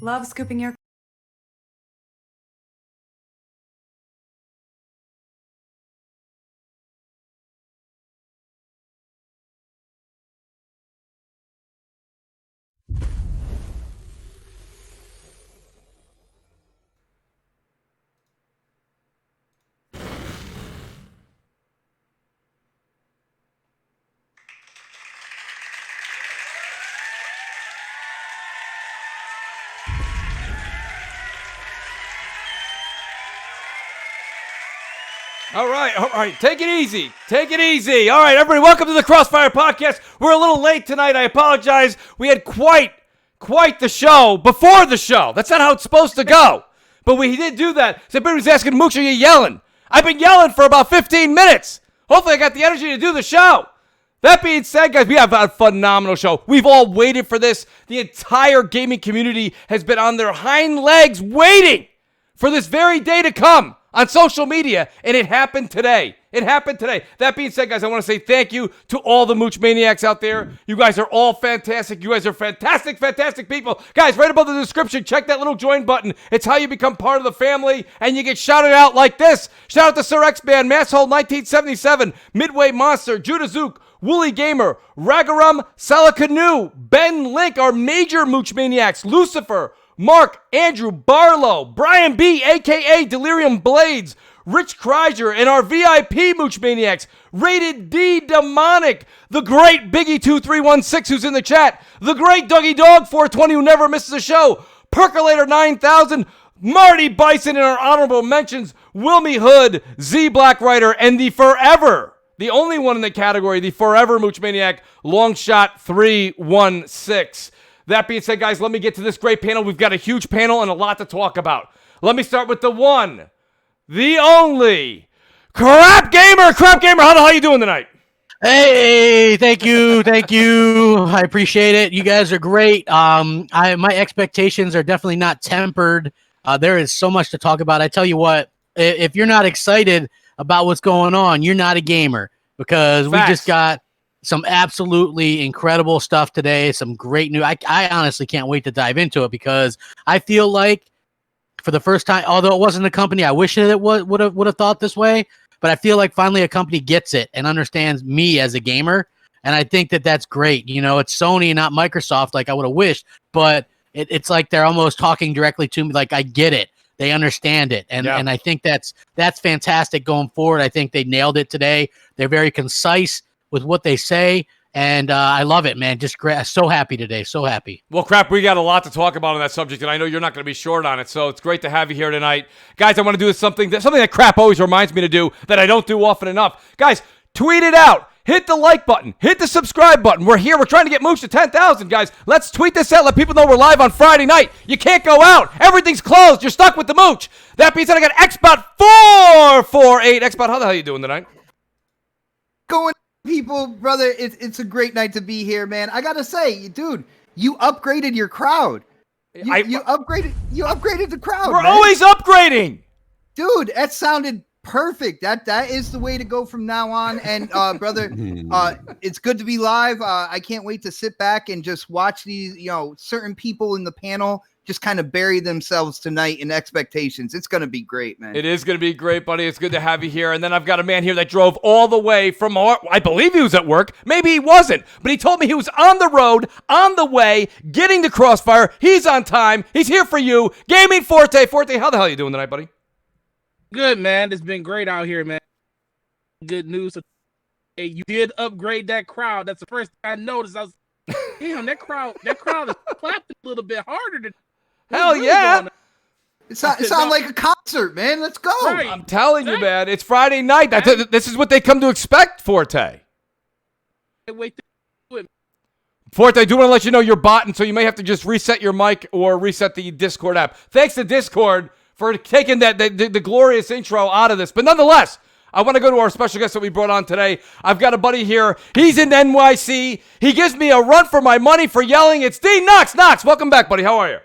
Love scooping your... All right. Take it easy. All right, everybody, welcome to the CrossFire podcast. We're a little late tonight. I apologize. We had quite the show before the show. That's not how it's supposed to go. But we did do that. So everybody was asking, Mooch, are you yelling? I've been yelling for about 15 minutes. Hopefully I got the energy to do the show. That being said, guys, we have a phenomenal show. We've all waited for this. The entire gaming community has been on their hind legs waiting for this very day to come on social media, and it happened today. That being said, guys, I want to say thank you to all the Mooch Maniacs out there. You guys are all fantastic. You guys are fantastic people. Guys, right above the description, check that little join button. It's how you become part of the family, and you get shouted out like this. Shout out to Sir X Band, Masshole 1977, Midway Monster, JudaZuk, WoolleyGamer, Raguram Sellakkannu, Ben Link, our major Mooch Maniacs, Lucifer, Mark, Andrew, Barlow, Brian B, a.k.a. Delirium Blades, Rich Kreischer, and our VIP Mooch Maniacs, Rated D Demonic, the great Biggie2316 who's in the chat, the great Dougie Dog 420 who never misses a show, Percolator 9000, Marty Bison in our honorable mentions, Wilmy Hood, Z Black Rider, and the only one in the category, the forever Mooch Maniac, Longshot 316. That being said, guys, let me get to this great panel. We've got a huge panel and a lot to talk about. Let me start with the one, the only, Crap Gamer. Crap Gamer, how the hell you doing tonight? Hey, thank you. I appreciate it. You guys are great. My expectations are definitely not tempered. There is so much to talk about. I tell you what, if you're not excited about what's going on, you're not a gamer, because we just got some absolutely incredible stuff today. Some great news. I honestly can't wait to dive into it, because I feel like for the first time, although it wasn't a company I wish it would have thought this way, but I feel like finally a company gets it and understands me as a gamer. And I think that's great. You know, it's Sony, not Microsoft, like I would have wished, but it's like they're almost talking directly to me. Like, I get it. They understand it. And I think that's fantastic going forward. I think they nailed it today. They're very concise with what they say, and I love it, man. Just great. So happy today. So happy. Well, Crap, we got a lot to talk about on that subject, and I know you're not going to be short on it, so it's great to have you here tonight. Guys, I want to do something that Crap always reminds me to do that I don't do often enough. Guys, tweet it out. Hit the like button. Hit the subscribe button. We're here. We're trying to get Mooch to 10,000, guys. Let's tweet this out. Let people know we're live on Friday night. You can't go out. Everything's closed. You're stuck with the Mooch. That being said, I got XBot448. XBot, how the hell are you doing tonight? Going, people, brother. It's a great night to be here, man. I gotta say, dude, you upgraded your crowd. You upgraded the crowd. We're man. Always upgrading, dude. That sounded perfect. That is the way to go from now on. And brother, it's good to be live. I can't wait to sit back and just watch these, certain people in the panel just kind of bury themselves tonight in expectations. It's going to be great, man. It is going to be great, buddy. It's good to have you here. And then I've got a man here that drove all the way from, I believe he was at work. Maybe he wasn't. But he told me he was on the road, on the way, getting to CrossFire. He's on time. He's here for you. Gaming Forte. Forte, how the hell are you doing tonight, buddy? Good, man. It's been great out here, man. Good news. Hey, you did upgrade that crowd. That's the first thing I noticed. I was, damn, that crowd is clapping a little bit harder than. Hell yeah! It sounds like a concert, man. Let's go. Right. I'm telling you, man. It's Friday night. This is what they come to expect, Forte. Wait. Forte, I do want to let you know you're botting, so you may have to just reset your mic or reset the Discord app. Thanks to Discord for taking the glorious intro out of this. But nonetheless, I want to go to our special guest that we brought on today. I've got a buddy here. He's in NYC. He gives me a run for my money for yelling. It's D Knox. Knox, welcome back, buddy. How are you?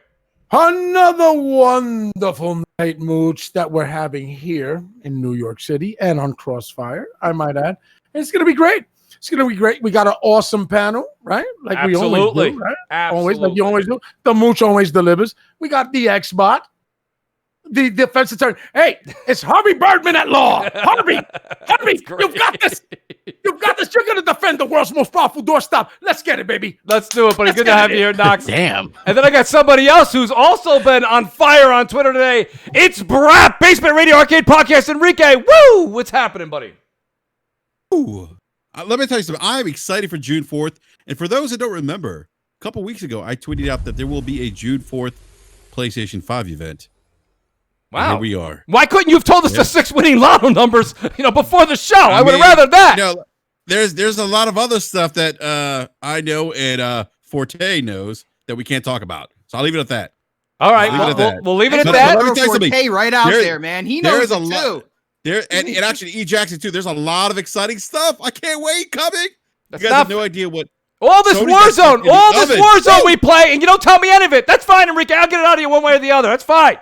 Another wonderful night, Mooch, that we're having here in New York City and on CrossFire, I might add. It's going to be great. It's going to be great. We got an awesome panel, right? Like we always do, right? Absolutely. Always, like you always do. The Mooch always delivers. We got the X-Bot, the defense attorney. Hey, it's Harvey Birdman at law. Harvey, you've got this. You've got this. You're going to defend the world's most powerful doorstop. Let's get it, baby. Let's do it, buddy. Good to have you here, Knox. Damn. And then I got somebody else who's also been on fire on Twitter today. It's Brap, Basement Radio Arcade Podcast. Enrique, woo! What's happening, buddy? Ooh. Let me tell you something. I'm excited for June 4th. And for those that don't remember, a couple weeks ago, I tweeted out that there will be a June 4th PlayStation 5 event. Wow. And here we are. Why couldn't you have told us the 6 winning lotto numbers, before the show? I would have rather that. There's a lot of other stuff that I know and Forte knows that we can't talk about. So I'll leave it at that. All right. We'll leave it at that. Let me tell you something. Forte right out there, man. He knows it too. And actually, E. Jackson, too. There's a lot of exciting stuff. I can't wait coming. You guys have no idea what. All this Warzone we play, and you don't tell me any of it. That's fine, Enrique. I'll get it out of you one way or the other. That's fine.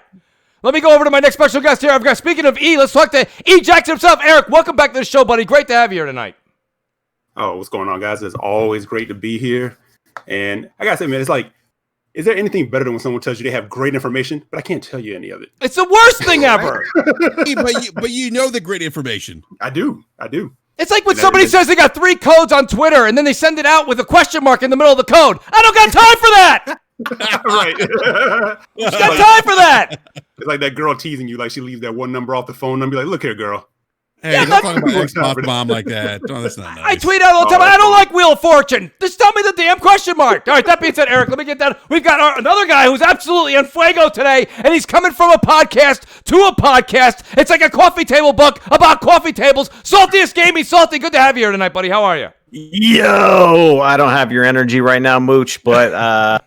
Let me go over to my next special guest here. I've got, speaking of E, let's talk to E. Jackson himself. Eric, welcome back to the show, buddy. Great to have you here tonight. Oh, what's going on, guys? It's always great to be here. And I gotta say, man, it's like, is there anything better than when someone tells you they have great information, but I can't tell you any of it? It's the worst thing ever. but you know the great information. I do. It's like when somebody says they got 3 codes on Twitter and then they send it out with a question mark in the middle of the code. I don't got time for that. Right. Got time for that. It's like that girl teasing you, like she leaves that one number off the phone and be like, look here, girl. Hey, don't talk about Xbox bomb like that. No, that's not nice. I tweet out all the time. I don't like Wheel of Fortune. Just tell me the damn question mark. All right, that being said, Eric, let me get that. We've got another guy who's absolutely on fuego today, and he's coming from a podcast to a podcast. It's like a coffee table book about coffee tables. Saltiest Gaming, Salty. Good to have you here tonight, buddy. How are you? Yo, I don't have your energy right now, Mooch, but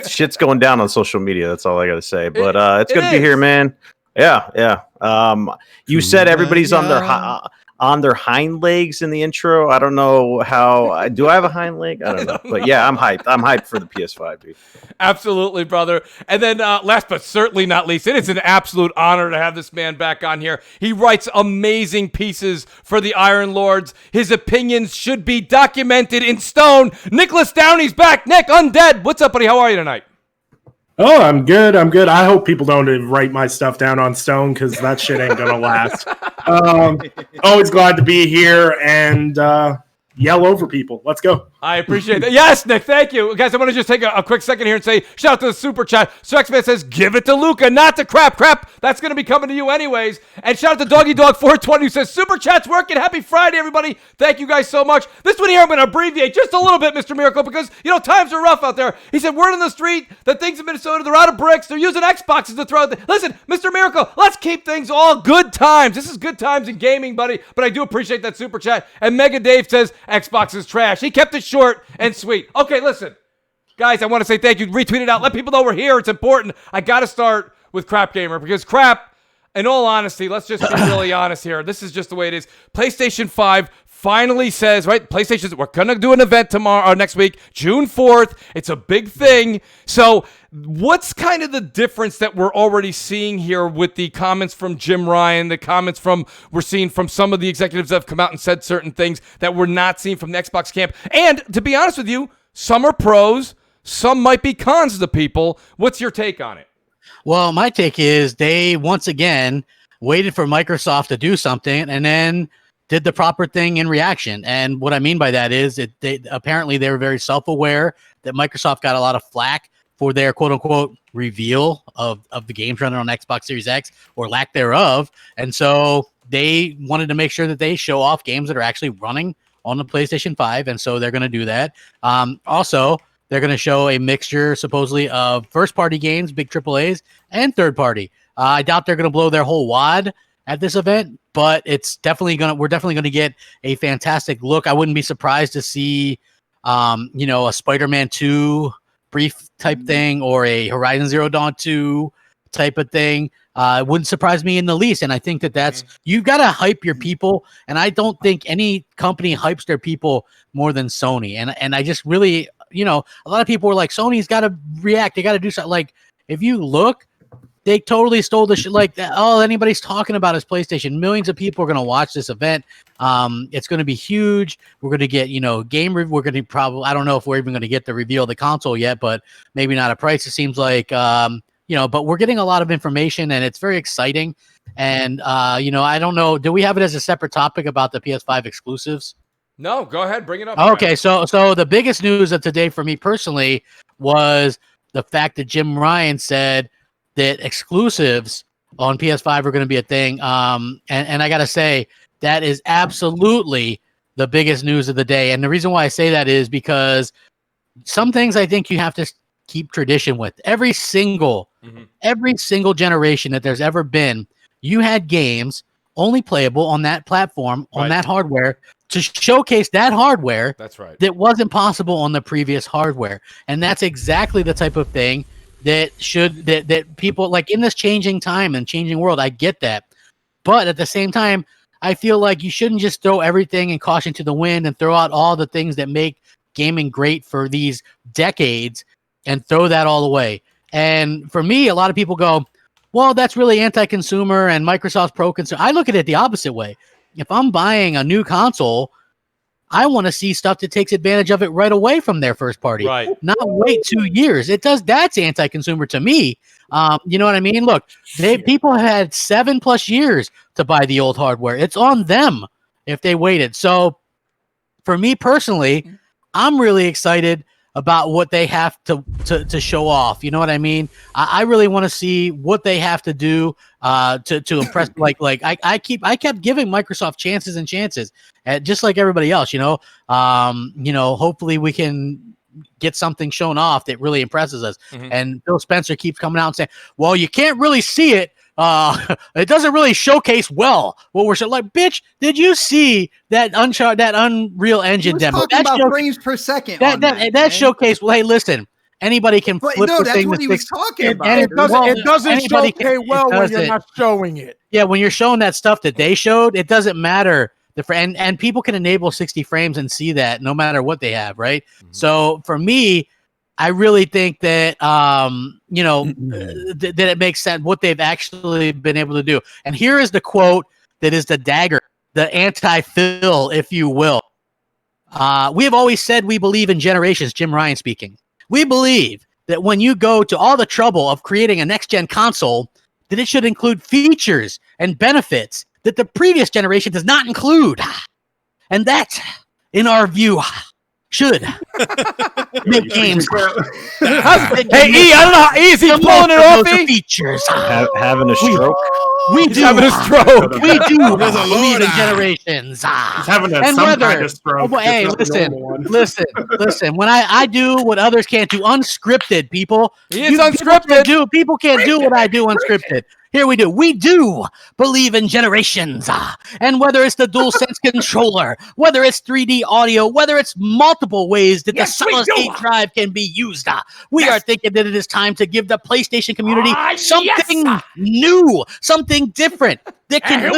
shit's going down on social media. That's all I got to say. But it's good to be here, man. Yeah. You said everybody's on their hind legs in the intro. I don't know how. Do I have a hind leg? I don't know. But yeah, I'm hyped. I'm hyped for the PS5, dude. Absolutely, brother. And then last but certainly not least, it is an absolute honor to have this man back on here. He writes amazing pieces for the Iron Lords. His opinions should be documented in stone. Nicholas Downey's back. Nick, Undead. What's up, buddy? How are you tonight? Oh, I'm good. I hope people don't write my stuff down on stone because that shit ain't gonna last. Always glad to be here and yell over people. Let's go. I appreciate that. Yes, Nick, thank you. Guys, I want to just take a quick second here and say, shout out to the super chat. Swexman says, give it to Luca, not to Crap. Crap, that's going to be coming to you anyways. And shout out to Doggy Dog 420 who says, super chat's working. Happy Friday, everybody. Thank you guys so much. This one here, I'm going to abbreviate just a little bit, Mr. Miracle, because, times are rough out there. He said, word on the street that things in Minnesota, they're out of bricks. They're using Xboxes to throw out. Listen, Mr. Miracle, let's keep things all good times. This is good times in gaming, buddy. But I do appreciate that super chat. And Mega Dave says, Xbox is trash. He kept it short and sweet. Okay, listen. Guys, I want to say thank you. Retweet it out. Let people know we're here. It's important. I got to start with Crap Gamer because Crap, in all honesty, let's just be really honest here. This is just the way it is. PlayStation 5 finally says, right, we're going to do an event tomorrow or next week, June 4th. It's a big thing. So what's kind of the difference that we're already seeing here with the comments from Jim Ryan, the comments we're seeing from some of the executives that have come out and said certain things that we're not seeing from the Xbox camp? And to be honest with you, some are pros, some might be cons to people. What's your take on it? Well, my take is they once again waited for Microsoft to do something and then did the proper thing in reaction. And what I mean by that is they were very self-aware that Microsoft got a lot of flack for their quote-unquote reveal of the games running on Xbox Series X or lack thereof. And so they wanted to make sure that they show off games that are actually running on the PlayStation 5. And so they're going to do that. Also, they're going to show a mixture supposedly of first-party games, big AAAs, and third-party. I doubt they're going to blow their whole wad at this event, but we're definitely going to get a fantastic look. I wouldn't be surprised to see, a Spider-Man 2 brief type thing or a Horizon Zero Dawn 2 type of thing. It wouldn't surprise me in the least. And I think that's, you got to hype your people. And I don't think any company hypes their people more than Sony. And I just really, a lot of people were like, Sony's got to react. They got to do something. Like, if you look, They totally stole the shit. Like, all anybody's talking about is PlayStation. Millions of people are going to watch this event. It's going to be huge. We're going to get, we're going to probably, I don't know if we're even going to get the reveal of the console yet, but maybe not a price. It seems like, but we're getting a lot of information and it's very exciting. And, I don't know. Do we have it as a separate topic about the PS5 exclusives? No, go ahead. Bring it up. Okay. So the biggest news of today for me personally was the fact that Jim Ryan said that exclusives on PS5 are going to be a thing. And I got to say, that is absolutely the biggest news of the day. And the reason why I say that is because some things I think you have to keep tradition with. Every single generation that there's ever been, you had games only playable on that platform, on that hardware, to showcase that hardware. That's right. That wasn't possible on the previous hardware. And that's exactly the type of thing that people like in this changing time and changing world. I get that. But at the same time, I feel like you shouldn't just throw everything and caution to the wind and throw out all the things that make gaming great for these decades and throw that all away. And for me, a lot of people go, well, that's really anti-consumer and Microsoft's pro-consumer. I look at it the opposite way. If I'm buying a new console, I want to see stuff that takes advantage of it right away from their first party. Right. Not wait 2 years. That's anti-consumer to me. You know what I mean? Look, people had 7+ years to buy the old hardware. It's on them if they waited. So for me personally, I'm really excited about what they have to show off. You know what I mean? I really want to see what they have to do to impress. I kept giving Microsoft chances and chances, just like everybody else. Hopefully we can get something shown off that really impresses us. And Phil Spencer keeps coming out and saying, "Well, you can't really see it. It doesn't really showcase well what we're like." Bitch, did you see that Unreal Engine demo? Talking about frames per second. That showcase. Well, hey, listen. Anybody can flip the that's thing what he was talking about. And it doesn't showcase well when you're not showing it. Yeah, when you're showing that stuff that they showed, it doesn't matter. And people can enable 60 frames and see that no matter what they have, right? So for me, I really think that that it makes sense what they've actually been able to do. And here is the quote that is the dagger, the anti-Phil, if you will. We have always said we believe in generations. Jim Ryan speaking. We believe that when you go to all the trouble of creating a next-gen console, that it should include features and benefits that the previous generation does not include. And that, in our view, should make games. Hey, E, I don't know how easy pulling it off, E. Features. Having a stroke. We do. Having a stroke. We do believe in generations. He's having And some whether, kind of stroke. hey, It's not a normal one. listen. When I do what others can't do, unscripted, people. He is unscripted. People can't do what I do unscripted. Here we do. We do believe in generations. And whether it's the DualSense controller, whether it's 3D audio, whether it's multiple ways that the solid-state drive can be used, we are thinking that it is time to give the PlayStation community something new, something different. That can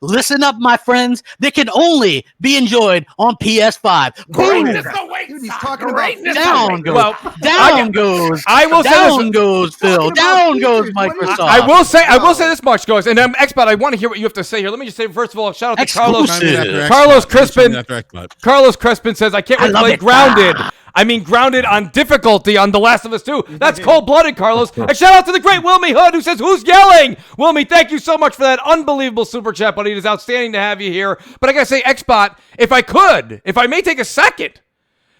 listen up, my friends. That can only be enjoyed on PS5. Boom! Dude, he's talking about Down goes. Well, down goes. I will say down this. goes Phil. Down goes Microsoft. I will say this much, guys. And Xbot, I want to hear what you have to say here. Let me just say, first of all, shout out to Carlos Crispin. Carlos Crispin says, I can't wait to play Grounded. I mean, Grounded on difficulty on The Last of Us 2. That's cold-blooded, Carlos. And shout out to the great Wilmy Hood, who says, who's yelling? Wilmy, thank you so much for that unbelievable super chat, buddy. It is outstanding to have you here. But I got to say, Xbot, if I may take a second,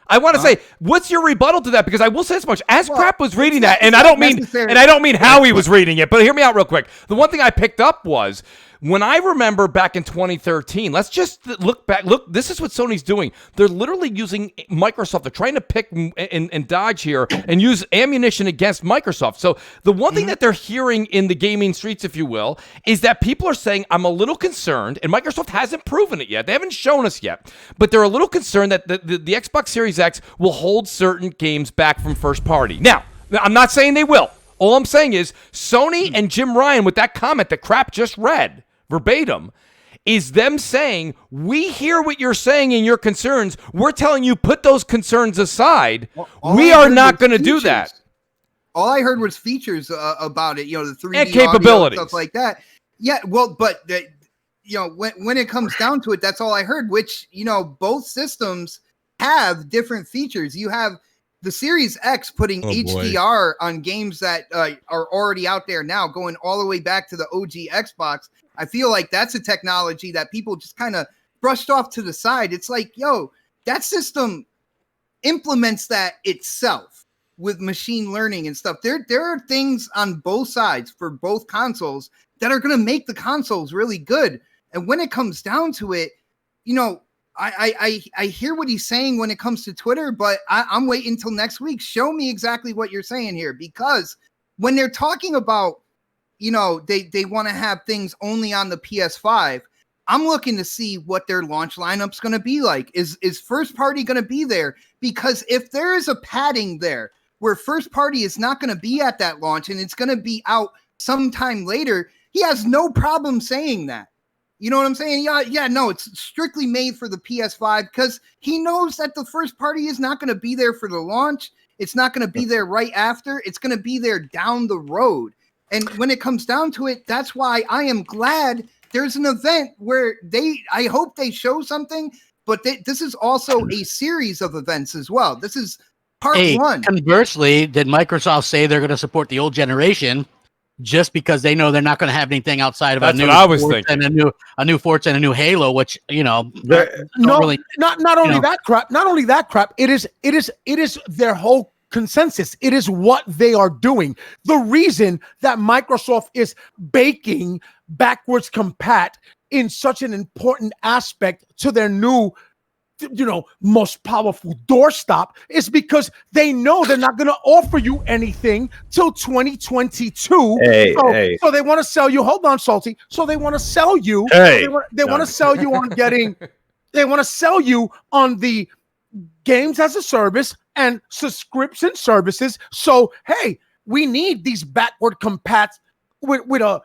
I want to say, what's your rebuttal to that? Because I will say this much: as Crap was reading that, and I don't mean how he was reading it, but hear me out real quick. The one thing I picked up was when I remember back in 2013. Let's just look back. Look, this is what Sony's doing. They're literally using Microsoft. They're trying to pick and dodge here and use ammunition against Microsoft. So the one thing that they're hearing in the gaming streets, if you will, is that people are saying, I'm a little concerned, and Microsoft hasn't proven it yet. They haven't shown us yet, but they're a little concerned that the Xbox Series X will hold certain games back from first party. Now, I'm not saying they will. All I'm saying is Sony and Jim Ryan, with that comment that Crap just read verbatim, is them saying, we hear what you're saying and your concerns. We're telling you, put those concerns aside. We are not going to do that. All I heard was features about it. You know, the 3D and capabilities, audio, stuff like that. Yeah, well, but you know, when it comes down to it, that's all I heard. Which, you know, both systems have different features. You have the Series X putting HDR on games that are already out there now, going all the way back to the OG Xbox. I feel like that's a technology that people just kind of brushed off to the side. It's like, yo, that system implements that itself with machine learning and stuff. There are things on both sides for both consoles that are going to make the consoles really good. And when it comes down to it, you know, I hear what he's saying when it comes to Twitter, but I'm waiting until next week. Show me exactly what you're saying here, because when they're talking about, you know, they want to have things only on the PS5, I'm looking to see what their launch lineup's going to be like. Is first party going to be there? Because if there is a padding there where first party is not going to be at that launch and it's going to be out sometime later, he has no problem saying that. You know what I'm saying? Yeah, no, it's strictly made for the PS5 because he knows that the first party is not going to be there for the launch. It's not going to be there right after. It's going to be there down the road. And when it comes down to it, that's why I am glad there's an event where I hope they show something, but this is also a series of events as well. This is part one. Conversely, did Microsoft say they're going to support the old generation just because they know they're not going to have anything outside of a new Forza and a new Halo, which, you know, not only that crap. It is their whole consensus. It is what they are doing. The reason that Microsoft is baking backwards compat in such an important aspect to their new, you know, most powerful doorstop is because they know they're not going to offer you anything till 2022. So they want to sell you. Hold on, Salty. So they want to sell you. They want to sell you on getting. They want to sell you on the games as a service and subscription services. So hey, we need these backward compats with a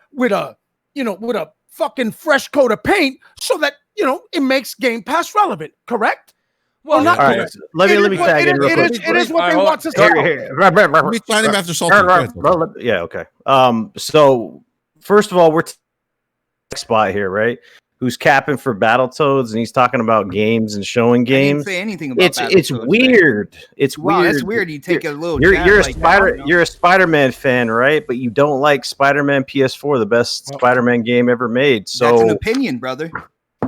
fucking fresh coat of paint so that, you know, it makes Game Pass relevant, correct? Well, not all right. Let me tag in real quick. It is what they want to say. Let me find him after Salty. Yeah, okay. So first of all, we're spot here, right? Who's capping for Battletoads, and he's talking about games and showing games. I didn't say anything about it's weird. It's weird. That's weird. You take a little. You're a Spider-Man fan, right? But you don't like Spider-Man PS4, the best Spider-Man game ever made. So that's an opinion, brother.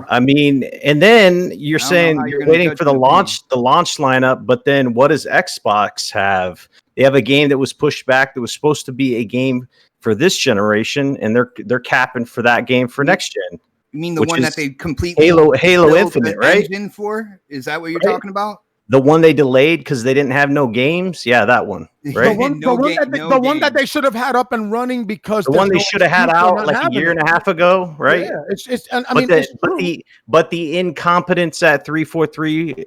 I mean, and then you're saying you're waiting for the launch lineup, but then what does Xbox have? They have a game that was pushed back that was supposed to be a game for this generation, and they're capping for that game for next gen. You mean the one that they completely Halo Infinite, right? Engine for? Is that what you're talking about? The one they delayed because they didn't have no games. Yeah, that one. Right. The one that they should have had up and running because the one they should have had out like a year and a half ago, right? Yeah, but the incompetence at 343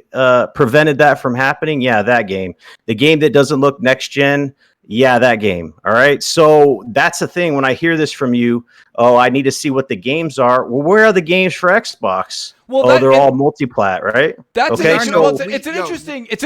prevented that from happening. Yeah, that game. The game that doesn't look next gen. Yeah, that game. All right. So that's the thing. When I hear this from you, I need to see what the games are. Well, where are the games for Xbox? Well, they're all multi-plat, right? That's okay. It's an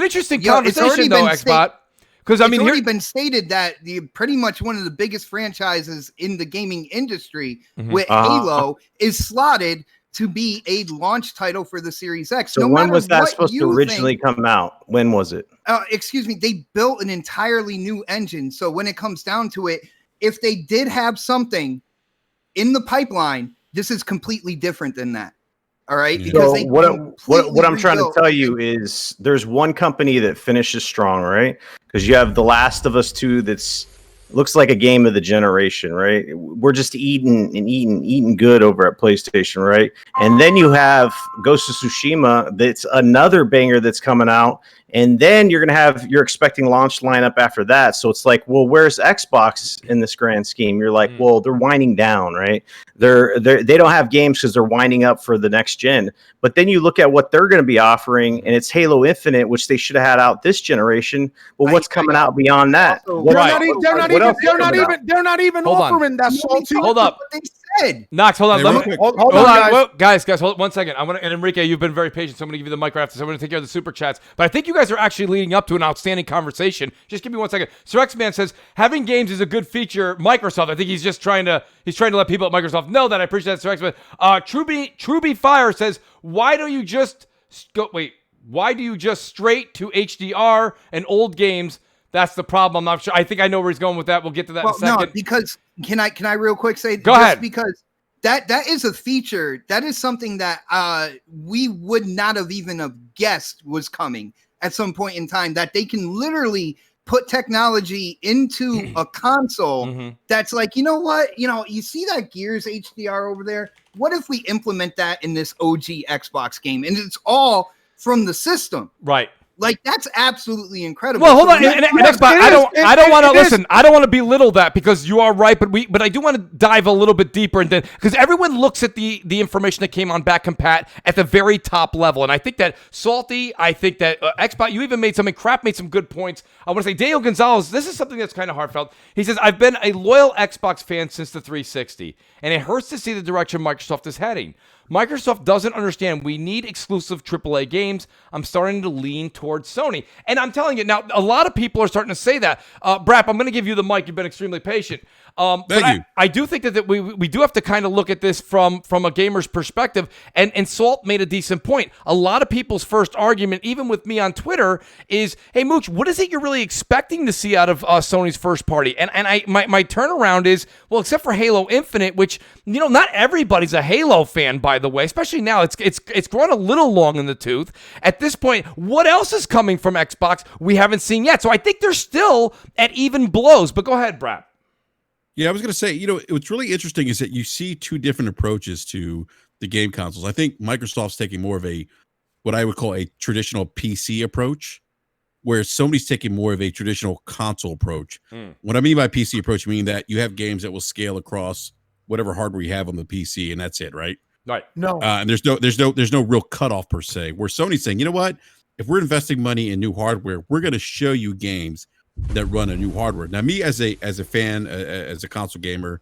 interesting conversation, though, Xbot. Because I mean, it's already been stated that pretty much one of the biggest franchises in the gaming industry with Halo is slotted to be a launch title for the Series X. So when was that supposed to originally come out? When was it? Excuse me. They built an entirely new engine. So when it comes down to it, if they did have something in the pipeline, this is completely different than that. All right. Because so what I'm trying to tell you is there's one company that finishes strong, right? Because you have The Last of Us 2 that's looks like a game of the generation, right? We're just eating good over at PlayStation, right? And then you have Ghost of Tsushima, that's another banger that's coming out. And then you're expecting launch lineup after that. So it's like, well, where's Xbox in this grand scheme? You're like, well, they're winding down, right? They don't have games because they're winding up for the next gen. But then you look at what they're going to be offering, and it's Halo Infinite, which they should have had out this generation. Well, what's coming out beyond that? They're not even offering that. Salty. Hold up. said. Knox, hold on. Hey, Let real me- quick. Hold Hold on, on, guys. whoa, guys, hold 1 second. And Enrique, you've been very patient, so I'm going to give you the mic right after. So I'm going to take care of the super chats. But I think you guys are actually leading up to an outstanding conversation. Just give me 1 second. Sir X-Man says having games is a good feature. Microsoft. I think he's just trying to let people at Microsoft know that. I appreciate that, Sir X-Man. Truby Fire says, why do you just straight to HDR and old games? That's the problem. I'm not sure. I think I know where he's going with that. We'll get to that in a second. No, because can I real quick say Go ahead. Because that is a feature. That is something that we would not have even have guessed was coming at some point in time, that they can literally put technology into a console that's like, you know what? You see that Gears HDR over there? What if we implement that in this OG Xbox game? And it's all from the system. Right. Like, that's absolutely incredible. Well, hold So on. let- And yes, Xbox, it I is. don't want to It is. listen. I don't want to belittle that, because you are right, but I do want to dive a little bit deeper into, because everyone looks at the information that came on back compat at the very top level, and I think that Salty, I think that Xbox, you even made something. Crap made some good points. I want to say Daniel Gonzalez. This is something that's kind of heartfelt. He says, "I've been a loyal Xbox fan since the 360, and it hurts to see the direction Microsoft is heading. Microsoft doesn't understand we need exclusive AAA games. I'm starting to lean towards Sony." And I'm telling you, now, a lot of people are starting to say that. Brap, I'm going to give you the mic. You've been extremely patient. Thank you. I do think that we do have to kind of look at this from a gamer's perspective. And Salt made a decent point. A lot of people's first argument, even with me on Twitter, is, hey, Mooch, what is it you're really expecting to see out of Sony's first party? And my turnaround is, well, except for Halo Infinite, which, not everybody's a Halo fan, by the way, especially now. It's grown a little long in the tooth. At this point, what else is coming from Xbox we haven't seen yet? So I think they're still at even blows. But go ahead, Brap. Yeah, I was going to say, what's really interesting is that you see two different approaches to the game consoles. I think Microsoft's taking more of what I would call a traditional PC approach, where Sony's taking more of a traditional console approach. What I mean by PC approach, I mean that you have games that will scale across whatever hardware you have on the PC, and that's it, right? Right. No. And there's no real cutoff per se. Where Sony's saying, you know what? If we're investing money in new hardware, we're going to show you games that run a new hardware. Now, me as a fan, as a console gamer,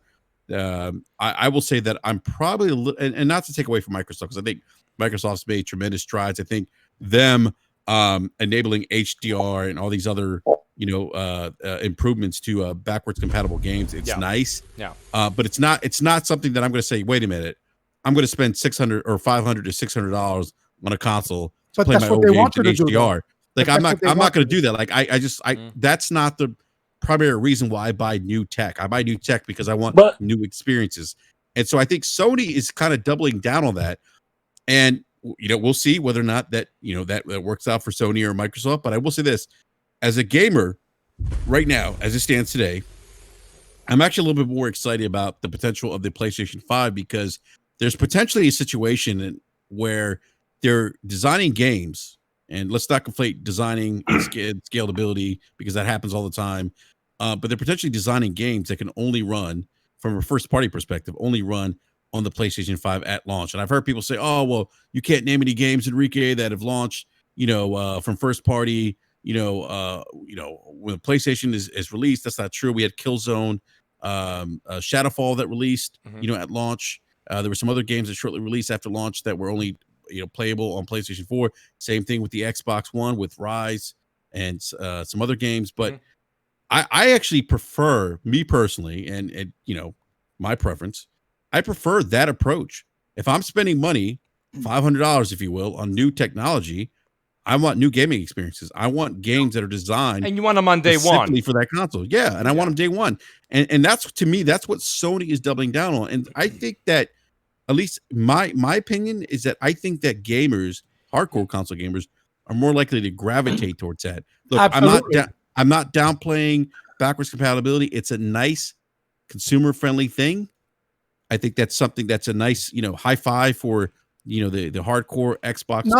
I will say that I'm probably a little, and not to take away from Microsoft, because I think Microsoft's made tremendous strides. I think them enabling HDR and all these other improvements to backwards compatible games, it's nice. Yeah. But it's not something that I'm going to say, wait a minute, I'm going to spend $600 or $500 to $600 on a console to play my old games in HDR. Like, I'm not going to do that. Like, that's not the primary reason why I buy new tech. I buy new tech because I want new experiences. And so I think Sony is kind of doubling down on that. And, we'll see whether or not that works out for Sony or Microsoft. But I will say this, as a gamer right now, as it stands today, I'm actually a little bit more excited about the potential of the PlayStation 5, because there's potentially a situation where they're designing games. And let's not conflate designing and scalability, because that happens all the time. But they're potentially designing games that can only run, from a first-party perspective, only run on the PlayStation 5 at launch. And I've heard people say, "Oh, well, you can't name any games, Enrique, that have launched, from first-party, when the PlayStation is released." That's not true. We had Killzone, Shadowfall that released, at launch. There were some other games that shortly released after launch that were only playable on PlayStation 4. Same thing with the Xbox One with Rise and some other games. But I actually prefer, me personally, and my preference, I prefer that approach. If I'm spending money, $500, if you will, on new technology, I want new gaming experiences. I want games that are designed, and you want them on day one for that console. Yeah, and I want them day one. And that's, to me, that's what Sony is doubling down on. And I think that, at least my opinion is that I think that gamers, hardcore console gamers, are more likely to gravitate towards that. Look, I'm not downplaying backwards compatibility. It's a nice consumer-friendly thing. I think that's something that's a nice, high five for the hardcore Xbox. No.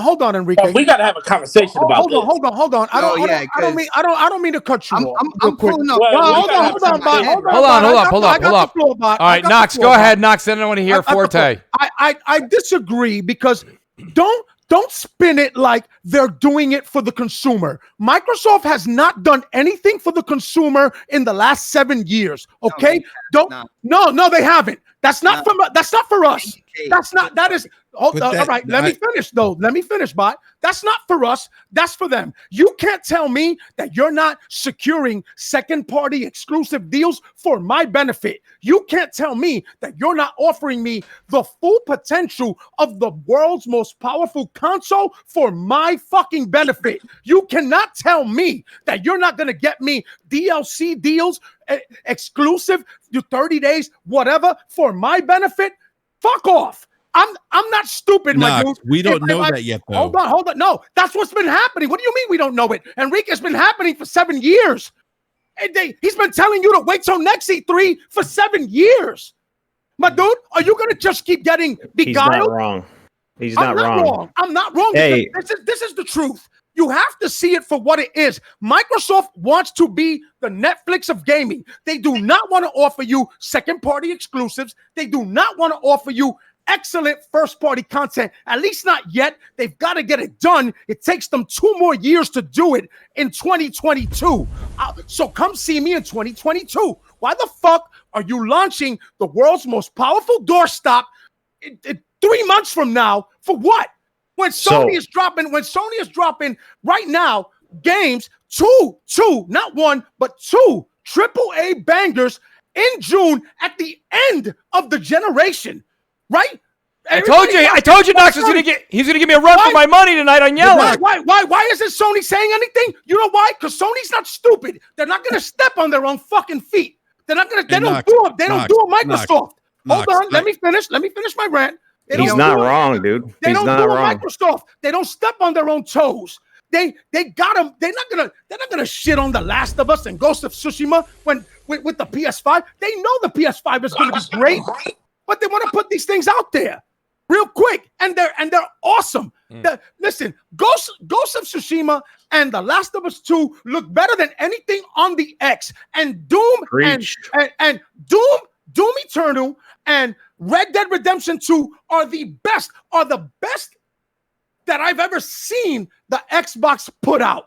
Hold on, Enrique. Well, we got to have a conversation about this. Hold on. I don't mean to cut you off. I'm pulling up. Hold on. All right, Knox, go ahead, Knox. Then I want to hear Forte. I disagree, because don't spin it like they're doing it for the consumer. Microsoft has not done anything for the consumer in the last 7 years. Okay, No, they haven't. That's not for us. That is. All right. Let me finish, though. Let me finish, bot. That's not for us. That's for them. You can't tell me that you're not securing second-party exclusive deals for my benefit. You can't tell me that you're not offering me the full potential of the world's most powerful console for my fucking benefit. You cannot tell me that you're not going to get me DLC deals, exclusive, 30 days, whatever, for my benefit. Fuck off. I'm not stupid, my dude. We don't know that yet, though. Hold on. No, that's what's been happening. What do you mean we don't know it? Enrique's been happening for 7 years. And he's been telling you to wait till next E3 for 7 years. My dude, are you going to just keep getting beguiled? He's not wrong. He's not wrong. I'm not wrong. Hey. This is the truth. You have to see it for what it is. Microsoft wants to be the Netflix of gaming. They do not want to offer you second-party exclusives. They do not want to offer you excellent first-party content, at least not yet. They've got to get it done. It takes them 2 more years to do it in 2022. So come see me in 2022. Why the fuck are you launching the world's most powerful doorstop 3 months from now? For what? When Sony is dropping right now games, two, not one, but 2 AAA bangers in June at the end of the generation. Right? I told you Knox he's gonna give me a run for my money tonight on Yellow. Why isn't Sony saying anything? You know why? Because Sony's not stupid. They're not gonna step on their own fucking feet. They don't do a Microsoft. Hold on, let me finish my rant. He's not wrong, dude. They don't do a Microsoft. They don't step on their own toes. They got them. They're not gonna shit on The Last of Us and Ghost of Tsushima with the PS5. They know the PS5 is gonna be great. But they want to put these things out there real quick, and they're awesome. Listen, Ghost of Tsushima and The Last of Us 2 look better than anything on the X. And Doom and Doom Eternal and Red Dead Redemption 2 are the best that I've ever seen the Xbox put out.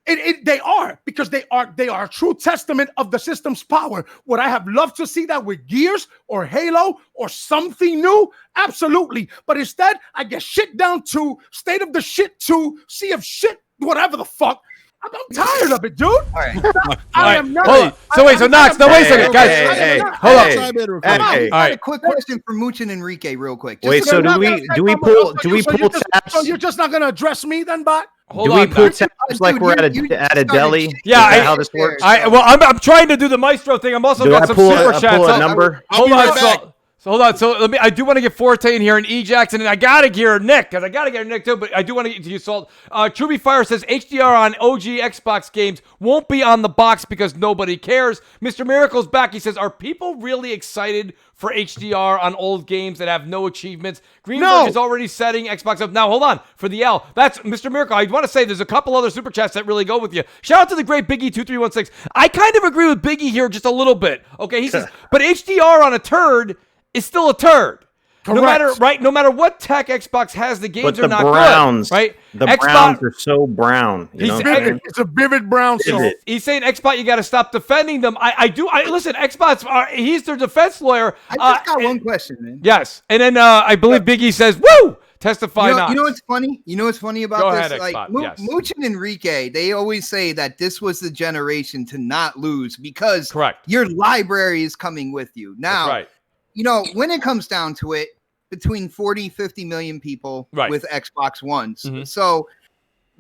They are, because they are a true testament of the system's power. Would I have loved to see that with Gears or Halo or something new? Absolutely. But instead, I get shit down to State of the Shit to Sea of Shit, whatever the fuck. I'm tired of it, dude. All right. I am not. Hold on. So Knox, wait a second, guys. Hold on. I have a quick question for Mooch and Enrique, real quick. Wait, so do we pull tabs? So you're just not gonna address me then, bot? Do we pull tabs like we're at a deli? Yeah, how this works? I'm trying to do the Maestro thing. I'm also got some super chats. Pull a number? Hold on. So hold on. So I do want to get Forte in here and E Jackson, and I gotta get Nick too. But I do want to get to you, Salt. Truby Fire says HDR on OG Xbox games won't be on the box because nobody cares. Mr. Miracle's back. He says, are people really excited for HDR on old games that have no achievements? Greenberg is already setting Xbox up. Now hold on for the L. That's Mr. Miracle. I want to say there's a couple other super chats that really go with you. Shout out to the great Biggie2316. I kind of agree with Biggie here just a little bit. Okay, he says, but HDR on a turd is still a turd. Correct. No matter what tech Xbox has, the games are not browns, good, right? The Browns are so brown. It's a vivid brown. He's saying Xbox, you got to stop defending them. I listen. Xbox, he's their defense lawyer. I just got one question, man. Yes, and then I believe Biggie says, "Woo." Testify not. You know what's funny? You know what's funny about Go this? ahead, Like yes. Mooch and Enrique, they always say that this was the generation to not lose because your library is coming with you. Now, you know, when it comes down to it, between 40, 50 million people with Xbox Ones. Mm-hmm. So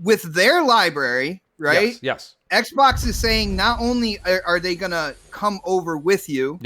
with their library, right? Yes. Xbox is saying not only are they going to come over with you,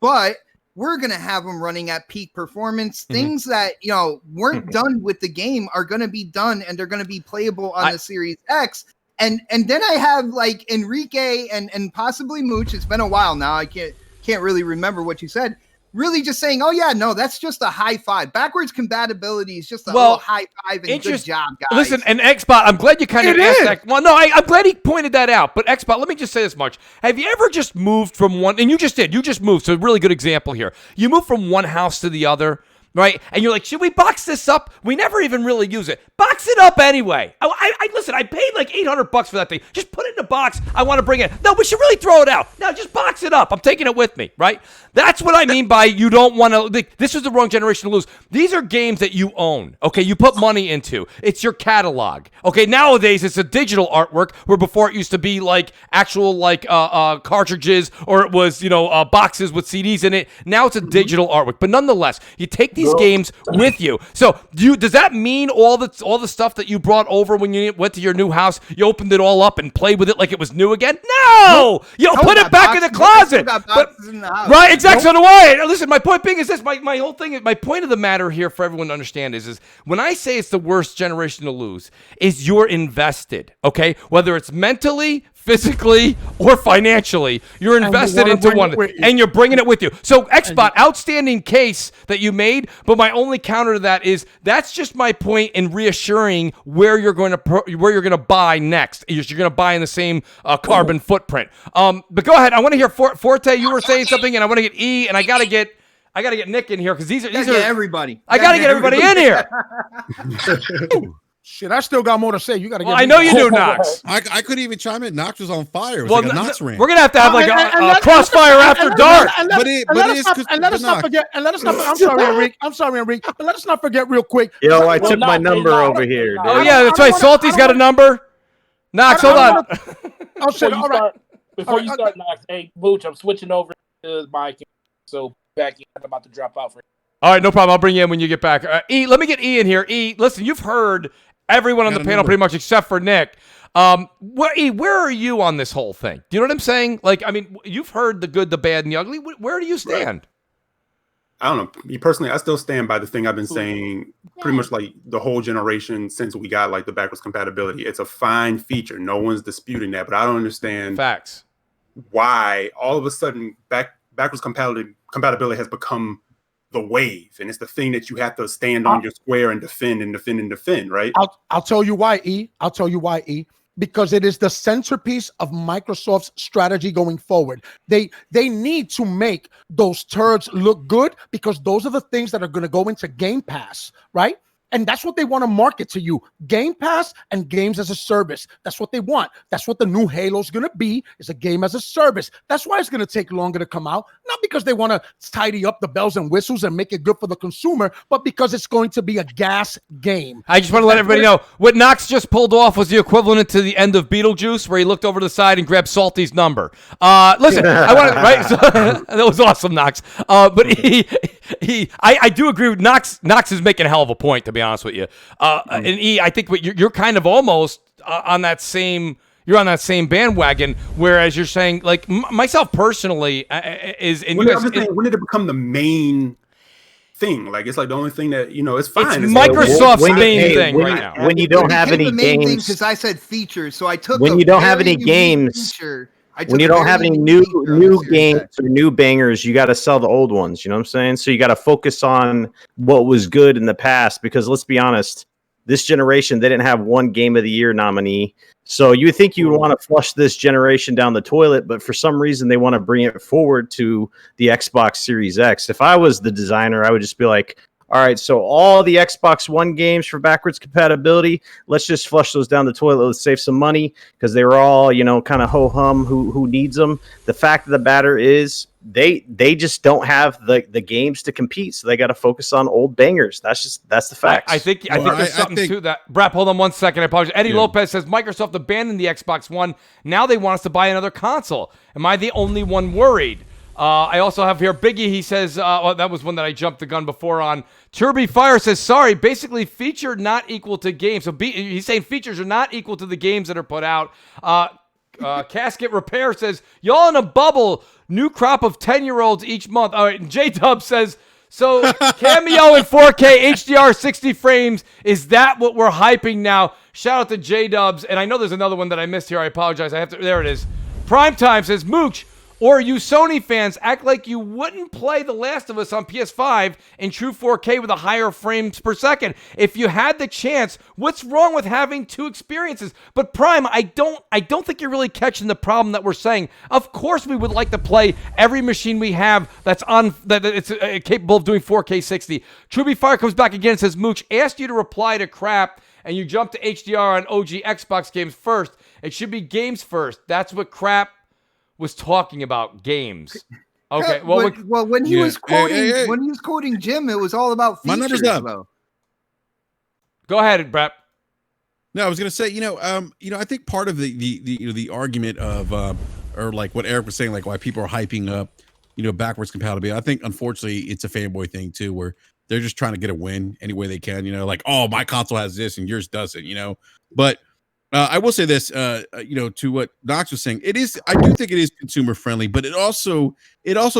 but we're going to have them running at peak performance. Mm-hmm. Things that, you know, weren't done with the game are going to be done, and they're going to be playable on the Series X. And then I have like Enrique and possibly Mooch. It's been a while now. I can't really remember what you said. Really just saying, oh yeah, no, that's just a high five. Backwards compatibility is just a little high five and good job, guys. Listen, and Xbox, I'm glad you kind of asked that. Well, no, I'm glad he pointed that out. But Xbox, let me just say this much. Have you ever just moved from one, and you just did, you just moved, so a really good example here. You moved from one house to the other, right? And you're like, should we box this up? We never even really use it. Box it up anyway. I listen, I paid like $800 for that thing. Just put it in a box. I want to bring it. No, we should really throw it out. No, just box it up. I'm taking it with me, right? That's what I mean by you don't want to. This was the wrong generation to lose. These are games that you own, okay? You put money into. It's your catalog, okay? Nowadays, it's a digital artwork where before it used to be like actual like cartridges or it was, boxes with CDs in it. Now it's a digital artwork. But nonetheless, you take these games with you. So does that mean all the stuff that you brought over when you went to your new house, you opened it all up and played with it like it was new again? No! You put it back in the closet. Right, exactly. So do I. Listen, my point being is this. My whole thing, my point of the matter here for everyone to understand is when I say it's the worst generation to lose, is you're invested, okay? Whether it's mentally, physically, or financially, you're invested into one, and you're bringing it with you. So, Xbot, outstanding case that you made, but my only counter to that is that's just my point in reassuring where you're going to buy next. You're going to buy in the same carbon footprint. But go ahead. I want to hear Forte. You were saying something, and I want to get E, and I gotta get Nick in here because these are everybody. I gotta get everybody in here. Shit, I still got more to say. You got to get. I know you do, Knox. I couldn't even chime in. Knox was on fire. It was like a Knox rant. We're gonna have to have like a crossfire after dark. Let us not forget. I'm sorry, Enrique. But let us not forget real quick. Yo, I took my number over here. Dude. Oh yeah, that's right. Salty's got a number. Knox, hold on. I'll say all right. Before you start, Knox, hey, Mooch, I'm switching over to my camera, so back in. I'm about to drop out for you. All right, no problem. I'll bring you in when you get back. E, let me get E in here. E, listen, you've heard everyone on the panel pretty much except for Nick. Where are you on this whole thing? Do you know what I'm saying? Like, I mean, you've heard the good, the bad, and the ugly. Where do you stand? Right. I don't know. Me personally, I still stand by the thing I've been saying pretty much like the whole generation since we got like the backwards compatibility. It's a fine feature. No one's disputing that, but I don't understand facts why all of a sudden backwards compatibility has become the wave, and it's the thing that you have to stand on your square and defend, right? I'll tell you why, E. I'll tell you why, E. Because it is the centerpiece of Microsoft's strategy going forward. They need to make those turds look good because those are the things that are going to go into Game Pass, right? And that's what they want to market to you. Game Pass and games as a service. That's what they want. That's what the new Halo is going to be, is a game as a service. That's why it's going to take longer to come out. Not because they want to tidy up the bells and whistles and make it good for the consumer, but because it's going to be a gas game. I just want to let everybody know, what Knox just pulled off was the equivalent to the end of Beetlejuice, where he looked over to the side and grabbed Salty's number. Listen, I want to, right? So, that was awesome, Knox. But I do agree with Knox. Knox is making a hell of a point, to be honest with you. And E, I think you're kind of almost on that same. You're on that same bandwagon, whereas you're saying, like myself personally, is in. When did it become the main thing? Like it's like the only thing that it's fine. It's Microsoft's main thing right now. When you don't have any games, because I said features, so I took. When you don't have any games. When you don't have any new games or new bangers, you got to sell the old ones. You know what I'm saying? So you got to focus on what was good in the past, because let's be honest, this generation, they didn't have one Game of the Year nominee. So you think you want to flush this generation down the toilet, but for some reason they want to bring it forward to the Xbox Series X. If I was the designer, I would just be like, all right, so all the Xbox One games for backwards compatibility, let's just flush those down the toilet. Let's save some money, because they were all, kind of ho-hum who needs them. The fact of the matter is they just don't have the games to compete, so they got to focus on old bangers. That's the fact. I think there's something to that. Brap, hold on one second. I apologize. Eddie Lopez says, Microsoft abandoned the Xbox One. Now they want us to buy another console. Am I the only one worried? I also have here Biggie. He says, that was one that I jumped the gun before on. Turby Fire says, sorry, basically feature not equal to games. So he's saying features are not equal to the games that are put out. Casket Repair says, y'all in a bubble, new crop of 10-year-olds each month. All right, and J-Dub says, so Cameo in 4K HDR 60 frames, is that what we're hyping now? Shout out to J-Dubs. And I know there's another one that I missed here. I apologize. There it is. Primetime says, Mooch, Or you Sony fans act like you wouldn't play The Last of Us on PS5 in true 4K with a higher frames per second. If you had the chance, what's wrong with having two experiences? But Prime, I don't think you're really catching the problem that we're saying. Of course we would like to play every machine we have that's on that it's capable of doing 4K 60. Truby Fire comes back again and says, Mooch asked you to reply to crap and you jump to HDR on OG Xbox games first. It should be games first. That's what crap was talking about, games. Okay. Well, when he was quoting Jim, it was all about features. My number's up. Go ahead, Brett. No, I was gonna say, I think part of the argument of or like what Eric was saying, like why people are hyping up, backwards compatibility. I think unfortunately it's a fanboy thing too, where they're just trying to get a win any way they can. Like, oh, my console has this and yours doesn't. But I will say this, to what Knox was saying, I do think it is consumer friendly, but it also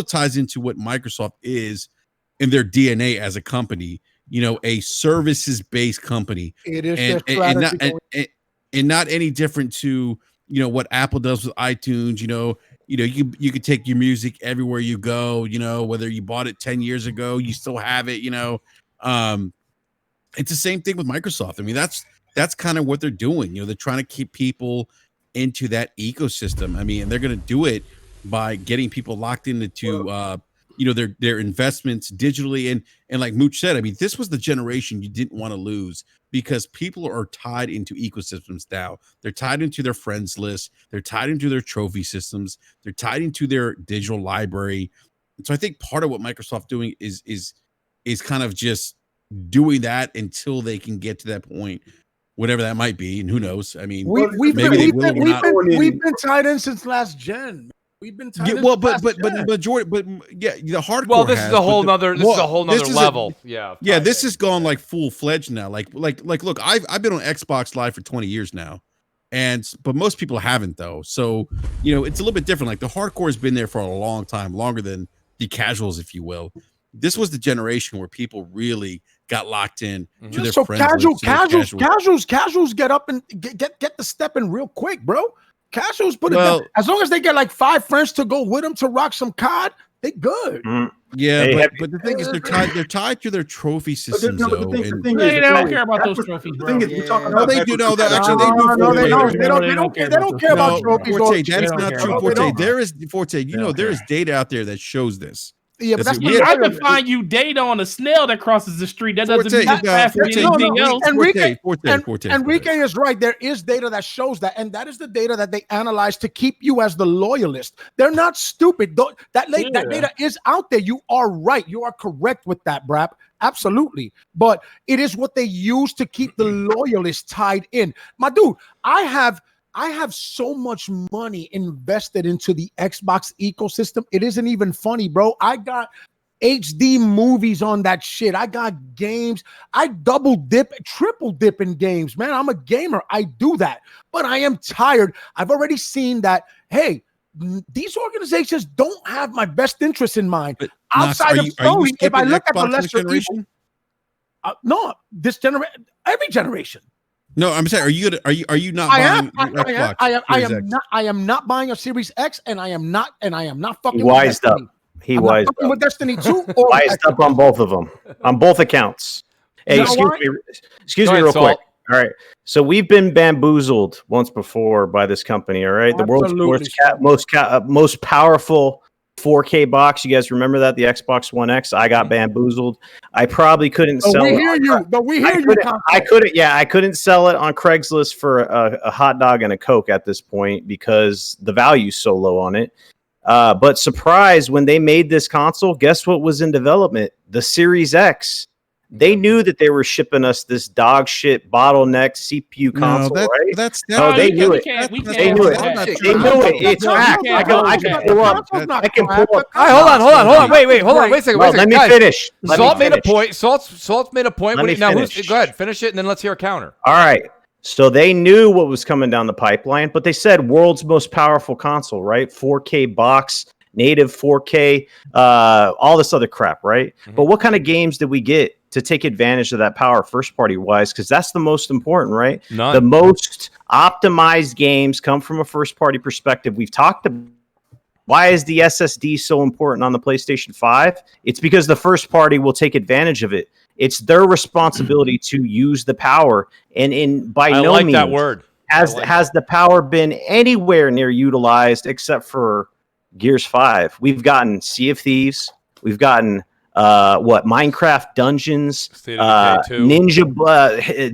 ties into what Microsoft is in their DNA as a company, a services based company. It is and not any different to, what Apple does with iTunes. You could take your music everywhere you go, whether you bought it 10 years ago, you still have it, it's the same thing with Microsoft. I mean, that's kind of what they're doing. They're trying to keep people into that ecosystem. I mean, and they're going to do it by getting people locked into, their investments digitally. And like Mooch said, I mean, this was the generation you didn't want to lose because people are tied into ecosystems now. They're tied into their friends list. They're tied into their trophy systems. They're tied into their digital library. And so I think part of what Microsoft doing is kind of just doing that until they can get to that point, whatever that might be, and who knows? I mean, we've been tied in since last gen. We've been tied in. Well, but the majority, the hardcore. Well, this is a whole nother level. This is going like full fledged now. Like, look, I've been on Xbox Live for 20 years now, but most people haven't though. So it's a little bit different. Like the hardcore has been there for a long time, longer than the casuals, if you will. This was the generation where people really got locked in to their friends. Casuals get up and get the step in real quick, bro. Casuals put it as long as they get like 5 friends to go with them to rock some COD, they good. Yeah, but the thing is, they're tied to their trophy systems. They don't care about those trophies. The thing is, you're talking about they do. No, they don't care about trophies. Forte, that's not true. Forte, there is there is data out there that shows this. Yeah, but that's I can find you data on a snail that crosses the street. That doesn't mean that's faster than anything else. Enrique is right. There is data that shows that, and that is the data that they analyze to keep you as the loyalist. They're not stupid. That data is out there. You are right. You are correct with that, Brap. Absolutely. But it is what they use to keep the loyalists tied in. My dude, I have so much money invested into the Xbox ecosystem. It isn't even funny, bro. I got HD movies on that shit. I got games. I double dip, triple dip in games, man. I'm a gamer. I do that. But I am tired. I've already seen that, hey, these organizations don't have my best interest in mind. But outside of Sony, if I look at the lesser generation, no, this generation, every generation. No, I'm saying, are you not buying Xbox? I am not buying a Series X, and I am not fucking. He wised up. He wised up with Destiny 2. Wised up on both of them, on both accounts. Hey, excuse me, real quick. All right, so we've been bamboozled once before by this company. All right, the world's most powerful 4K box. You guys remember that? The Xbox One X. I got bamboozled. I probably couldn't sell it. I couldn't sell it on Craigslist for a hot dog and a Coke at this point because the value's so low on it. But surprise, when they made this console, guess what was in development? The Series X. They knew that they were shipping us this dog shit bottleneck CPU console, right? They knew it. They knew it. It's fact. I can pull up. Hold on. Wait a second. Let me finish. Salt made a point. Salt's made a point. Now, go ahead, finish it, and then let's hear a counter. All right. So they knew what was coming down the pipeline, but they said world's most powerful console, right? 4K box, native 4K, all this other crap, right? Mm-hmm. But what kind of games did we get to take advantage of that power first party wise? Because that's the most important, right? None. The most optimized games come from a first party perspective. We've talked Why is the SSD so important on the PlayStation 5? It's because the first party will take advantage of it. It's their responsibility to use the power. And by no means that word. Has the power been anywhere near utilized except for Gears 5. We've gotten Sea of Thieves. We've gotten Minecraft Dungeons, Ninja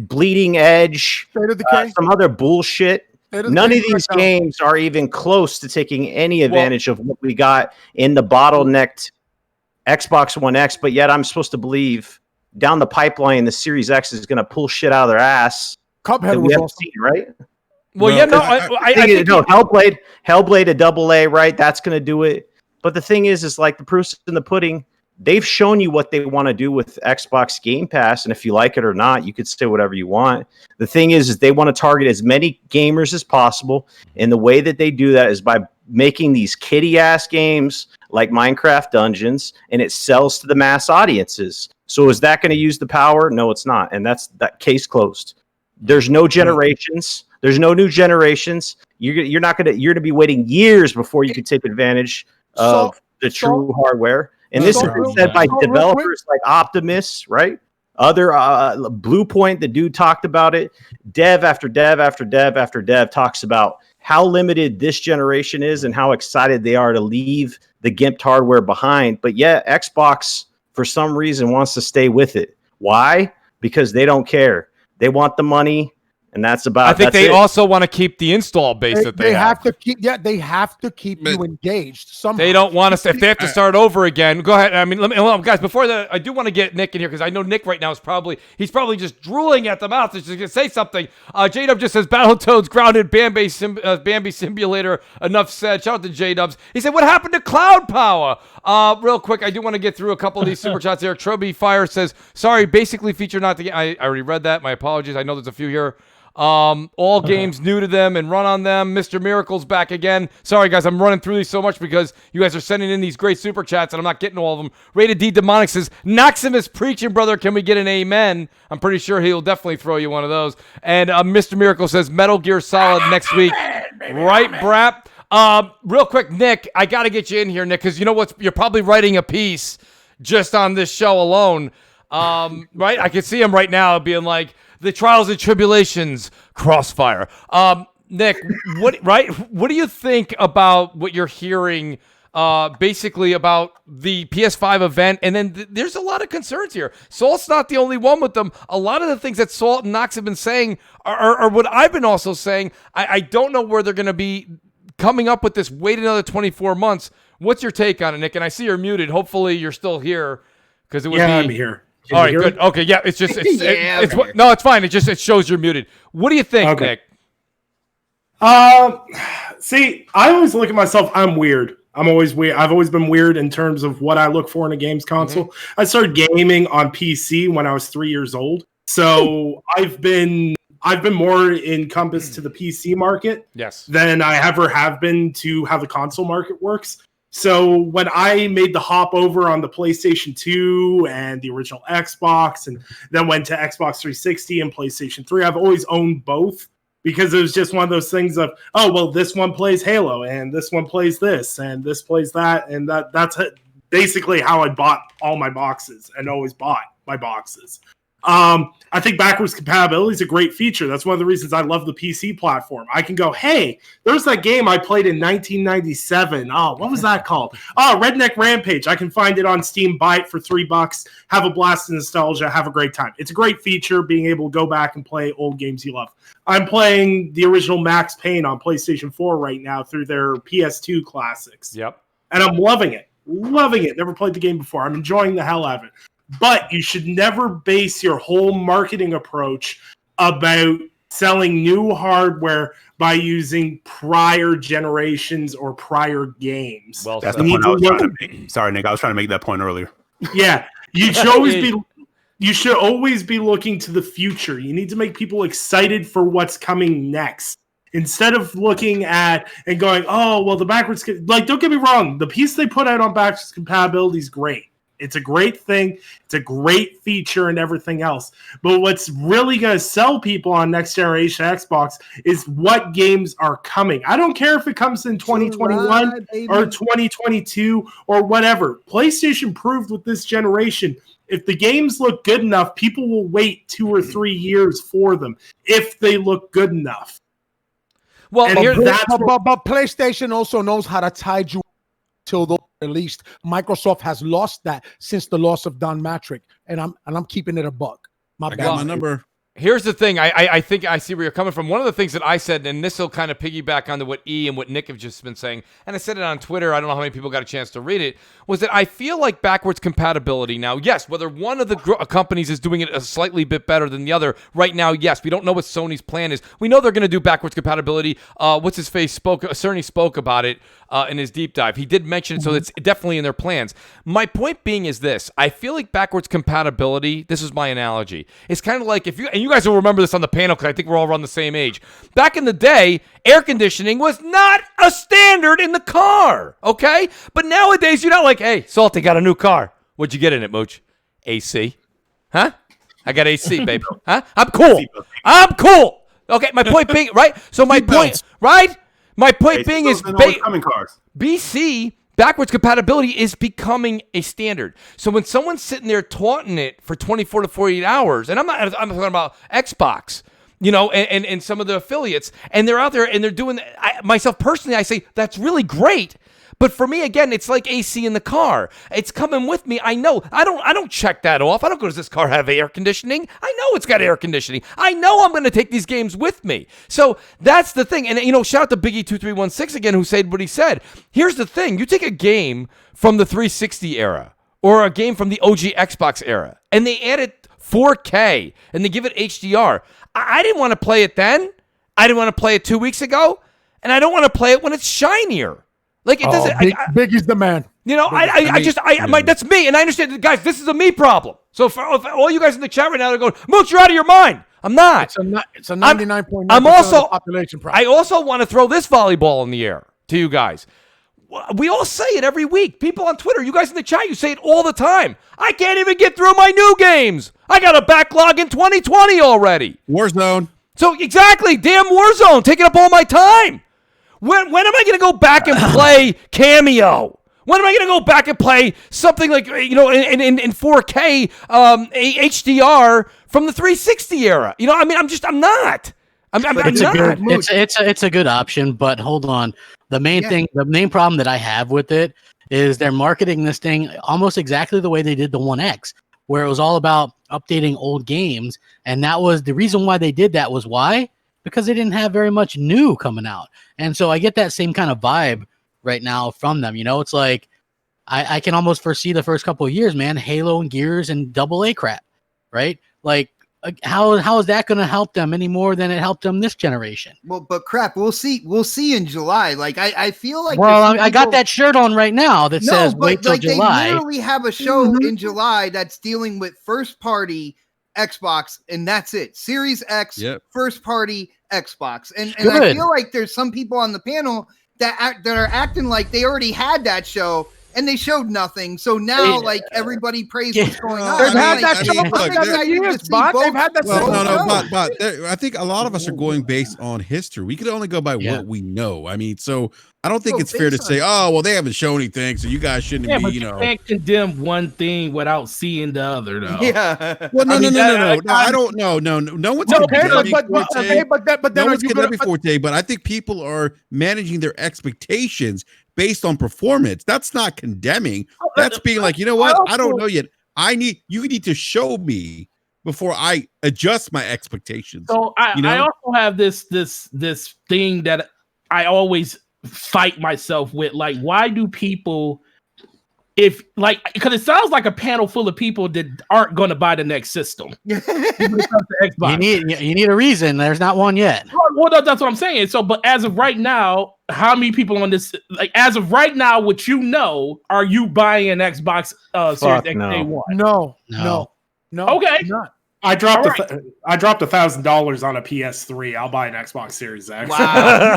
Bleeding Edge, some other bullshit. None of these games are even close to taking any advantage of what we got in the bottlenecked Xbox One X, but yet I'm supposed to believe down the pipeline the Series X is going to pull shit out of their ass. Cuphead was awesome. Seen, right? Well, I think Hellblade a AA, right? That's going to do it. But the thing is like the proof's in the pudding. They've shown you what they want to do with Xbox Game Pass, and if you like it or not, you could say whatever you want. The thing is they want to target as many gamers as possible, and the way that they do that is by making these kiddie-ass games like Minecraft Dungeons, and it sells to the mass audiences. So is that going to use the power? No, it's not, and that's that case closed. There's no generations. There's no new generations. You're going to be waiting years before you can take advantage of the true hardware. And this has been said by developers like Optimus, right? Other Bluepoint, the dude talked about it. Dev after dev after dev after dev talks about how limited this generation is and how excited they are to leave the gimped hardware behind. But yet Xbox, for some reason, wants to stay with it. Why? Because they don't care. They want the money. And that's about. I think they also want to keep the install base that they have to keep. Yeah, they have to keep you engaged. Somehow. They don't want us if they have to start over again. Go ahead. I mean, guys. Before that, I do want to get Nick in here because I know Nick right now is probably just drooling at the mouth. He's just gonna say something. J-Dub just says Battletoads grounded Bambi Simulator. Enough said. Shout out to J-Dubs. He said, "What happened to Cloud Power?" Real quick, I do want to get through a couple of these super chats here. Troby Fire says, "Sorry, basically feature not the game." I already read that. My apologies. I know there's a few here. All games new to them and run on them. Mr. Miracle's back again. Sorry, guys, I'm running through these so much because you guys are sending in these great super chats and I'm not getting all of them. Rated D Demonic says, Noximus preaching, brother. Can we get an amen? I'm pretty sure he'll definitely throw you one of those. And Mr. Miracle says, Metal Gear Solid next week. Right, Brap? Real quick, Nick, I got to get you in here, Nick, because you know what? You're probably writing a piece just on this show alone. Right? I can see him right now being like, the trials and tribulations, Crossfire. Nick, what do you think about what you're hearing basically about the PS5 event? And then there's a lot of concerns here. Salt's not the only one with them. A lot of the things that Salt and Nox have been saying are what I've been also saying. I don't know where they're going to be coming up with this. Wait another 24 months. What's your take on it, Nick? And I see you're muted. Hopefully you're still here because it would be. I'm here. All right, good. Okay, yeah, it's just no, it's fine. It shows you're muted. What do you think, Nick? See, I always look at myself. I'm weird. I'm always weird. I've always been weird in terms of what I look for in a games console. Mm-hmm. I started gaming on PC when I was 3 years old, so I've been more encompassed to the PC market than I ever have been to how the console market works. So when I made the hop over on the PlayStation 2 and the original Xbox and then went to Xbox 360 and PlayStation 3, I've always owned both because it was just one of those things of, oh, well, this one plays Halo and this one plays this and this plays that. And that's basically how I bought all my boxes and always bought my boxes. I think backwards compatibility is a great feature. That's one of the reasons I love the PC platform. I can go, hey, there's that game I played in 1997. Oh, what was that called? Oh, Redneck Rampage. I can find it on Steam, buy it for $3, have a blast of nostalgia, have a great time. It's a great feature, being able to go back and play old games you love. I'm playing the original Max Payne on PlayStation 4 right now through their PS2 classics. Yep. And I'm loving it. Loving it. Never played the game before. I'm enjoying the hell out of it. But you should never base your whole marketing approach about selling new hardware by using prior generations or prior games. Well, that's the point I was trying to make. Sorry, Nick, I was trying to make that point earlier. Yeah, you should always be looking to the future. You need to make people excited for what's coming next. Instead of looking at and going, oh, well, the backwards... Like, don't get me wrong. The piece they put out on backwards compatibility is great. It's a great thing. It's a great feature and everything else. But what's really going to sell people on next generation Xbox is what games are coming. I don't care if it comes in 2021 or 2022 or whatever. PlayStation proved with this generation, if the games look good enough, people will wait 2 or 3 years for them if they look good enough. Well, but PlayStation also knows how to tide you till they're released. Microsoft has lost that since the loss of Don Matrick, and I'm keeping it a buck. I got my number. Here's the thing. I think I see where you're coming from. One of the things that I said, and this will kind of piggyback onto what E and what Nick have just been saying, and I said it on Twitter, I don't know how many people got a chance to read it, was that I feel like backwards compatibility now, yes, whether one of the companies is doing it a slightly bit better than the other, right now, yes, we don't know what Sony's plan is. We know they're going to do backwards compatibility. Cerny spoke about it in his deep dive. He did mention it, so it's definitely in their plans. My point being is this. I feel like backwards compatibility, this is my analogy, it's kind of like if you, and you guys will remember this on the panel because I think we're all around the same age. Back in the day, air conditioning was not a standard in the car, okay? But nowadays, you're not like, hey, Salty got a new car. What'd you get in it, Mooch? AC. Huh? I got AC, baby. Huh? I'm cool. Okay, my point being, right? So my point, right? My point being is BC, backwards compatibility, is becoming a standard. So when someone's sitting there taunting it for 24 to 48 hours, and I'm talking about Xbox, you know, and some of the affiliates, and they're out there and they're doing, myself personally, I say, that's really great. But for me, again, it's like AC in the car. It's coming with me. I know. I don't check that off. I don't go, does this car have air conditioning? I know it's got air conditioning. I know I'm going to take these games with me. So that's the thing. And, you know, shout out to Biggie2316 again, who said what he said. Here's the thing. You take a game from the 360 era or a game from the OG Xbox era, and they add it 4K, and they give it HDR. I didn't want to play it then. I didn't want to play it 2 weeks ago. And I don't want to play it when it's shinier. Like it doesn't. Biggie's the man. You know, that's me, and I understand, guys. This is a me problem. So for all you guys in the chat right now, they're going, Mooch, you're out of your mind. I'm not. It's a 99.9% of the population problem. I also want to throw this volleyball in the air to you guys. We all say it every week. People on Twitter, you guys in the chat, you say it all the time. I can't even get through my new games. I got a backlog in 2020 already. Warzone. So exactly, damn Warzone, taking up all my time. When am I going to go back and play Cameo? When am I going to go back and play something like, you know, in 4K HDR from the 360 era? You know, I mean, I'm not. It's a good option, but hold on. The main problem that I have with it is they're marketing this thing almost exactly the way they did the One X, where it was all about updating old games, and that was the reason why they did that. Was why? Because they didn't have very much new coming out. And so I get that same kind of vibe right now from them. You know, it's like I can almost foresee the first couple of years, man, Halo and Gears and AA crap, right? Like, how is that going to help them any more than it helped them this generation? Well, but crap, we'll see in July. Like, I feel like. Well, I got that shirt on right now that says wait till July. They literally have a show in July that's dealing with first party Xbox, and that's it. Series X, first party Xbox, and I feel like there's some people on the panel that are acting like they already had that show and they showed nothing. So now, like, everybody prays what's going on. They've had that show for years, but they've had that show. But I think a lot of us are going based on history. We can only go by what we know. I mean, so I don't think it's fair to say, oh, well, they haven't shown anything, so you guys shouldn't be, but you know. Can't condemn one thing without seeing the other, though. Yeah. Well, no, I don't know. No one's condemning Forte. But no one's condemning Forte, but I think people are managing their expectations based on performance. That's not condemning. That's being like, you know what? I don't know yet. You need to show me before I adjust my expectations. So I also have this thing that I always fight myself with. Like, why do people, because it sounds like a panel full of people that aren't going to buy the next system. You need a reason. There's not one yet. Well, that's what I'm saying. So, but as of right now, how many people on this, like, as of right now, what you know, are you buying an Xbox Series X Day One? No. Okay. I dropped $1,000 on a PS3. I'll buy an Xbox Series X. Wow.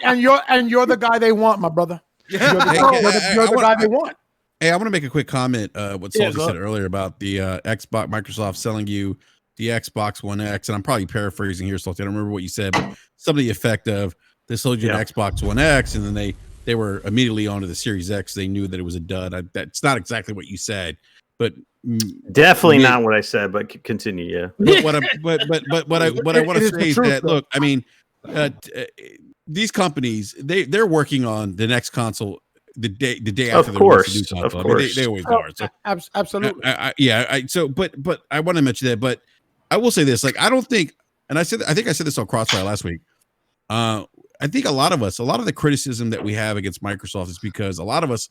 and you're the guy they want, my brother. You're the guy they want. Hey, I want to make a quick comment. What Salty said earlier about the Xbox, Microsoft selling you the Xbox One X, and I'm probably paraphrasing here, Salty. I don't remember what you said, but some of the effect of they sold you an Xbox One X, and then they were immediately onto the Series X. They knew that it was a dud. That's not exactly what you said, but definitely not what I said. But continue, yeah. But what I want to say is that look, I mean, these companies they're working on the next console the day after the new console. Of course, I mean, they always are. So, absolutely. But I want to mention that. But I will say this: like, I don't think, and I think I said this on CrossFire last week. I think a lot of the criticism that we have against Microsoft is because a lot of us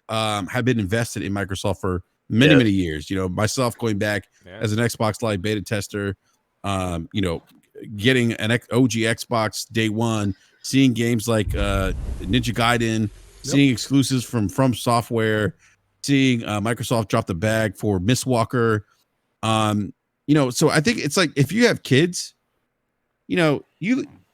have been invested in Microsoft for many years. You know, myself going back as an Xbox Live beta tester. You know, getting an OG Xbox day one, seeing games like Ninja Gaiden. Seeing exclusives from Software, seeing Microsoft drop the bag for Mistwalker, you know. So I think it's like if you have kids, you know,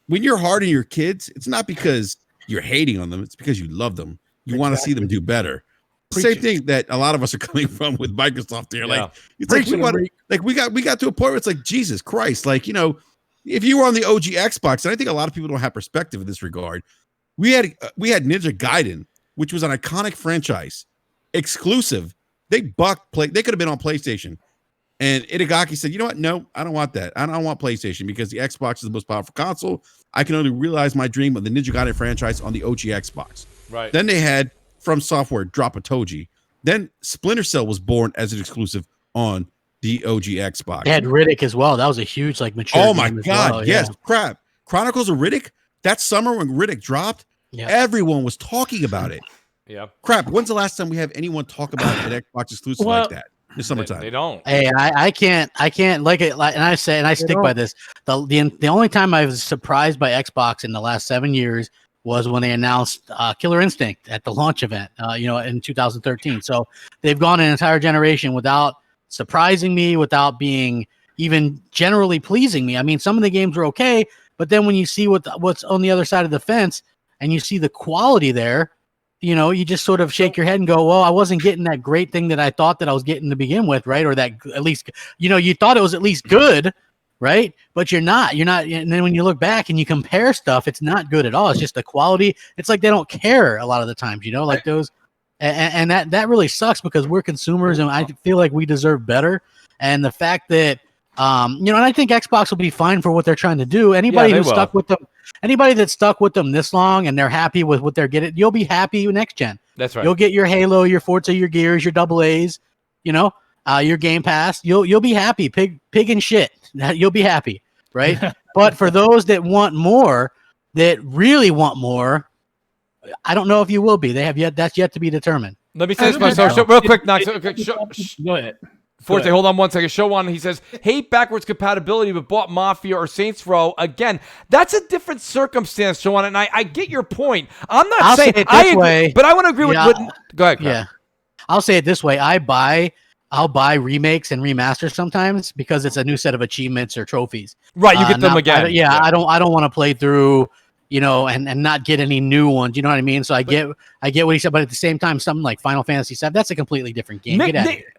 when you're hard on your kids, it's not because you're hating on them; it's because you love them. You want to see them do better. Same thing that a lot of us are coming from with Microsoft here. Like it's like we got to a point where it's like Jesus Christ, like, you know, if you were on the OG Xbox, and I think a lot of people don't have perspective in this regard. We had Ninja Gaiden, which was an iconic franchise, exclusive. They bucked play. They could have been on PlayStation, and Itagaki said, "You know what? No, I don't want that. I don't want PlayStation because the Xbox is the most powerful console. I can only realize my dream of the Ninja Gaiden franchise on the OG Xbox." Right. Then they had From Software drop a Toji. Then Splinter Cell was born as an exclusive on the OG Xbox. They had Riddick as well. That was a huge mature. Oh my God! Yes, crap. Chronicles of Riddick. That summer when Riddick dropped, everyone was talking about it. Yeah. Crap. When's the last time we have anyone talk about an Xbox exclusive like that? In the summertime. They don't. Hey, I can't like it. And I say, and I stick by this. The only time I was surprised by Xbox in the last 7 years was when they announced Killer Instinct at the launch event, you know, in 2013. So they've gone an entire generation without surprising me, without being even generally pleasing me. I mean, some of the games were okay. But then when you see what's on the other side of the fence and you see the quality there, you know, you just sort of shake your head and go, well, I wasn't getting that great thing that I thought that I was getting to begin with, right? Or that at least, you know, you thought it was at least good, right? But you're not. And then when you look back and you compare stuff, it's not good at all. It's just the quality. It's like they don't care a lot of the times, you know, like those. And that really sucks because we're consumers and I feel like we deserve better. And the fact that, you know, and I think Xbox will be fine for what they're trying to do. Anybody who's stuck with them, anybody that's stuck with them this long and they're happy with what they're getting, you'll be happy next gen. That's right. You'll get your Halo, your Forza, your Gears, your AA's, you know, your Game Pass. You'll be happy. Pig and shit. You'll be happy, right? But for those that want more, that really want more, I don't know if you will be. That's yet to be determined. Let me finish myself real quick, Knox. Okay, go ahead. Forte, hold on one second. Show one. He says, hate backwards compatibility, but bought Mafia or Saints Row. Again, that's a different circumstance, Showan, and I get your point. I'm not saying I agree, way. but I want to agree with go ahead, Craig. Yeah. I'll say it this way. I'll buy remakes and remasters sometimes because it's a new set of achievements or trophies. Right, you get them again. I don't want to play through, you know, and not get any new ones. You know what I mean? So I get what he said, but at the same time, something like Final Fantasy VII, that's a completely different game.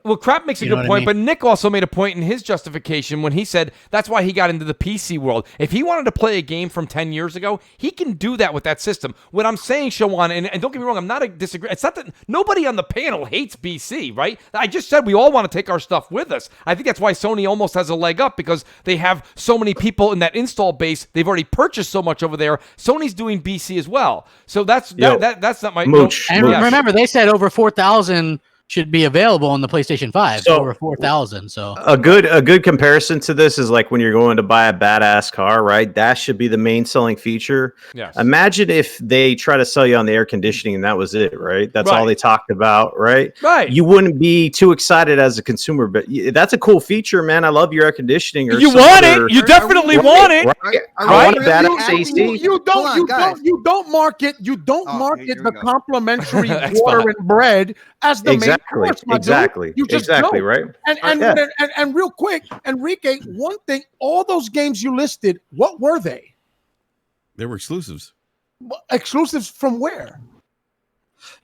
Well, Crap makes a good point, but Nick also made a point in his justification when he said that's why he got into the PC world. If he wanted to play a game from 10 years ago, he can do that with that system. What I'm saying, Showan, and don't get me wrong, I'm not a disagree. It's not that nobody on the panel hates BC, right? I just said we all want to take our stuff with us. I think that's why Sony almost has a leg up because they have so many people in that install base. They've already purchased so much over there. Sony's doing BC as well. So that's not my Mooch. And remember, they said over 4,000 should be available on the PlayStation 5. So over 4,000. So a good comparison to this is like when you're going to buy a badass car, right? That should be the main selling feature. Yes. Imagine if they try to sell you on the air conditioning and that was it, right? That's all they talked about, right? Right. You wouldn't be too excited as a consumer, but that's a cool feature, man. I love your air conditioning. You want it. You definitely want it. Right? I want a badass AC. You don't market the complimentary water and bread as the main course, exactly. You just exactly, don't. right? And real quick, Enrique, one thing, all those games you listed, what were they? They were exclusives. Exclusives from where?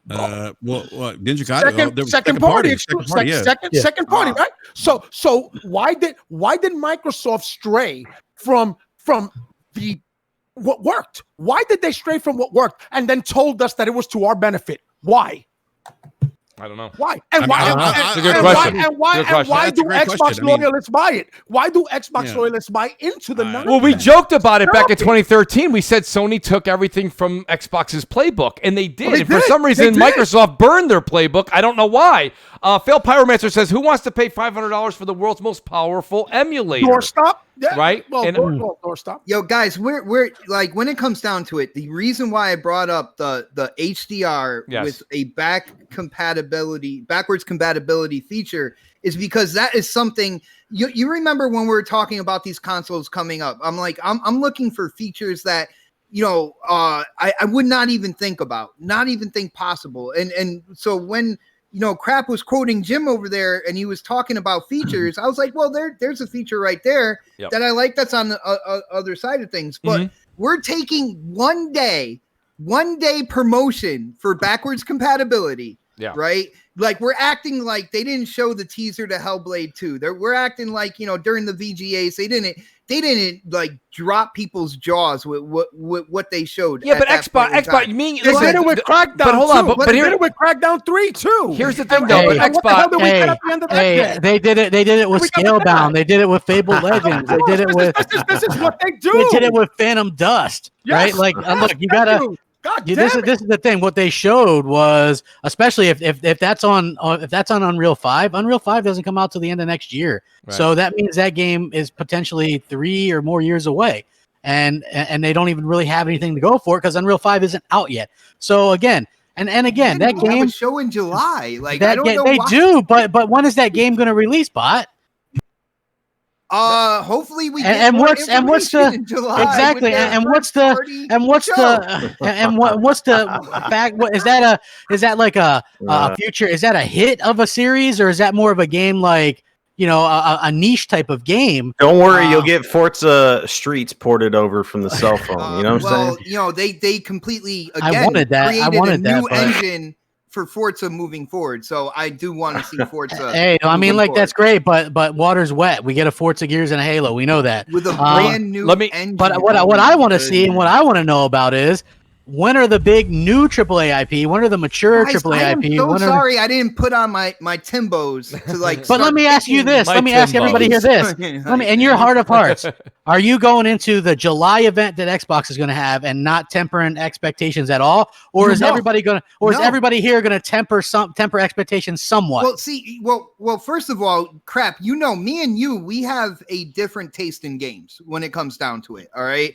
Well, Ninja Gaiden. Second party, second party, Yeah. right? So why did Microsoft stray from the what worked? Why did they stray from what worked and then told us that it was to our benefit? Why? I don't know. Why? And why? That's a good question. And why That's do a great Xbox question. I mean- loyalists buy it? Why do Xbox loyalists buy into the nonsense? Well, we joked about it back in 2013. We said Sony took everything from Xbox's playbook, and they did. Well, they and for did. some reason, They did. Microsoft burned their playbook. I don't know why. Phil Pyromancer says, "Who wants to pay $500 for the world's most powerful emulator?" Doorstop, yeah. Right? Well, And- doorstop. Yo, guys, we're like, when it comes down to it, the reason why I brought up the HDR Yes. with a backwards compatibility feature is because that is something you remember when we were talking about these consoles coming up. I'm like, I'm looking for features that I would not even think about, not even think possible. And so when Crap was quoting Jim over there and he was talking about features, I was like, well, there's a feature right there that I like that's on the other side of things. But we're taking one day promotion for backwards compatibility. Yeah. Right. Like we're acting like they didn't show the teaser to Hellblade 2. We're acting like, during the VGAs, they didn't like drop people's jaws with what they showed. Yeah, but Xbox, you mean They did it with Crackdown. But hold on, but they here did it with Crackdown 3 too. Here's the thing, though. But What the hell did we get Xbox, at the end of that day? They did it with We got the Scalebound. They did it with Fable Legends. They did it with. This is what they do. They did it with Phantom Dust. Yes. Right? Like, look, you gotta. God Yeah, damn this is the thing. What they showed was, especially if that's on Unreal 5, Unreal 5 doesn't come out till the end of next year. Right. So that means that game is potentially 3 or more years away, and they don't even really have anything to go for because Unreal 5 isn't out yet. So again, and again, that We'll have game a show in July. Like that I don't game, know they why. do, but when is that game going to release, Bot? Hopefully we And get more what's the information in July exactly with and what's first the party and what's show. the and what's the fact? What is that like a future? Is that a hit of a series or is that more of a game like a niche type of game? Don't worry, you'll get Forza Streets ported over from the cell phone. You know what I'm saying? They completely I wanted that. created a new but- engine for Forza moving forward. So I do want to see Forza. Hey, I mean, moving like forward. that's great, but water's wet. We get a Forza Gears and a Halo. We know that. With a brand new engine. But what I want to see and what I want to know about is when are the big new AAA IP? When are the mature Guys, AAA I am IP? so When are sorry I didn't put on my Timbos to like. But let me ask you this. Let me ask everybody here this. Let me, in your heart of hearts, are you going into the July event that Xbox is going to have and not tempering expectations at all, or is everybody going to, or is everybody here going to temper expectations somewhat? Well, see, well, first of all, Crap, me and you, we have a different taste in games when it comes down to it. All right.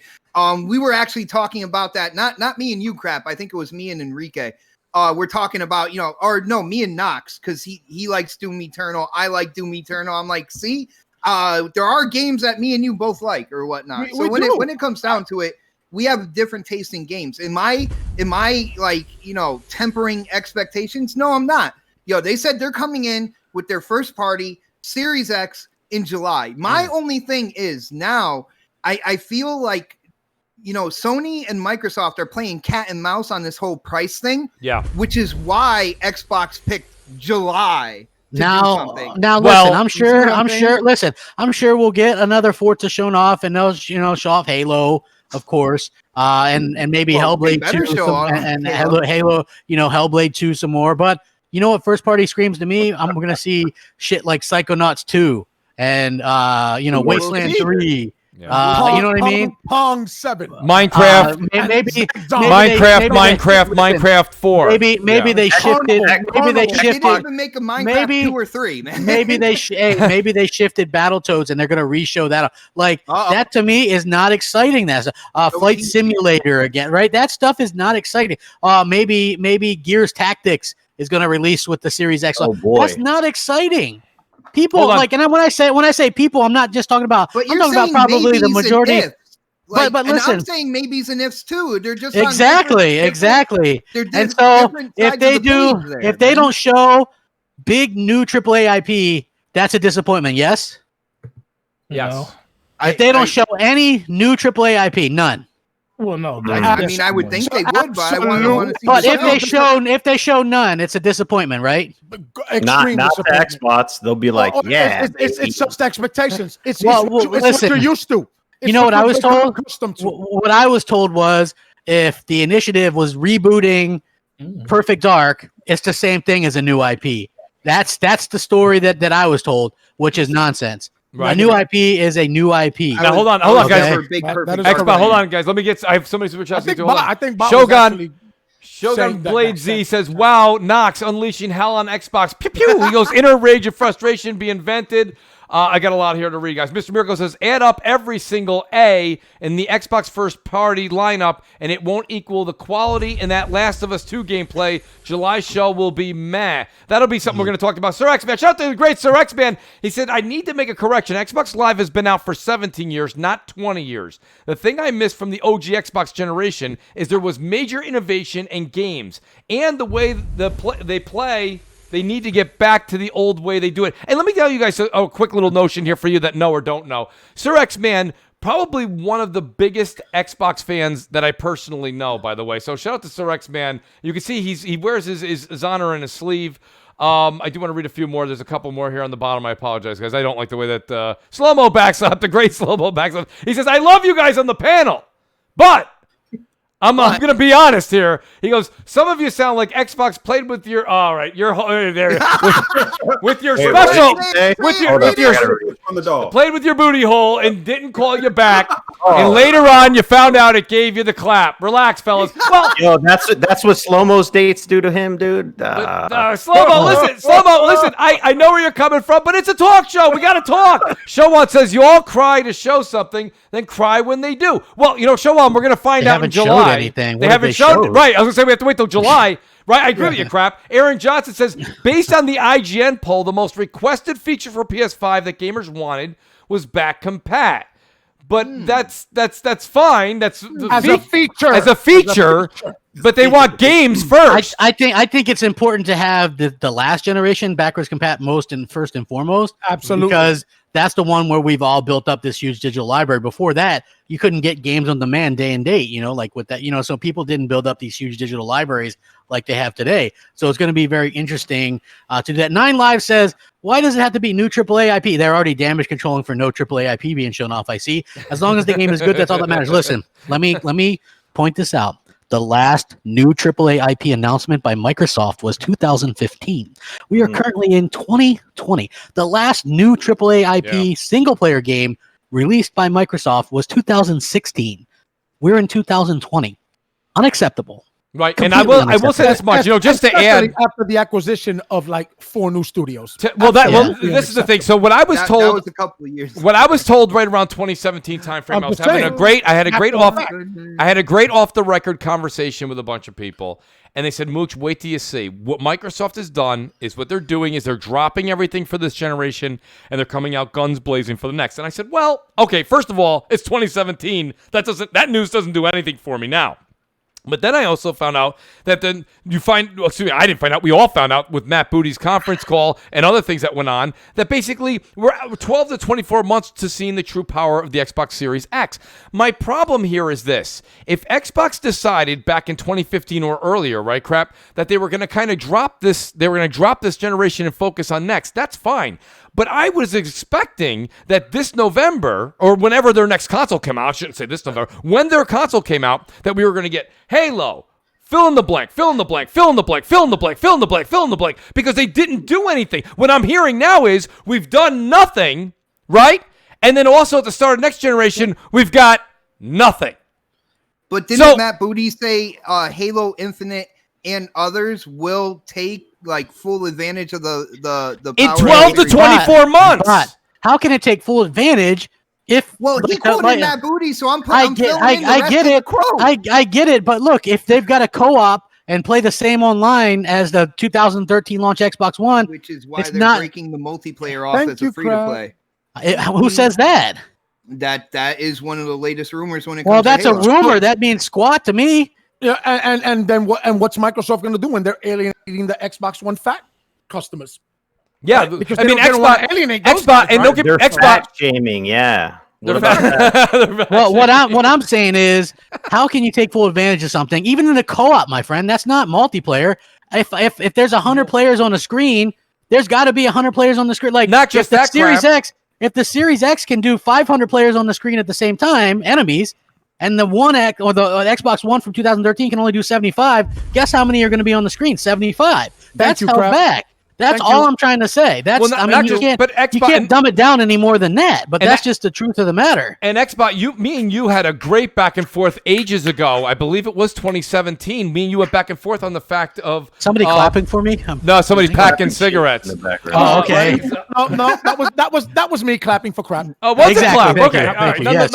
We were actually talking about that. Not me and you, Crap. I think it was me and Enrique. We're talking about, me and Knox, because he likes Doom Eternal. I like Doom Eternal. I'm like, see, there are games that me and you both like or whatnot. So when it comes down to it, we have different taste in games. Am I like, tempering expectations? No, I'm not. They said they're coming in with their first party Series X in July. My only thing is now I feel like, Sony and Microsoft are playing cat and mouse on this whole price thing. Yeah. Which is why Xbox picked July. Now, listen, I'm sure we'll get another Forza shown off, and they'll, show off Halo, of course, and maybe Hellblade 2, and Halo, Hellblade 2 some more. But you know what? First party screams to me. I'm gonna see shit like Psychonauts 2 and Wasteland 3. Yeah. You know what I mean? Pong 7, Minecraft, Minecraft 4. Maybe they shifted. Maybe they They shifted. didn't even make a Minecraft 2 or 3, man. maybe they shifted Battletoads and they're gonna re-show that. Like that to me is not exciting. That's Flight Simulator again, right? That stuff is not exciting. Maybe Gears Tactics is gonna release with the Series X. Oh boy, that's not exciting. People like, and when I say people, I'm not just talking about. But I'm talking about probably the majority. Like, but listen, and I'm saying maybes and ifs too. They're just exactly. And so if they don't show big new AAA IP, that's a disappointment. Yes. Yes. If they don't show any new AAA IP, none. Well, no. I mean, I would think they would, but I want to see. But if they show none, it's a disappointment, right? Not the Xbox. They'll be like, it's just expectations. It's listen, what you're used to. You know what I was told? What I was told was if the initiative was rebooting Perfect Dark, it's the same thing as a new IP. That's the story that I was told, which is nonsense. Right. A new IP is a new IP. Now hold on, guys. Xbox, hold on, guys. Let me get. I have so many super chats. I think Shogun Blade Z says, "Wow, Nox unleashing hell on Xbox." Pew pew. He goes, "Inner rage and frustration be invented." I got a lot here to read, guys. Mr. Miracle says, add up every single A in the Xbox first-party lineup, and it won't equal the quality in that Last of Us 2 gameplay. July show will be meh. That'll be something we're going to talk about. Sir X-Man, shout out to the great Sir X-Man. He said, I need to make a correction. Xbox Live has been out for 17 years, not 20 years. The thing I missed from the OG Xbox generation is there was major innovation in games, and the way they play... They need to get back to the old way they do it. And let me tell you guys a quick little notion here for you that know or don't know. Sir X-Man, probably one of the biggest Xbox fans that I personally know, by the way. So shout out to Sir X-Man. You can see he wears his honor in his sleeve. I do want to read a few more. There's a couple more here on the bottom. I apologize, guys. I don't like the way that Slow-Mo backs up. The great Slow-Mo backs up. He says, I love you guys on the panel, but... I'm going to be honest here. He goes, some of you sound like Xbox played with your, all right, your, there, with your special, played with your booty hole and didn't call you back. And later on, you found out it gave you the clap. Relax, fellas. Well, yo, that's what Slow-Mo's dates do to him, dude. Slow-Mo, listen. I know where you're coming from, but it's a talk show. We got to talk. Showon says you all cry to show something, then cry when they do. Well, Showon, we're going to find out in July. Anything. They haven't shown it. Right. I was going to say we have to wait till July. Right. I agree with you, crap. Aaron Johnson says, based on the IGN poll, the most requested feature for PS5 that gamers wanted was back compat. But that's fine. That's as a feature. But they want games first. I think it's important to have the last generation backwards compat first and foremost. Absolutely. Because that's the one where we've all built up this huge digital library. Before that, you couldn't get games on demand day and date, like with that, so people didn't build up these huge digital libraries like they have today. So it's going to be very interesting to do that. 9 Live says, why does it have to be new AAA IP? They're already damage controlling for no AAA IP being shown off, I see. As long as the game is good, that's all that matters. Listen, let me point this out. The last new AAA IP announcement by Microsoft was 2015. We are currently in 2020. The last new AAA IP single-player game released by Microsoft was 2016. We're in 2020. Unacceptable. Right, and I will say this much, just to add, after the acquisition of like 4 new studios. This is the thing. So what I was told, that was a couple of years. What I was told right around 2017 timeframe, I had a great off the record conversation with a bunch of people, and they said, Mooch, wait till you see what Microsoft has done. Is what they're doing is they're dropping everything for this generation, and they're coming out guns blazing for the next. And I said, well, okay, first of all, it's 2017. That news doesn't do anything for me now. But then I also found out that I didn't find out. We all found out with Matt Booty's conference call and other things that went on that basically we're 12 to 24 months to seeing the true power of the Xbox Series X. My problem here is this. If Xbox decided back in 2015 or earlier, right, crap, that they were going to kind of drop this generation and focus on next, that's fine. But I was expecting that this November, or whenever their next console came out, I shouldn't say this November, when their console came out, that we were going to get Halo, fill in the blank, fill in the blank, fill in the blank, fill in the blank, fill in the blank, fill in the blank, because they didn't do anything. What I'm hearing now is we've done nothing, right? And then also at the start of next generation, we've got nothing. But didn't Matt Booty say Halo Infinite and others will take like full advantage of the in 12 to 24 months? But how can it take full advantage if? Well, he quoted Matt Booty, so I get it. But look, if they've got a co-op and play the same online as the 2013 launch Xbox One, which is why they're breaking the multiplayer off as a free to play. Who says that? That is one of the latest rumors when it comes. Well, that's to Halo. A rumor. That means squat to me. Yeah, and then what? And what's Microsoft going to do when they're alienating the Xbox One fat customers? Yeah, right? Because Xbox alienate those guys, and right? They're fat shaming. Yeah. Well, what I'm saying is, how can you take full advantage of something? Even in a co-op, my friend, that's not multiplayer. If there's 100 players on a screen, there's got to be 100 players on the screen. Like not just that Series X. If the Series X can do 500 players on the screen at the same time, enemies, and the One X or the Xbox One from 2013 can only do 75, guess how many are going to be on the screen? 75. That's held back. That's all I'm trying to say. That's you can't dumb it down any more than that. But that's just the truth of the matter. And Xbox, me and you had a great back and forth ages ago. I believe it was 2017. Me and you went back and forth on the fact of somebody clapping for me. No, somebody's packing cigarettes. In the background. Oh, okay. No, that was me clapping for crap. Oh, was it clap? Thank Okay, you. all right. Yes,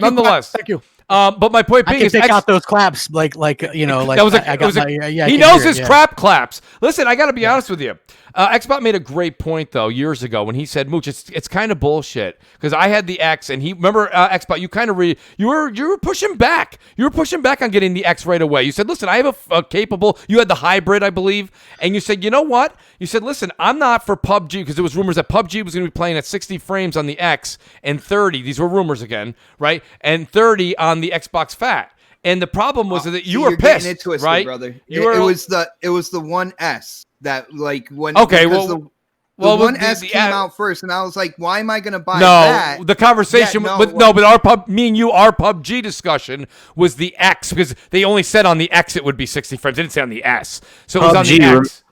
Nonetheless. Thank you. But my point being I can is pick out those claps like he knows his crap claps. Listen, I got to be honest with you. Xbox made a great point though years ago when he said, "Mooch, it's kind of bullshit," because I had the X and he remember Xbox. You kind of you were pushing back. You were pushing back on getting the X right away. You said, "Listen, I have a capable." You had the hybrid, I believe, and you said, "You know what?" You said, "Listen, I'm not for PUBG because there was rumors that PUBG was going to be playing at 60 frames on the X and 30. These were rumors again, right? And 30 on the Xbox Fat." And the problem was that you were pissed, it twisted, right? Brother. It was the One S that like when the One S came out first, and I was like, why am I going to buy that? The conversation but me and you, our PUBG discussion was the X because they only said on the X it would be 60 frames. They didn't say on the S, so it was on the X.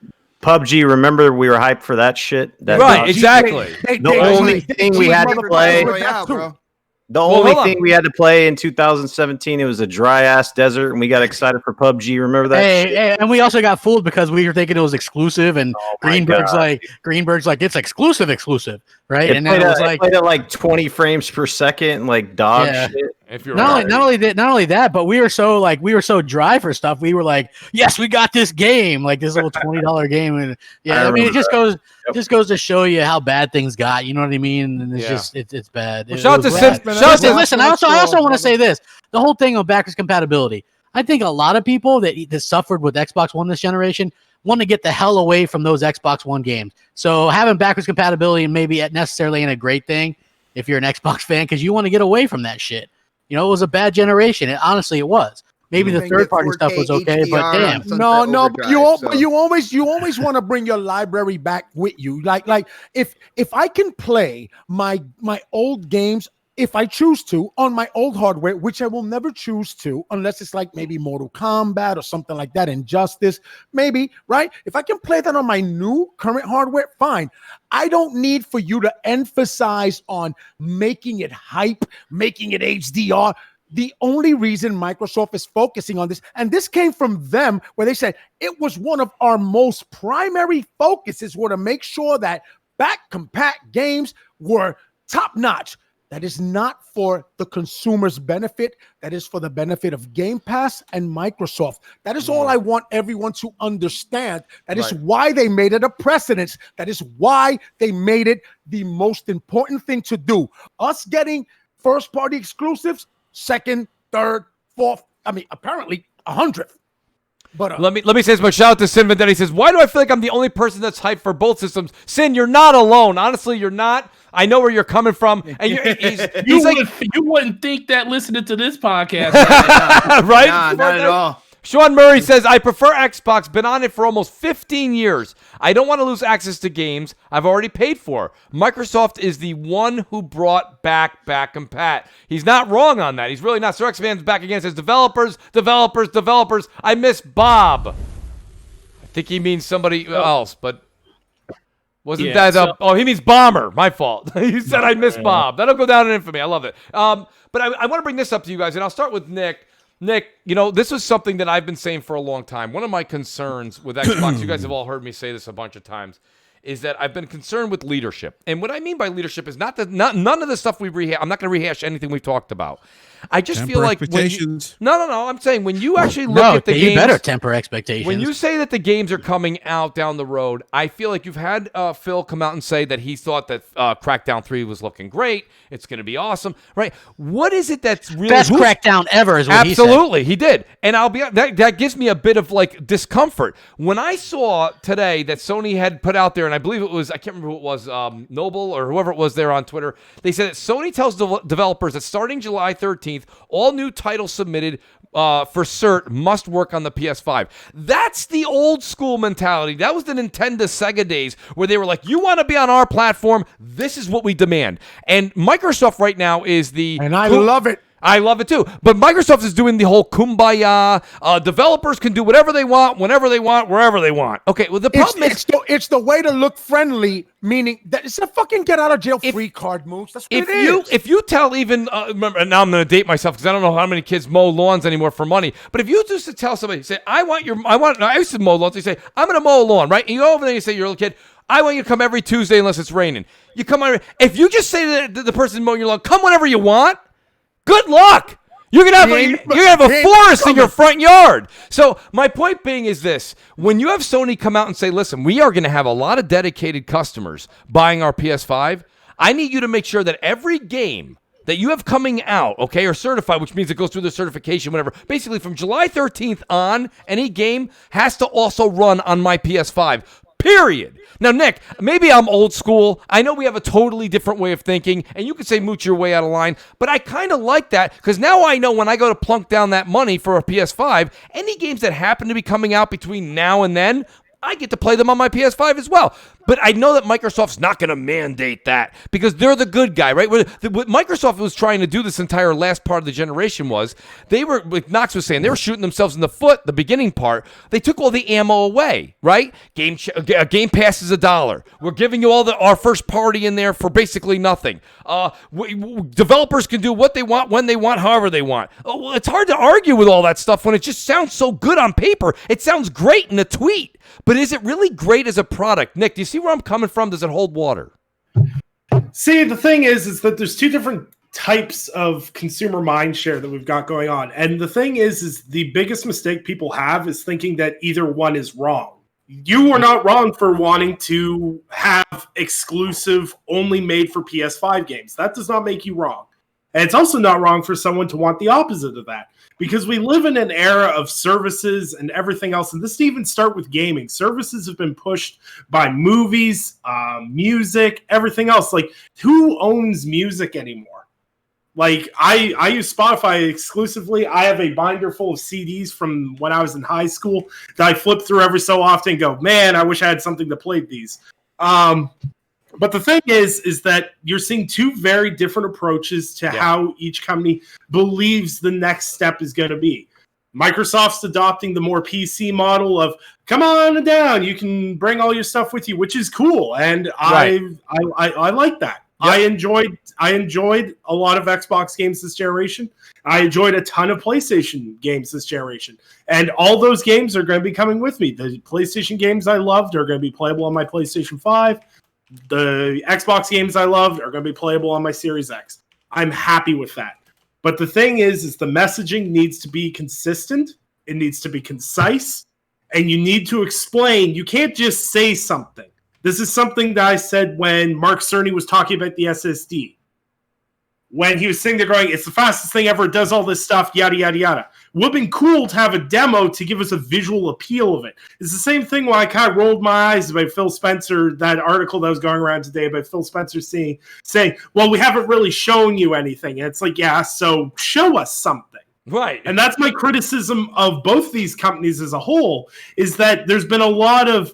PUBG, remember we were hyped for that shit? Right, exactly. The only thing we had to play. The only thing we had to play in 2017, it was a dry-ass desert, and we got excited for PUBG. Remember that? Hey, and we also got fooled because we were thinking it was exclusive, and Greenberg's like, it's exclusive, right? It played at like 20 frames per second, and like dog shit. If you're not only that, but we were so dry for stuff. We were like, yes, we got this game, like this little $20 game, and it just goes to show you how bad things got. You know what I mean? And it's it's bad. Well, shout out to Simp. Listen, I also want to say this: the whole thing of backwards compatibility. I think a lot of people that suffered with Xbox One this generation want to get the hell away from those Xbox One games. So having backwards compatibility maybe necessarily ain't a great thing if you're an Xbox fan because you want to get away from that shit. You know, it was a bad generation. Honestly, it was. Maybe the third-party stuff was okay, but damn. No, but you always want to bring your library back with you. Like if I can play my old games, if I choose to, on my old hardware, which I will never choose to, unless it's like maybe Mortal Kombat or something like that, Injustice, maybe, right? If I can play that on my new current hardware, fine. I don't need for you to emphasize on making it hype, making it HDR. The only reason Microsoft is focusing on this, and this came from them, where they said it was one of our most primary focuses were to make sure that back compact games were top-notch. That is not for the consumer's benefit. That is for the benefit of Game Pass and Microsoft. That is all I want everyone to understand. That is why they made it a precedence. That is why they made it the most important thing to do. Us getting first-party exclusives, second, third, fourth, apparently 100th. But let me say this much. Shout out to Sin Vendetti. He says, why do I feel like I'm the only person that's hyped for both systems? Sin, you're not alone. Honestly, you're not. I know where you're coming from. And you wouldn't think that listening to this podcast. Right? Nah, not at all. Sean Murray says, I prefer Xbox. Been on it for almost 15 years. I don't want to lose access to games I've already paid for. Microsoft is the one who brought back and Pat. He's not wrong on that. He's really not. Sir X Fan's back again. Says, developers. I miss Bob. I think he means somebody else, but wasn't he means Bomber. My fault. He said I miss Bob. That'll go down in infamy. I love it. But I want to bring this up to you guys, and I'll start with Nick. Nick, you know, this was something that I've been saying for a long time. One of my concerns with Xbox, you guys have all heard me say this a bunch of times, is that I've been concerned with leadership. And what I mean by leadership is none of the stuff we rehash. I'm not going to rehash anything we've talked about. I just feel like no. I'm saying when you actually look at the games, you better temper expectations. When you say that the games are coming out down the road, I feel like you've had Phil come out and say that he thought that Crackdown 3 was looking great. It's going to be awesome, right? What is it that's really best Crackdown ever? Is what absolutely he did, and I'll be that gives me a bit of like discomfort when I saw today that Sony had put out there, and and I believe it was, I can't remember who it was, Noble or whoever it was there on Twitter. They said that Sony tells developers that starting July 13th, all new titles submitted for cert must work on the PS5. That's the old school mentality. That was the Nintendo Sega days where they were like, you want to be on our platform, this is what we demand. And Microsoft right now is the... And I love it. I love it too. But Microsoft is doing the whole kumbaya. Developers can do whatever they want, whenever they want, wherever they want. Okay, well, the problem is... It's the way to look friendly, meaning that it's a fucking get out of jail free card, Mooch. That's what it is. If you tell even... remember, and now I'm going to date myself because I don't know how many kids mow lawns anymore for money. But if you used to tell somebody, say, I used to mow lawns. They say, I'm going to mow a lawn, right? And you go over there and you say, you're a little kid, I want you to come every Tuesday unless it's raining. You come on. If you just say to the person mowing your lawn, come whenever you want, good luck. You're gonna have a forest in your front yard. So my point being is this: when you have Sony come out and say, "Listen, we are gonna have a lot of dedicated customers buying our PS5," I need you to make sure that every game that you have coming out, okay, or certified, which means it goes through the certification, whatever. Basically, from July 13th on, any game has to also run on my PS5. Period. Now, Nick, maybe I'm old school. I know we have a totally different way of thinking, and you could say, Mooch, you're way out of line, but I kind of like that because now I know when I go to plunk down that money for a PS5, any games that happen to be coming out between now and then, I get to play them on my PS5 as well. But I know that Microsoft's not going to mandate that because they're the good guy, right? What Microsoft was trying to do this entire last part of the generation was they were, like Knox was saying, they were shooting themselves in the foot, the beginning part. They took all the ammo away, right? Game Pass is $1. We're giving you all our first party in there for basically nothing. Developers can do what they want, when they want, however they want. Oh, well, it's hard to argue with all that stuff when it just sounds so good on paper. It sounds great in a tweet, but is it really great as a product? Nick, do you see where I'm coming from? Does it hold water? See, the thing is that there's two different types of consumer mindshare that we've got going on. And the thing is the biggest mistake people have is thinking that either one is wrong. You are not wrong for wanting to have exclusive, only made for PS5 games. That does not make you wrong. And it's also not wrong for someone to want the opposite of that. Because we live in an era of services and everything else. And this didn't even start with gaming. Services have been pushed by movies, music, everything else. Like, who owns music anymore? Like, I use Spotify exclusively. I have a binder full of CDs from when I was in high school that I flip through every so often and go, man, I wish I had something to play these. But the thing is that you're seeing two very different approaches to how each company believes the next step is going to be. Microsoft's adopting the more PC model of, come on down, you can bring all your stuff with you, which is cool. And I like that. Yep. I enjoyed a lot of Xbox games this generation. I enjoyed a ton of PlayStation games this generation. And all those games are going to be coming with me. The PlayStation games I loved are going to be playable on my PlayStation 5. The Xbox games I loved are going to be playable on my Series X. I'm happy with that. But the thing is the messaging needs to be consistent. It needs to be concise. And you need to explain. You can't just say something. This is something that I said when Mark Cerny was talking about the SSD. When he was sitting there going, it's the fastest thing ever, it does all this stuff, yada, yada, yada. Would have been cool to have a demo to give us a visual appeal of it. It's the same thing when I kind of rolled my eyes about Phil Spencer, that article that was going around today about Phil Spencer saying, well, we haven't really shown you anything. And it's like, yeah, so show us something. Right. And that's my criticism of both these companies as a whole, is that there's been a lot of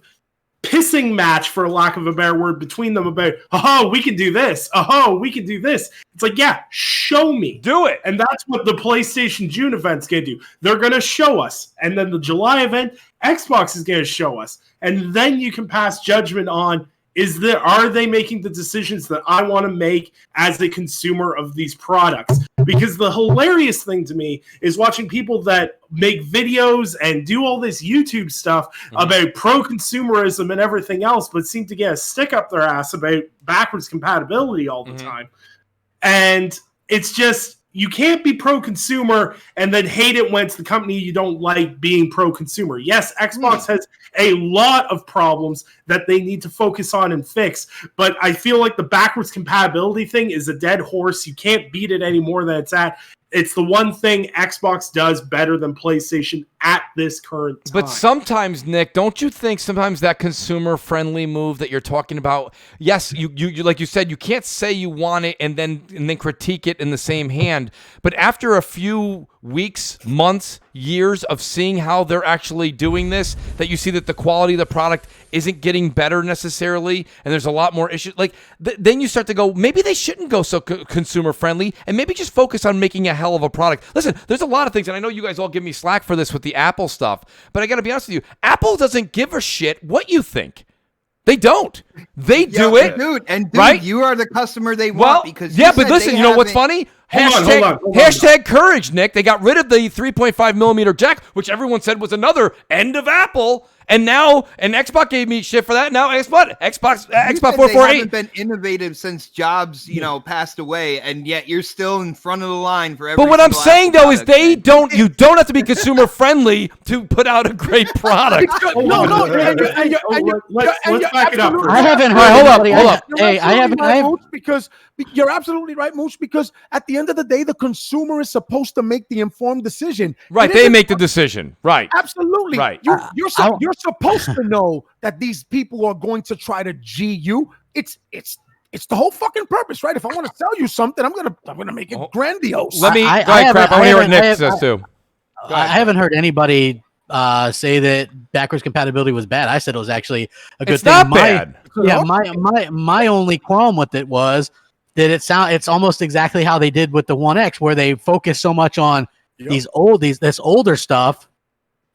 pissing match, for lack of a better word, between them about, oh, we can do this. Oh, we can do this. It's like, yeah, show me. Do it. And that's what the PlayStation June event's going to do. They're going to show us. And then the July event, Xbox is going to show us. And then you can pass judgment on, are they making the decisions that I want to make as a consumer of these products? Because the hilarious thing to me is watching people that make videos and do all this YouTube stuff about pro-consumerism and everything else, but seem to get a stick up their ass about backwards compatibility all the time. And it's just, you can't be pro-consumer and then hate it when it's the company you don't like being pro-consumer. Yes, Xbox has a lot of problems that they need to focus on and fix, but I feel like the backwards compatibility thing is a dead horse. You can't beat it any more than it's at. It's the one thing Xbox does better than PlayStation at this current time. But sometimes, Nick, don't you think sometimes that consumer-friendly move that you're talking about, yes, you like you said, you can't say you want it and then critique it in the same hand. But after a few weeks, months, years of seeing how they're actually doing this, that you see that the quality of the product isn't getting better necessarily, and there's a lot more issues. Like then you start to go, maybe they shouldn't go so consumer friendly, and maybe just focus on making a hell of a product. Listen, there's a lot of things, and I know you guys all give me slack for this with the Apple stuff, but I got to be honest with you, Apple doesn't give a shit what you think. They don't. They do it, dude. And dude, right? You are the customer they want because but listen, you know what's funny? Hashtag courage, Nick. They got rid of the 3.5 millimeter jack, which everyone said was another end of Apple. And now, Xbox gave me shit for that. Now, Xbox 448. They haven't been innovative since Jobs, passed away, and yet you're still in front of the line for every. But what I'm saying though is you don't have to be consumer friendly to put out a great product. Let's back it up. I haven't heard. Hold up. Hey, I haven't. Because you're absolutely right, Mooch. Because at the end of the day, the consumer is supposed to make the informed decision. Right, they make the decision. Right, absolutely. Right. You're supposed to know that these people are going to try to G you. It's the whole fucking purpose, right? If I want to sell you something, I'm gonna make it grandiose. Let me. I want to hear what Nick says too. I haven't heard anybody say that backwards compatibility was bad. I said it was actually a good thing. It's not bad. Yeah, my only qualm with it was that it's almost exactly how they did with the One X, where they focus so much on this older stuff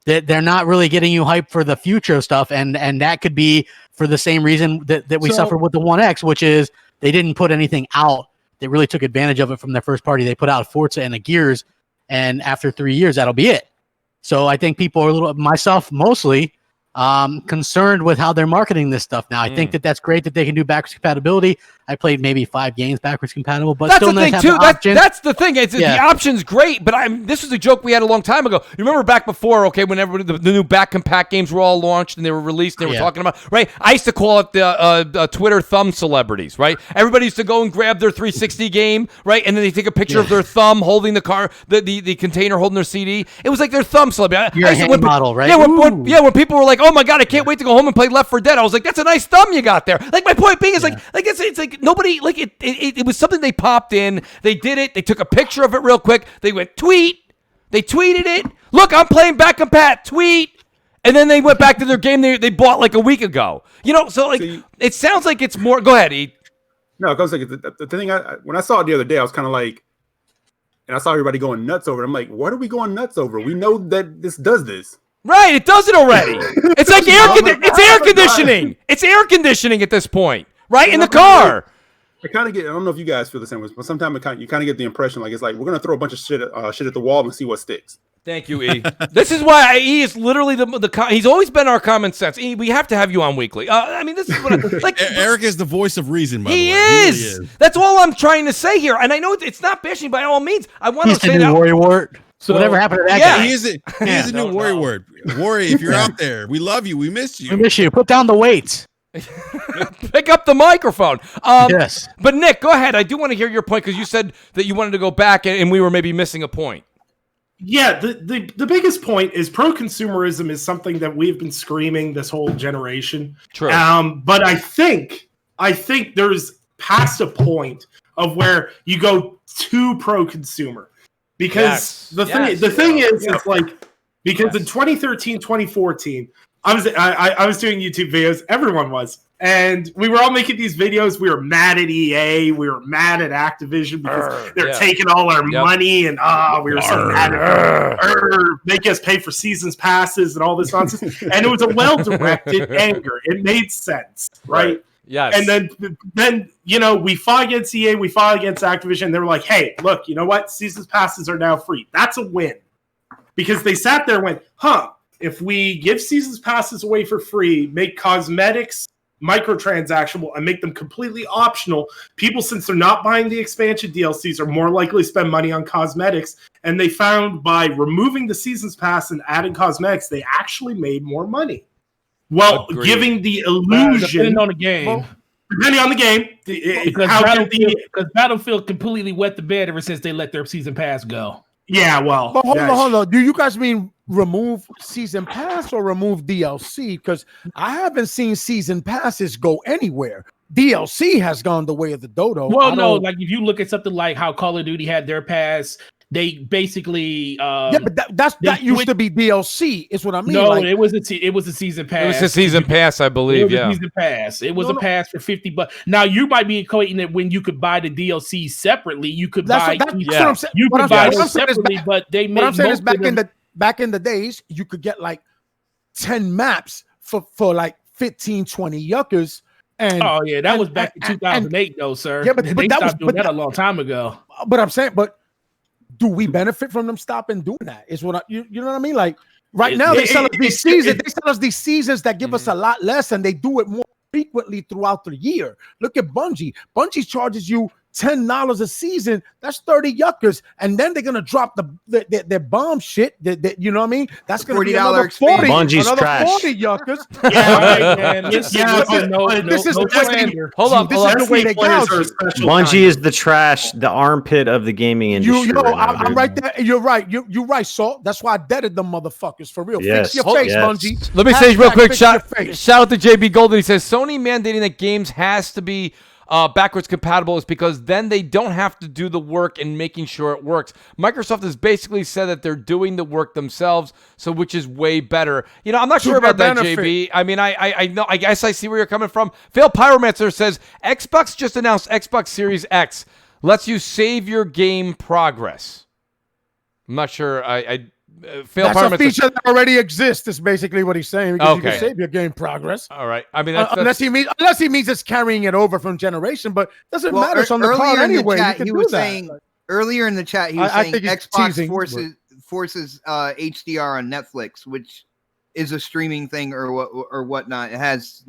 that they're not really getting you hyped for the future stuff, and that could be for the same reason that we suffered with the One X, which is they didn't put anything out. They really took advantage of it from their first party. They put out Forza and the Gears, and after 3 years, that'll be it. So I think people are myself mostly, concerned with how they're marketing this stuff now. I think that's great that they can do backwards compatibility. I played maybe 5 games backwards compatible, but that's still the thing too. That's the thing. The option's great, but this was a joke we had a long time ago. You remember back before, whenever the new back compact games were all launched and they were released, and they were talking about, right? I used to call it the Twitter thumb celebrities, right? Everybody used to go and grab their 360 game, right? And then they take a picture of their thumb holding the container holding their CD. It was like their thumb celebrity. You're a hand model, right? Yeah, when people were like, "Oh my god, I can't wait to go home and play Left 4 Dead," I was like, "That's a nice thumb you got there." Like my point being is it's like nobody like it was something they popped in. They did it. They took a picture of it real quick. They went tweet. They tweeted it. Look, I'm playing back and pat. Tweet. And then they went back to their game they bought like a week ago. So it sounds like it's more. Go ahead, E. No, because like the thing when I saw it the other day, I was kind of like, and I saw everybody going nuts over it. I'm like, what are we going nuts over? We know that this does this. Right, it does it already. It's like air conditioning. It's air conditioning at this point, right? In the car. I kind of get. I don't know if you guys feel the same way, but sometimes you kind of get the impression like it's like we're gonna throw a bunch of shit at the wall and see what sticks. Thank you, E. This is why E is literally he's always been our common sense. E, we have to have you on weekly. This is what Eric is the voice of reason. By the way. He really is. That's all I'm trying to say here, and I know it's not bashing by all means. I want to say that. Worrywart. So whatever happened to that guy? He is a new worrywart. Worry, if you're out there, we love you. We miss you. We miss you. Put down the weights. Pick up the microphone. Yes. But Nick, go ahead. I do want to hear your point because you said that you wanted to go back and we were maybe missing a point. Yeah, the biggest point is pro-consumerism is something that we've been screaming this whole generation. True. But I think there's past a point of where you go too pro-consumer. Because the thing is, it's like, because in 2013, 2014, I was doing YouTube videos. Everyone was. And we were all making these videos. We were mad at EA. We were mad at Activision because they're taking all our money. And we were so mad at them. Make us pay for seasons passes and all this nonsense. And it was a well-directed anger. It made sense, right? Yes. And then we fought against EA. We fought against Activision. They were like, hey, look, you know what? Seasons passes are now free. That's a win. Because they sat there and went, if we give seasons passes away for free, make cosmetics microtransactional and make them completely optional, people, since they're not buying the expansion DLCs, are more likely to spend money on cosmetics. And they found by removing the seasons pass and adding cosmetics, they actually made more money. Well, giving the illusion on the game. Depending on the game, because Battlefield completely wet the bed ever since they let their season pass go. Yeah, well, but hold on. Do you guys mean remove season pass or remove DLC? Because I haven't seen season passes go anywhere. DLC has gone the way of the dodo. Well, no, like if you look at something like how Call of Duty had their pass, they basically but that used to be DLC. Is what I mean. No, like, it was a season pass. It was a season pass, I believe. It was a season pass. It was a pass for $50. Now you might be equating it when you could buy the DLC separately. You could buy. That's what I'm saying. You could buy it separately, but they made. What I'm saying is back in the days, you could get like 10 maps for like 15, 20 yuckers. And that was back in 2008, though, sir. Yeah, but they stopped doing that a long time ago. But I'm saying, do we benefit from them stopping doing that? Is what you know what I mean? Like right now, they sell us these seasons. They sell us these seasons that give us a lot less, and they do it more frequently throughout the year. Look at Bungie. Bungie charges you $10 a season. That's 30 yuckers, and then they're gonna drop their bomb shit. You know what I mean? That's gonna be another 40. Bungie's another trash. 40 yuckers. This is hold on. The way they gouge. Bungie is the trash, the armpit of the gaming industry. I'm right there. You're right. You're right, Salt. That's why I deaded them motherfuckers for real. Yes. Fix your face, Bungie. Let me say real quick. Shout out to JB Golden. He says Sony mandating that games has to be backwards compatible is because then they don't have to do the work in making sure it works. Microsoft has basically said that they're doing the work themselves, so which is way better. You know, I'm not sure about that, JB. I mean, I know. I guess I see where you're coming from. Phil Pyromancer says Xbox just announced Xbox Series X lets you save your game progress. I'm not sure. That's a feature that already exists. Is basically what he's saying. Because you can save your game progress. All right. I mean, unless he means it's carrying it over from generation, but doesn't matter. It's on the cloud anyway. He was saying earlier in the chat. He was saying Xbox forces HDR on Netflix, which is a streaming thing or whatnot. It has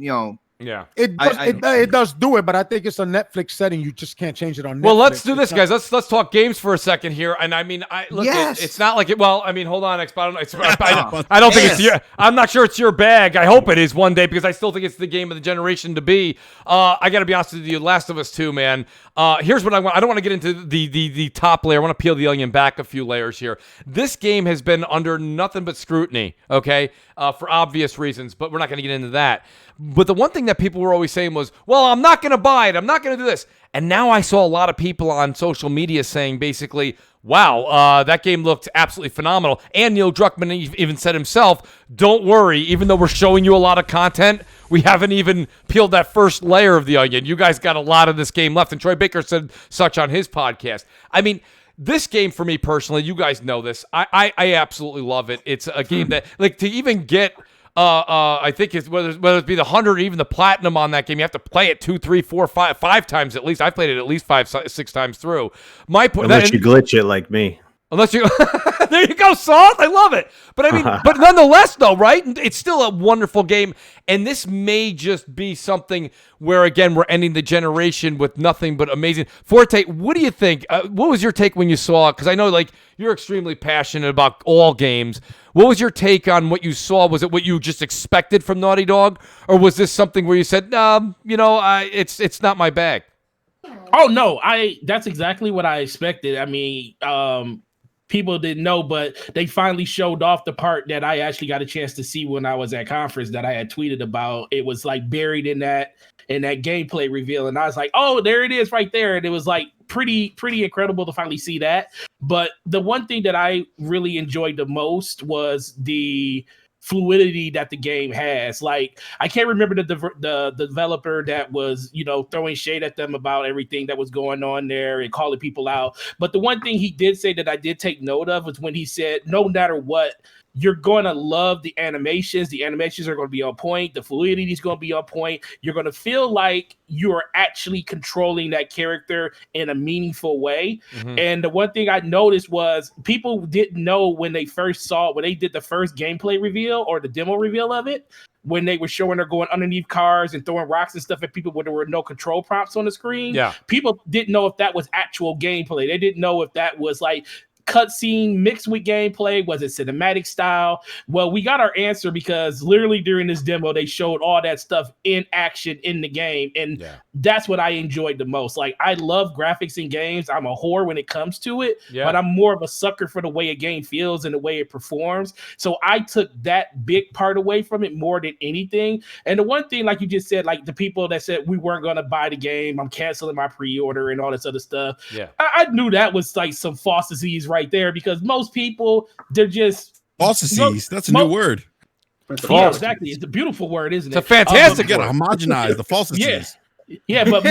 Yeah, it does do it, but I think it's a Netflix setting. You just can't change it on Netflix. Well, let's do this, guys. Let's talk games for a second here. And I mean, it's not like it. Well, I mean, hold on, I don't think it's your. I'm not sure it's your bag. I hope it is one day because I still think it's the game of the generation to be. I got to be honest with you, Last of Us 2, man. Here's what I want. I don't want to get into the top layer. I want to peel the onion back a few layers here. This game has been under nothing but scrutiny. Okay, for obvious reasons, but we're not going to get into that. But the one thing that people were always saying was, well, I'm not going to buy it. I'm not going to do this. And now I saw a lot of people on social media saying basically, wow, that game looked absolutely phenomenal. And Neil Druckmann even said himself, don't worry, even though we're showing you a lot of content, we haven't even peeled that first layer of the onion. You guys got a lot of this game left. And Troy Baker said such on his podcast. I mean, this game for me personally, you guys know this. I absolutely love it. It's a game that, like, to even get... I think it's whether it be the 100 or even the platinum on that game, you have to play it 2, 3, 4, 5 times at least. I played it at least 5, 6 times through. My point, unless you glitch it like me. Unless you, there you go, Sauce. I love it. But I mean, but nonetheless, though, right? It's still a wonderful game, and this may just be something where again we're ending the generation with nothing but amazing. Forte, what do you think? What was your take when you saw it? Because I know, like, you're extremely passionate about all games. What was your take on what you saw? Was it what you just expected from Naughty Dog, or was this something where you said, it's not my bag? Oh no, that's exactly what I expected. I mean, people didn't know, but they finally showed off the part that I actually got a chance to see when I was at conference that I had tweeted about. It was like buried in that gameplay reveal, and I was like, oh, there it is right there. And it was like pretty incredible to finally see that. But the one thing that I really enjoyed the most was the fluidity that the game has. Like, I can't remember the developer that was, throwing shade at them about everything that was going on there and calling people out. But the one thing he did say that I did take note of was when he said, no matter what, you're going to love the animations. The animations are going to be on point. The fluidity is going to be on point. You're going to feel like you're actually controlling that character in a meaningful way. Mm-hmm. And the one thing I noticed was people didn't know when they did the first gameplay reveal or the demo reveal of it, when they were showing her going underneath cars and throwing rocks and stuff at people when there were no control prompts on the screen. Yeah. People didn't know if that was actual gameplay. They didn't know if that was like cutscene mixed with gameplay? Was it cinematic style? Well, we got our answer because literally during this demo, they showed all that stuff in action in the game. And that's what I enjoyed the most. Like, I love graphics in games. I'm a whore when it comes to it, but I'm more of a sucker for the way a game feels and the way it performs. So I took that big part away from it more than anything. And the one thing, like you just said, like the people that said we weren't going to buy the game, I'm canceling my pre-order and all this other stuff. Yeah, I knew that was like some false disease right there, because most people, they're just false disease. That's a new word. Yeah, exactly. It's a beautiful word, isn't it? It's a fantastic word. Homogenize the false disease. Yeah, but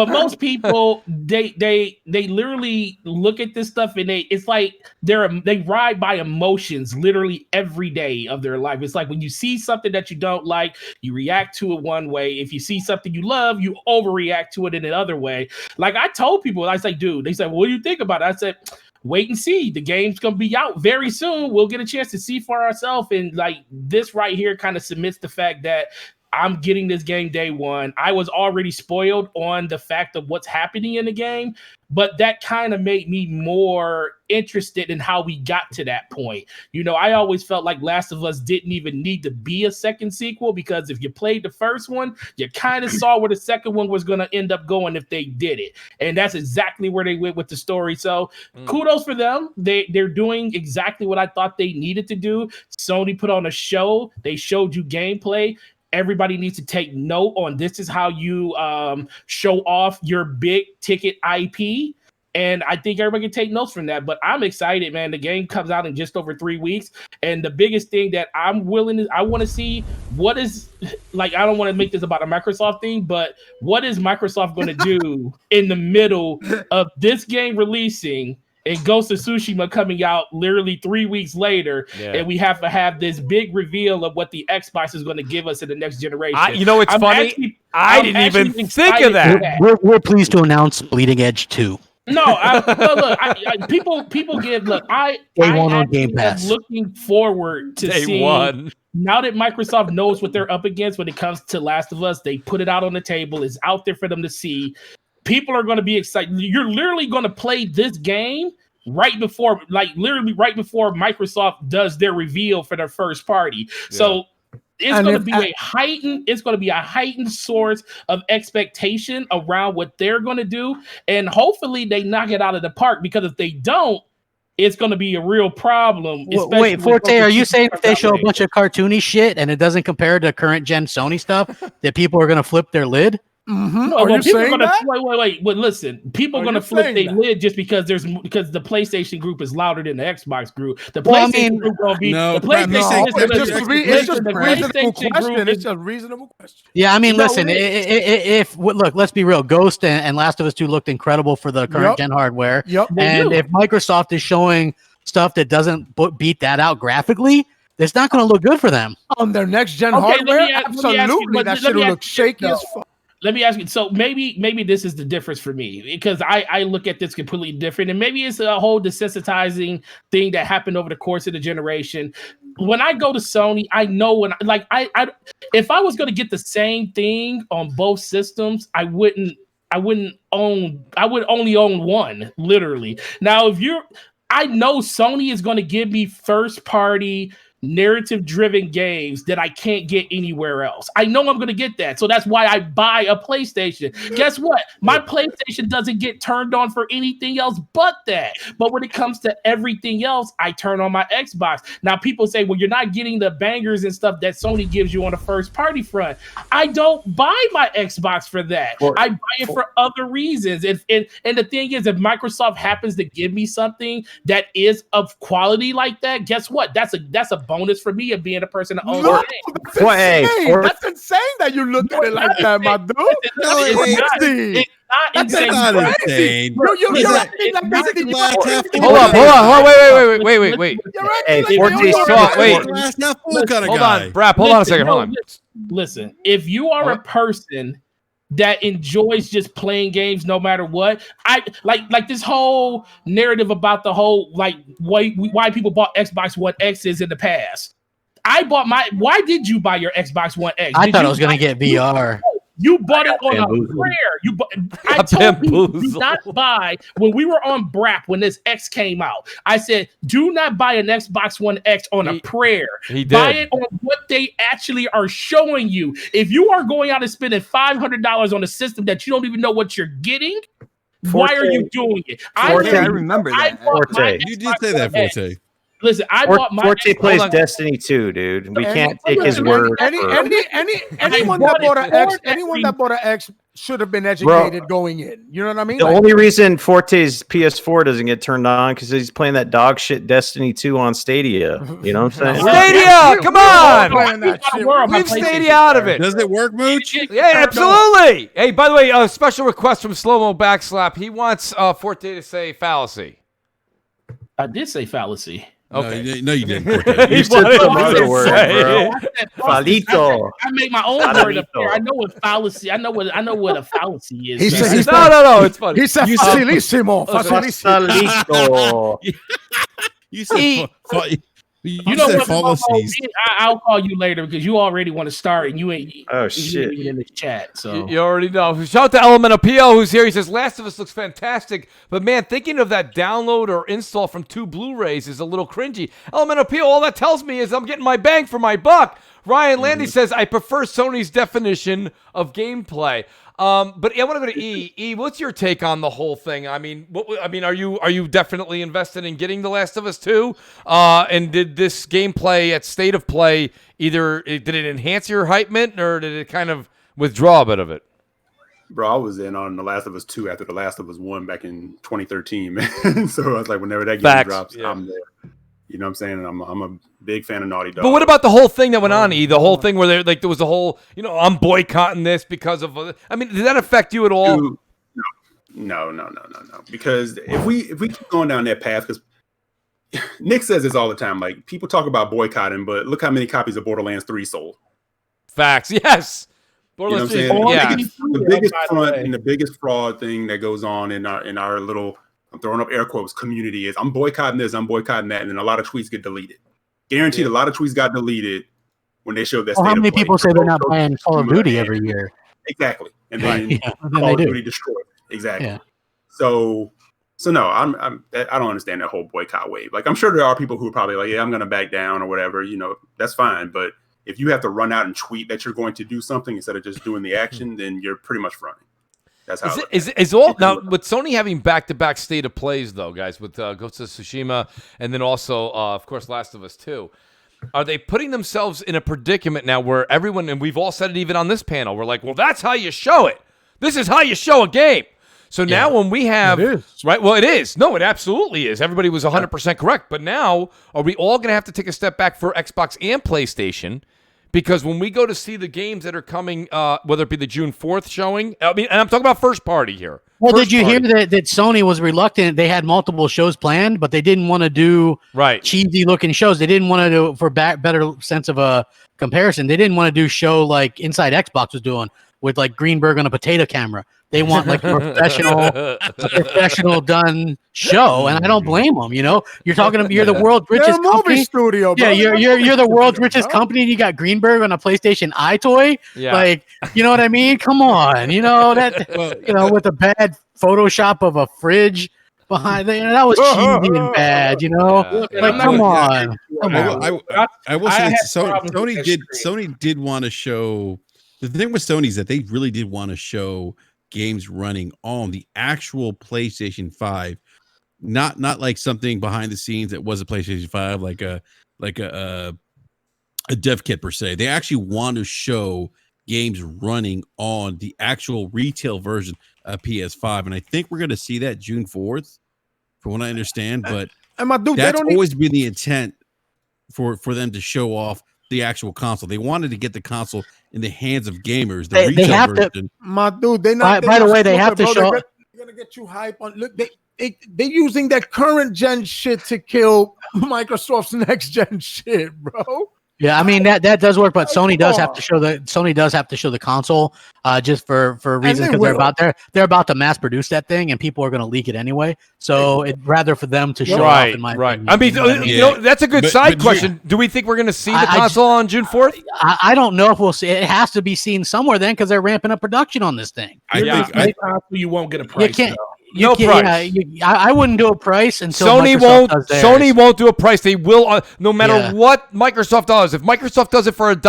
most people they literally look at this stuff and it's like they ride by emotions literally every day of their life. It's like when you see something that you don't like, you react to it one way. If you see something you love, you overreact to it in another way. Like I told people, I was like, dude, they said, well, what do you think about it? I said, wait and see. The game's gonna be out very soon. We'll get a chance to see for ourselves. And like this right here kind of submits the fact that I'm getting this game day one. I was already spoiled on the fact of what's happening in the game, but that kind of made me more interested in how we got to that point. You know, I always felt like Last of Us didn't even need to be a second sequel, because if you played the first one, you kind of saw where the second one was going to end up going if they did it. And that's exactly where they went with the story. So kudos for them. They're doing exactly what I thought they needed to do. Sony put on a show. They showed you gameplay. Everybody needs to take note on this is how you show off your big ticket IP. And I think everybody can take notes from that. But I'm excited, man. The game comes out in just over 3 weeks. And the biggest thing that I want to see, what is, like, I don't want to make this about a Microsoft thing, but what is Microsoft going to do in the middle of this game releasing and Ghost of Tsushima coming out literally 3 weeks later, and we have to have this big reveal of what the Xbox is going to give us in the next generation. You know, it's funny. I didn't even think of that. We're pleased to announce Bleeding Edge 2. No, look, people give. Look, I on Game Pass. Looking forward to seeing. Now that Microsoft knows what they're up against when it comes to Last of Us, they put it out on the table. It's out there for them to see. People are going to be excited. You're literally going to play this game right before Microsoft does their reveal for their first party. Yeah. So it's going to be a heightened source of expectation around what they're going to do, and hopefully they knock it out of the park. Because if they don't, it's going to be a real problem. Wait, Forte, are you saying if they show a bunch of cartoony shit and it doesn't compare to current gen Sony stuff, that people are going to flip their lid? Mm-hmm. No, are you saying that? Wait. But listen, people are going to flip their lid just because the PlayStation group is louder than the Xbox group. The PlayStation group going to be It's a reasonable question. Yeah, I mean, listen, look, let's be real. Ghost and Last of Us 2 looked incredible for the current gen hardware. And if Microsoft is showing stuff that doesn't beat that out graphically, it's not going to look good for them on their next gen hardware. Absolutely, that shit will look shaky as fuck. Let me ask you. So maybe this is the difference for me, because I look at this completely different, and maybe it's a whole desensitizing thing that happened over the course of the generation. When I go to Sony, I know if I was going to get the same thing on both systems, I would only own one, literally. Now, I know Sony is going to give me first party narrative-driven games that I can't get anywhere else. I know I'm going to get that. So that's why I buy a PlayStation. Guess what? My PlayStation doesn't get turned on for anything else but that. But when it comes to everything else, I turn on my Xbox. Now, people say, well, you're not getting the bangers and stuff that Sony gives you on the first-party front. I don't buy my Xbox for that. I buy it for other reasons. And the thing is, if Microsoft happens to give me something that is of quality like that, guess what? That's a bonus for me of being a person that owns that's insane that you look at it like that, my dude. It's not insane. Hold on. Wait. Hey, Forte, hold on, Brap. Hold on a second. Hold on. Listen, if you are a person that enjoys just playing games no matter what, I like this whole narrative about the whole why people bought Xbox One X's in the past. Why did you buy your Xbox One X? I thought I was gonna get VR. You bought it on a prayer. I told you do not buy. When we were on BRAP, when this X came out, I said, do not buy an Xbox One X on a prayer. Buy it on what they actually are showing you. If you are going out and spending $500 on a system that you don't even know what you're getting, why are you doing it? I remember that. Forte. You did say that, Forte. Listen, I bought my Forte plays Destiny 2, dude. We can't take his word. Anyone that bought an X should have been educated going in. You know what I mean? The only reason Forte's PS4 doesn't get turned on because he's playing that dog shit Destiny 2 on Stadia. You know what I'm saying? Stadia, come on! Leave Stadia out of it. Does it work, Mooch? Yeah, absolutely. Hey, by the way, a special request from Slow Mo Backslap. He wants Forte to say fallacy. I did say fallacy. Okay. No, you didn't. Forte. You said some other word, bro. Falito. I made my own word up there. I know what fallacy. I know what a fallacy is. No. It's funny. He said facilissimo. Facilito. You said You know what? I'll call you later because you already want to start and you ain't. Oh shit! In the chat, so you already know. Shout out to Elemental PO who's here. He says, "Last of Us looks fantastic, but man, thinking of that download or install from 2 Blu-rays is a little cringy." Elemental PO, all that tells me is I'm getting my bang for my buck. Ryan Landy says, "I prefer Sony's definition of gameplay." But I want to go to E. E, what's your take on the whole thing? I mean, are you definitely invested in getting The Last of Us 2? And did this gameplay at State of Play did it enhance your hypement or did it kind of withdraw a bit of it? Bro, I was in on The Last of Us 2 after The Last of Us 1 back in 2013, man. So I was like, whenever that game drops, I'm there. You know what I'm saying? And I'm a big fan of Naughty Dog. But what about the whole thing that went on, E? The whole thing where there was a whole, I'm boycotting this because of. I mean, did that affect you at all? Dude, no. Because if we keep going down that path, because Nick says this all the time, like people talk about boycotting, but look how many copies of Borderlands 3 sold. Facts, yes. Borderlands 3, the biggest front and the biggest fraud thing that goes on in our little. I'm throwing up air quotes, community is I'm boycotting this, I'm boycotting that, and then a lot of tweets get deleted. Guaranteed a lot of tweets got deleted when they showed that. Well, how many people say they're not playing Call of Duty every year? Exactly. And then Call of Duty destroyed. Exactly. Yeah. So no, I don't understand that whole boycott wave. Like I'm sure there are people who are probably like, yeah, I'm gonna back down or whatever, that's fine. But if you have to run out and tweet that you're going to do something instead of just doing the action, then you're pretty much fronting. That's how is all now with Sony having back-to-back State of Plays though, guys, with Ghost of Tsushima and then also of course Last of Us 2. Are they putting themselves in a predicament now where everyone, and we've all said it even on this panel, we're like, well, that's how you show it. This is how you show a game. So now when we have right, well, it is. No, it absolutely is. Everybody was 100% correct. But now are we all going to have to take a step back for Xbox and PlayStation? Because when we go to see the games that are coming, whether it be the June 4th showing, and I'm talking about first party here. Well, did you hear that Sony was reluctant? They had multiple shows planned, but they didn't want to do cheesy looking shows. They didn't want to do, for better sense of a comparison, they didn't want to do show like Inside Xbox was doing with like Greenberg on a potato camera. They want like a professional done show, and I don't blame them. You're talking about you're the world's richest company. Studio, bro. Yeah, you're the world's richest company, and you got Greenberg on a PlayStation iToy. Yeah. Like, you know what I mean? Come on, with a bad Photoshop of a fridge behind that was cheesy and bad. Come on. I will say Sony did want to show. The thing with Sony is that they really did want to show games running on the actual PlayStation 5, not like something behind the scenes that was a PlayStation 5, like a dev kit per se. They actually want to show games running on the actual retail version of PS5, and I think we're going to see that June 4th, from what I understand. But that's always been the intent for them to show off the actual console. They wanted to get the console in the hands of gamers. The retail version. My dude, they not. By the way, they have to show. They're gonna get you hype on. Look, they using that current gen shit to kill Microsoft's next gen shit, bro. Yeah, I mean that does work, but Sony does have to show the console just for reasons because they're about to mass produce that thing and people are going to leak it anyway. So it'd rather for them to show off. In my opinion. I mean, that's a good side question. Do we think we're going to see the console on June 4th? I don't know if we'll see. It has to be seen somewhere then because they're ramping up production on this thing. You won't get a price. No price. I wouldn't do a price until Sony won't do a price. They will, no matter what Microsoft does. If Microsoft does it for $1,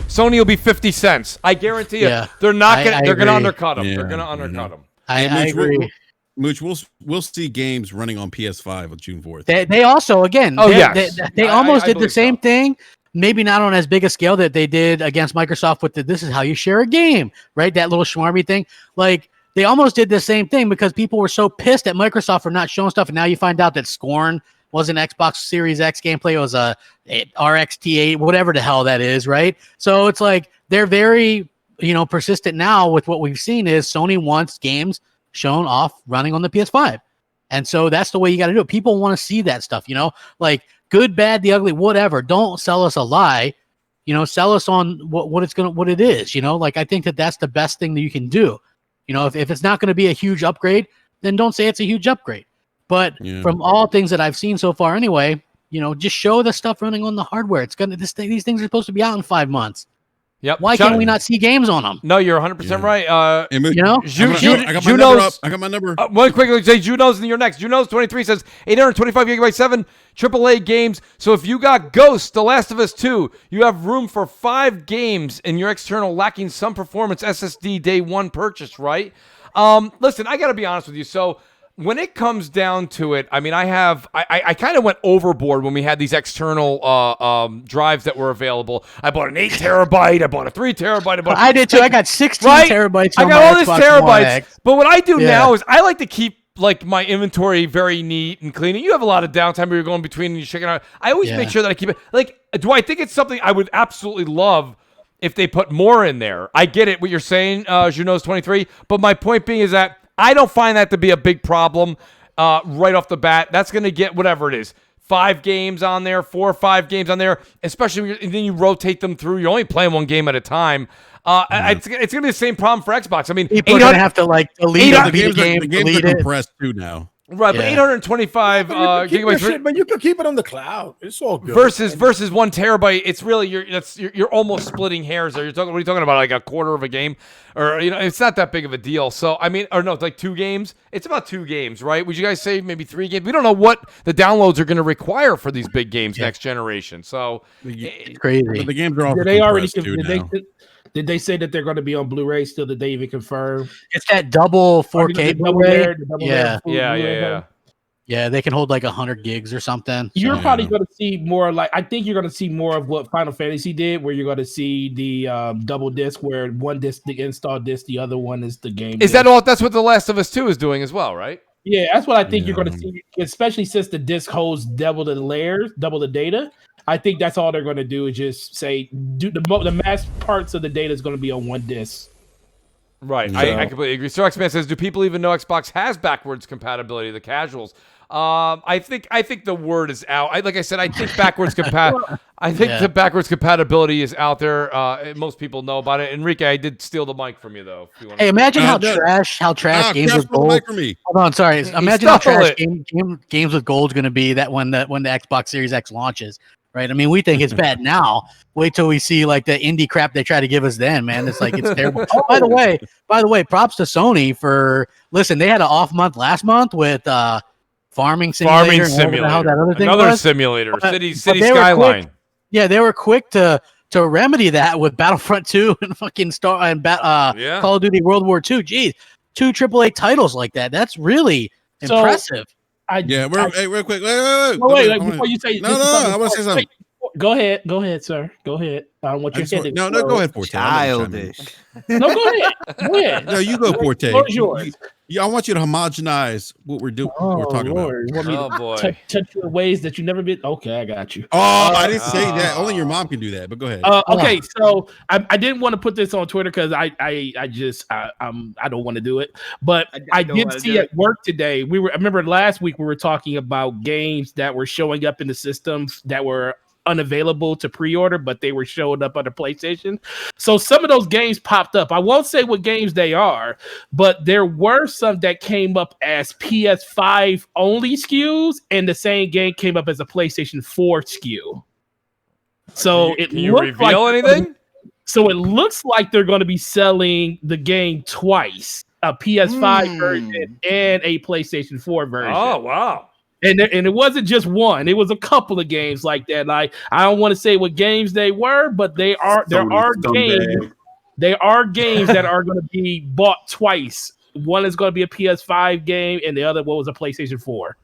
Sony will be 50 cents. I guarantee you. They're not going. They're going to undercut them. They're going to undercut them. I agree. Mooch, we'll see games running on PS5 on June 4th. They also again. They almost did the same thing. Maybe not on as big a scale that they did against Microsoft with this is how you share a game, right? That little schmarmy thing, like. They almost did the same thing because people were so pissed at Microsoft for not showing stuff, and now you find out that Scorn wasn't Xbox Series X gameplay; it was a RXT8, whatever the hell that is, right? So it's like they're very, persistent now with what we've seen is Sony wants games shown off running on the PS5, and so that's the way you got to do it. People want to see that stuff, like good, bad, the ugly, whatever. Don't sell us a lie, sell us on what it is, Like I think that's the best thing that you can do. If it's not going to be a huge upgrade, then don't say it's a huge upgrade. But from all things that I've seen so far anyway, just show the stuff running on the hardware. These things are supposed to be out in 5 months. Yep. Why can't we not see games on them? No, you're 100% right. I got my number. One quick say Juno's, and you're next. Juno's 23 says 825 gigabyte 7 AAA games. So if you got Ghost, The Last of Us 2, you have room for 5 games in your external lacking some performance SSD day one purchase, right? Listen, I got to be honest with you. So when it comes down to it, I mean, I kind of went overboard when we had these external drives that were available. I bought an 8 terabyte. I bought a 3 terabyte. I did too. I got 16 terabytes. I got all this terabytes. But what I do now is I like to keep my inventory very neat and clean. And you have a lot of downtime where you're going between and you're checking out. I always make sure that I keep it. Do I think it's something I would absolutely love if they put more in there? I get it, what you're saying, Juno's 23. But my point being is that I don't find that to be a big problem right off the bat. That's going to get whatever it is. 5 games on there, 4 or 5 games on there, especially when then you rotate them through. You're only playing one game at a time. It's going to be the same problem for Xbox. I mean, people are going to have to delete the games are compressed too now. Right, but 825 gigabytes. But you can keep it on the cloud. It's all good. Versus 1 terabyte. It's really you're almost splitting hairs. What are you talking about? Like a quarter of a game, or it's not that big of a deal. So I mean, or no, it's like 2 games. It's about 2 games, right? Would you guys say maybe 3 games? We don't know what the downloads are going to require for these big games next generation. So it's crazy. But the games are all Did they say that they're going to be on Blu-ray still? Did they even confirm? It's that double 4K Blu-ray. Yeah, they can hold like 100 gigs or something. You're probably going to see more I think you're going to see more of what Final Fantasy did, where you're going to see the double disc, where one disc the install disc, the other one is the game. Is that all? That's what The Last of Us 2 is doing as well, right? Yeah, that's what I think you're going to see, especially since the disc holds double the layers, double the data. I think that's all they're going to do is just say the mass parts of the data is going to be on one disc. Right. So. I completely agree. So X-Man says, do people even know Xbox has backwards compatibility, the casuals? I think the word is out. Like I said, I think backwards the backwards compatibility is out there. Most people know about it. Enrique, I did steal the mic from you though. If you want imagine how trash games with gold. Hold on, sorry. Imagine how trash games with gold is going to be that when the Xbox Series X launches. Right. I mean, we think it's bad now. Wait till we see like the indie crap they try to give us then, man. It's terrible. By the way, props to Sony for they had an off month last month with Farming Simulator. How that other thing Another was. simulator. City Skyline. They were quick to remedy that with Battlefront 2 and fucking Call of Duty World War II. Geez, 2 AAA titles like that. That's really impressive. Real quick. Wait, before you say I want to say something. Go ahead, sir. Go ahead. I don't want your head. No, go ahead, Forte. Childish. No, go ahead. No, you go, Forte. Yours. I want you to homogenize what we're doing. We're talking about. You want me to touch your ways that you never been? Okay, I got you. I didn't say that. Only your mom can do that. But go ahead. Okay, so I didn't want to put this on Twitter because I don't want to do it. But I did see at work today. I remember last week we were talking about games that were showing up in the systems that were unavailable to pre-order, but they were showing up on the PlayStation. So some of those games popped up. I won't say what games they are, but there were some that came up as PS5 only SKUs, and the same game came up as a PlayStation 4 SKU. So can you reveal anything? So it looks like they're going to be selling the game twice, a PS5 version and a PlayStation 4 version. Oh, wow. And it wasn't just one. It was a couple of games like that. Like, I don't want to say what games they were, but there are games that are going to be bought twice. One is going to be a PS5 game, and the other one was a PlayStation 4.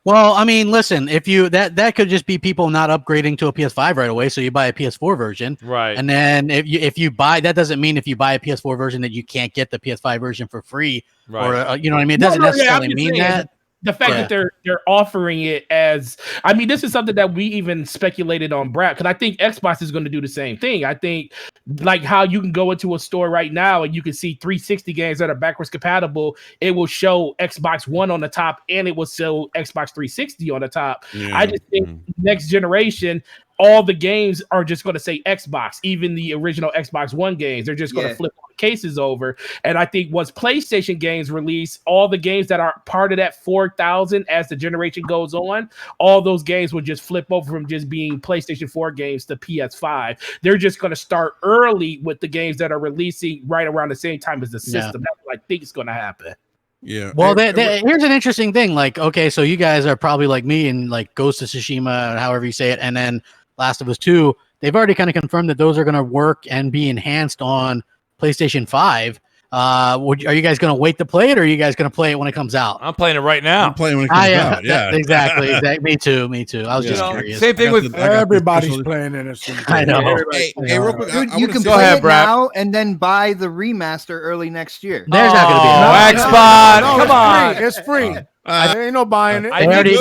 Well, I mean, listen, if you that could just be people not upgrading to a PS5 right away, so you buy a PS4 version, right? And then if you buy, that doesn't mean if you buy a PS4 version that you can't get the PS5 version for free, right? Or you know what I mean? It doesn't necessarily mean that. The fact that they're offering it as, I mean, this is something that we even speculated on Brad, because I think Xbox is going to do the same thing. I think like how you can go into a store right now and you can see 360 games that are backwards compatible. It will show Xbox One on the top and it will show Xbox 360 on the top. Yeah. I just think next generation, all the games are just going to say Xbox, even the original Xbox One games. They're just going to flip all the cases over. And I think once PlayStation games release, all the games that are part of that 4,000 as the generation goes on, all those games will just flip over from just being PlayStation 4 games to PS5. They're just going to start early with the games that are releasing right around the same time as the system. That's what I think is going to happen. Yeah. Well, here's an interesting thing. Like, okay, so you guys are probably like me and like Ghost of Tsushima, however you say it, and then Last of Us 2, they've already kind of confirmed that those are going to work and be enhanced on PlayStation 5. Are you guys going to wait to play it, or are you guys going to play it when it comes out? I'm playing it right now. I'm playing when it comes out. Yeah, exactly. Me too. I was just curious. Same thing with everybody's playing in it. I know. Hey, real quick, dude, you can play it now and then buy the remaster early next year. There's not going to be Xbox. Come on, it's free. There ain't no buying it. They already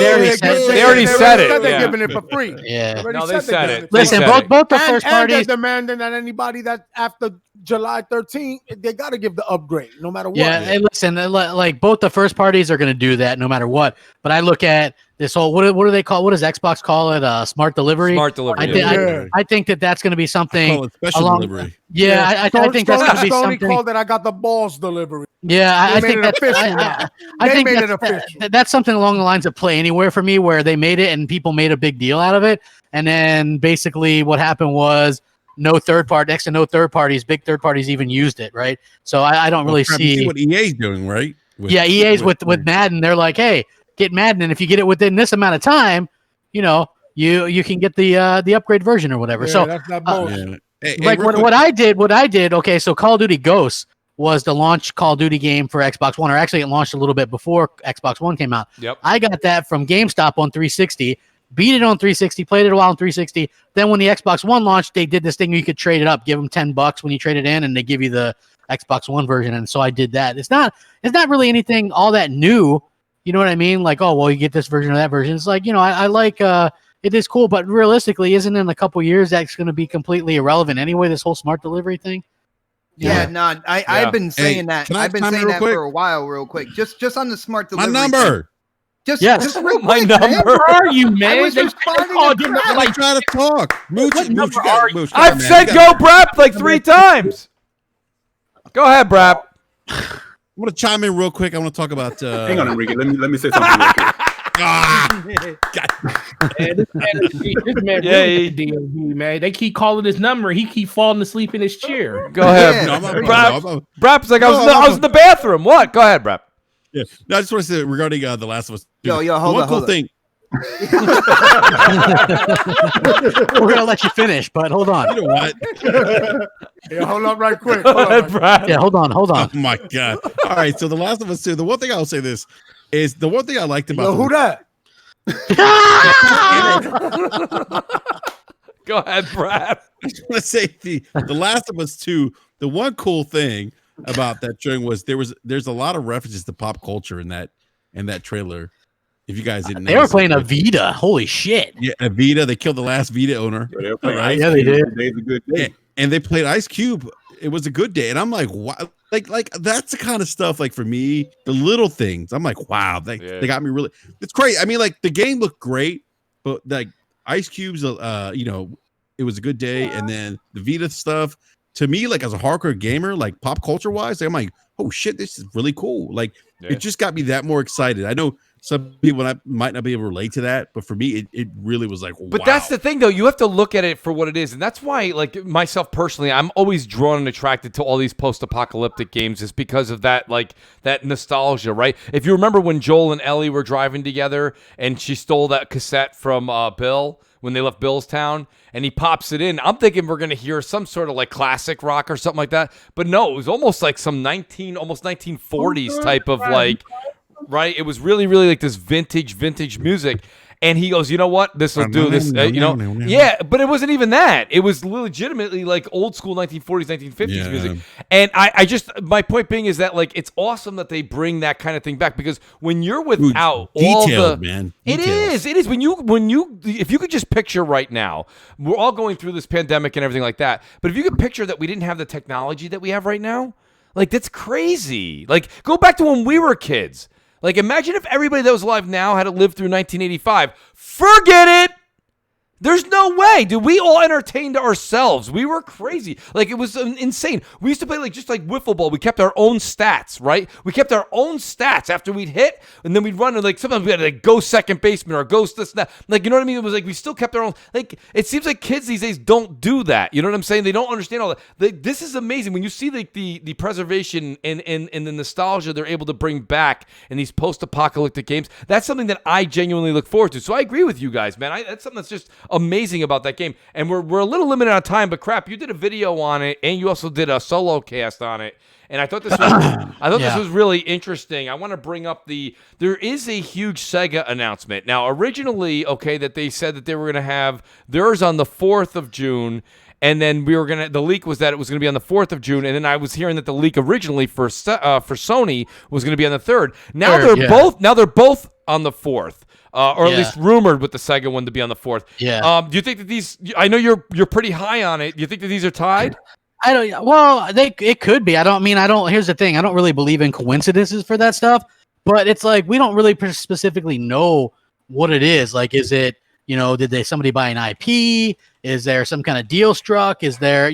said it. They're yeah. giving it for free. Yeah. They said it. Listen, both the first parties. And they're demanding that anybody that after July 13th, they got to give the upgrade, no matter what. Yeah, and listen, like both the first parties are going to do that no matter what. But I look at this whole what do they call? What does Xbox call it? Smart delivery. Smart delivery. I think that's going to be something. Special delivery. Yeah, I think that's going to be something. Sony called it. I got the balls delivery. Yeah, I think that's I think made it official. That's something along the lines of Play Anywhere for me, where they made it and people made a big deal out of it, and then basically what happened was no third parties, big third parties even used it, right? So I don't really see what EA's doing, right? EA's with Madden. They're like, hey, get Madden, and if you get it within this amount of time, you know, you can get the upgrade version or whatever. Yeah, so that's not bullshit. Like what I did. Okay, so Call of Duty Ghosts was the launch Call of Duty game for Xbox One, or actually it launched a little bit before Xbox One came out. Yep. I got that from GameStop on 360, beat it on 360, played it a while on 360. Then when the Xbox One launched, they did this thing where you could trade it up, give them $10 when you trade it in, and they give you the Xbox One version. And so I did that. It's not really anything all that new. You know what I mean? Like, oh, well, you get this version or that version. It's like, you know, I like it is cool, but realistically, isn't in a couple years that's going to be completely irrelevant anyway, this whole smart delivery thing? Yeah, no, I've been saying that. I've been saying that for a while, real quick. Just on the smart delivery. My number. Just My real quick, number. man. Where are you, man? I was responding to Brad. I'm trying to talk. Mooch, I've said go, Brap, like 3 times. Go ahead, Brap. I'm gonna chime in real quick. I want to talk about. Hang on, Enrique. Let me say something real quick. This man really DMV, man. They keep calling his number. He keep falling asleep in his chair. Go ahead. Brap's like, I was in the bathroom. What? Go ahead, Brap. Yeah. No, I just want to say regarding The Last of Us. Yo, hold on. Cool thing. We're gonna let you finish, but hold on. You know what? Yeah, hold on right quick. Yeah, hold on. Oh my god! All right, so The Last of Us 2. The one thing I'll say this is the one thing I liked about. Who that? Go ahead, Brad. I just want to say the Last of Us 2. The one cool thing about that showing was there's a lot of references to pop culture in that trailer. If you guys didn't know, they were playing a Vita. Holy shit! Yeah, a Vita. They killed the last Vita owner. Yeah, they did. Today's a good day. And they played Ice Cube. It was a good day, and I'm like, wow, like that's the kind of stuff. Like for me, the little things. I'm like, wow, they got me really. It's great. I mean, like the game looked great, but like Ice Cube's, it was a good day, and then the Vita stuff. To me, like as a hardcore gamer, like pop culture wise, I'm like, oh shit, this is really cool. Like it just got me that more excited. I know some people might not be able to relate to that, but for me, it really was like, But wow. that's the thing, though. You have to look at it for what it is, and that's why, like myself personally, I'm always drawn and attracted to all these post-apocalyptic games, is because of that, like that nostalgia, right? If you remember when Joel and Ellie were driving together, and she stole that cassette from Bill when they left Bill's town, and he pops it in. I'm thinking we're gonna hear some sort of like classic rock or something like that, but no, it was almost like some almost 1940s type of like. Right, it was really, really like this vintage music, and he goes, "You know what? This will do this." Yeah, but it wasn't even that. It was legitimately like old school 1940s, 1950s music. And I just, my point being is that like it's awesome that they bring that kind of thing back, because when you're without all the, man, it is when you if you could just picture right now, we're all going through this pandemic and everything like that, but if you could picture that we didn't have the technology that we have right now, like that's crazy. Like go back to when we were kids. Like, imagine if everybody that was alive now had to live through 1985. Forget it! There's no way, dude. We all entertained ourselves. We were crazy. Like, it was insane. We used to play, like, just like wiffle ball. We kept our own stats, right? We kept our own stats after we'd hit, and then we'd run, and, like, sometimes we had to, like, go second baseman or go this and that. Like, you know what I mean? It was like we still kept our own. Like, it seems like kids these days don't do that. You know what I'm saying? They don't understand all that. This is amazing. When you see, like, the preservation and the nostalgia they're able to bring back in these post-apocalyptic games, that's something that I genuinely look forward to. So I agree with you guys, man. That's something that's just amazing about that game. And we're a little limited on time, but crap, you did a video on it, and you also did a solo cast on it. And I thought this was this was really interesting. I want to bring up there is a huge Sega announcement. Now, originally, that they said that they were going to have theirs on the 4th of June, and then the leak was that it was going to be on the 4th of June, and then I was hearing that the leak originally for Sony was going to be on the 3rd. Now they're both on the 4th. Or at least rumored with the Sega one to be on the 4th. Yeah. Do you think that these? I know you're pretty high on it. Do you think that these are tied? I don't. Well, it could be. I don't. Here's the thing. I don't really believe in coincidences for that stuff. But it's like we don't really specifically know what it is. Like, is it did somebody buy an IP? Is there some kind of deal struck? Is there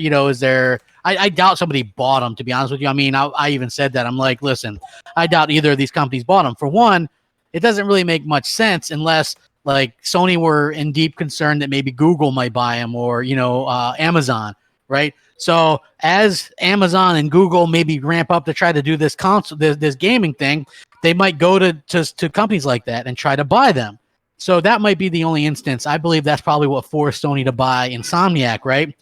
I doubt somebody bought them. To be honest with you, I mean, I even said that. I'm like, listen, I doubt either of these companies bought them. For one, it doesn't really make much sense unless like Sony were in deep concern that maybe Google might buy them or, Amazon, right? So as Amazon and Google maybe ramp up to try to do this this gaming thing, they might go to companies like that and try to buy them. So that might be the only instance. I believe that's probably what forced Sony to buy Insomniac, right?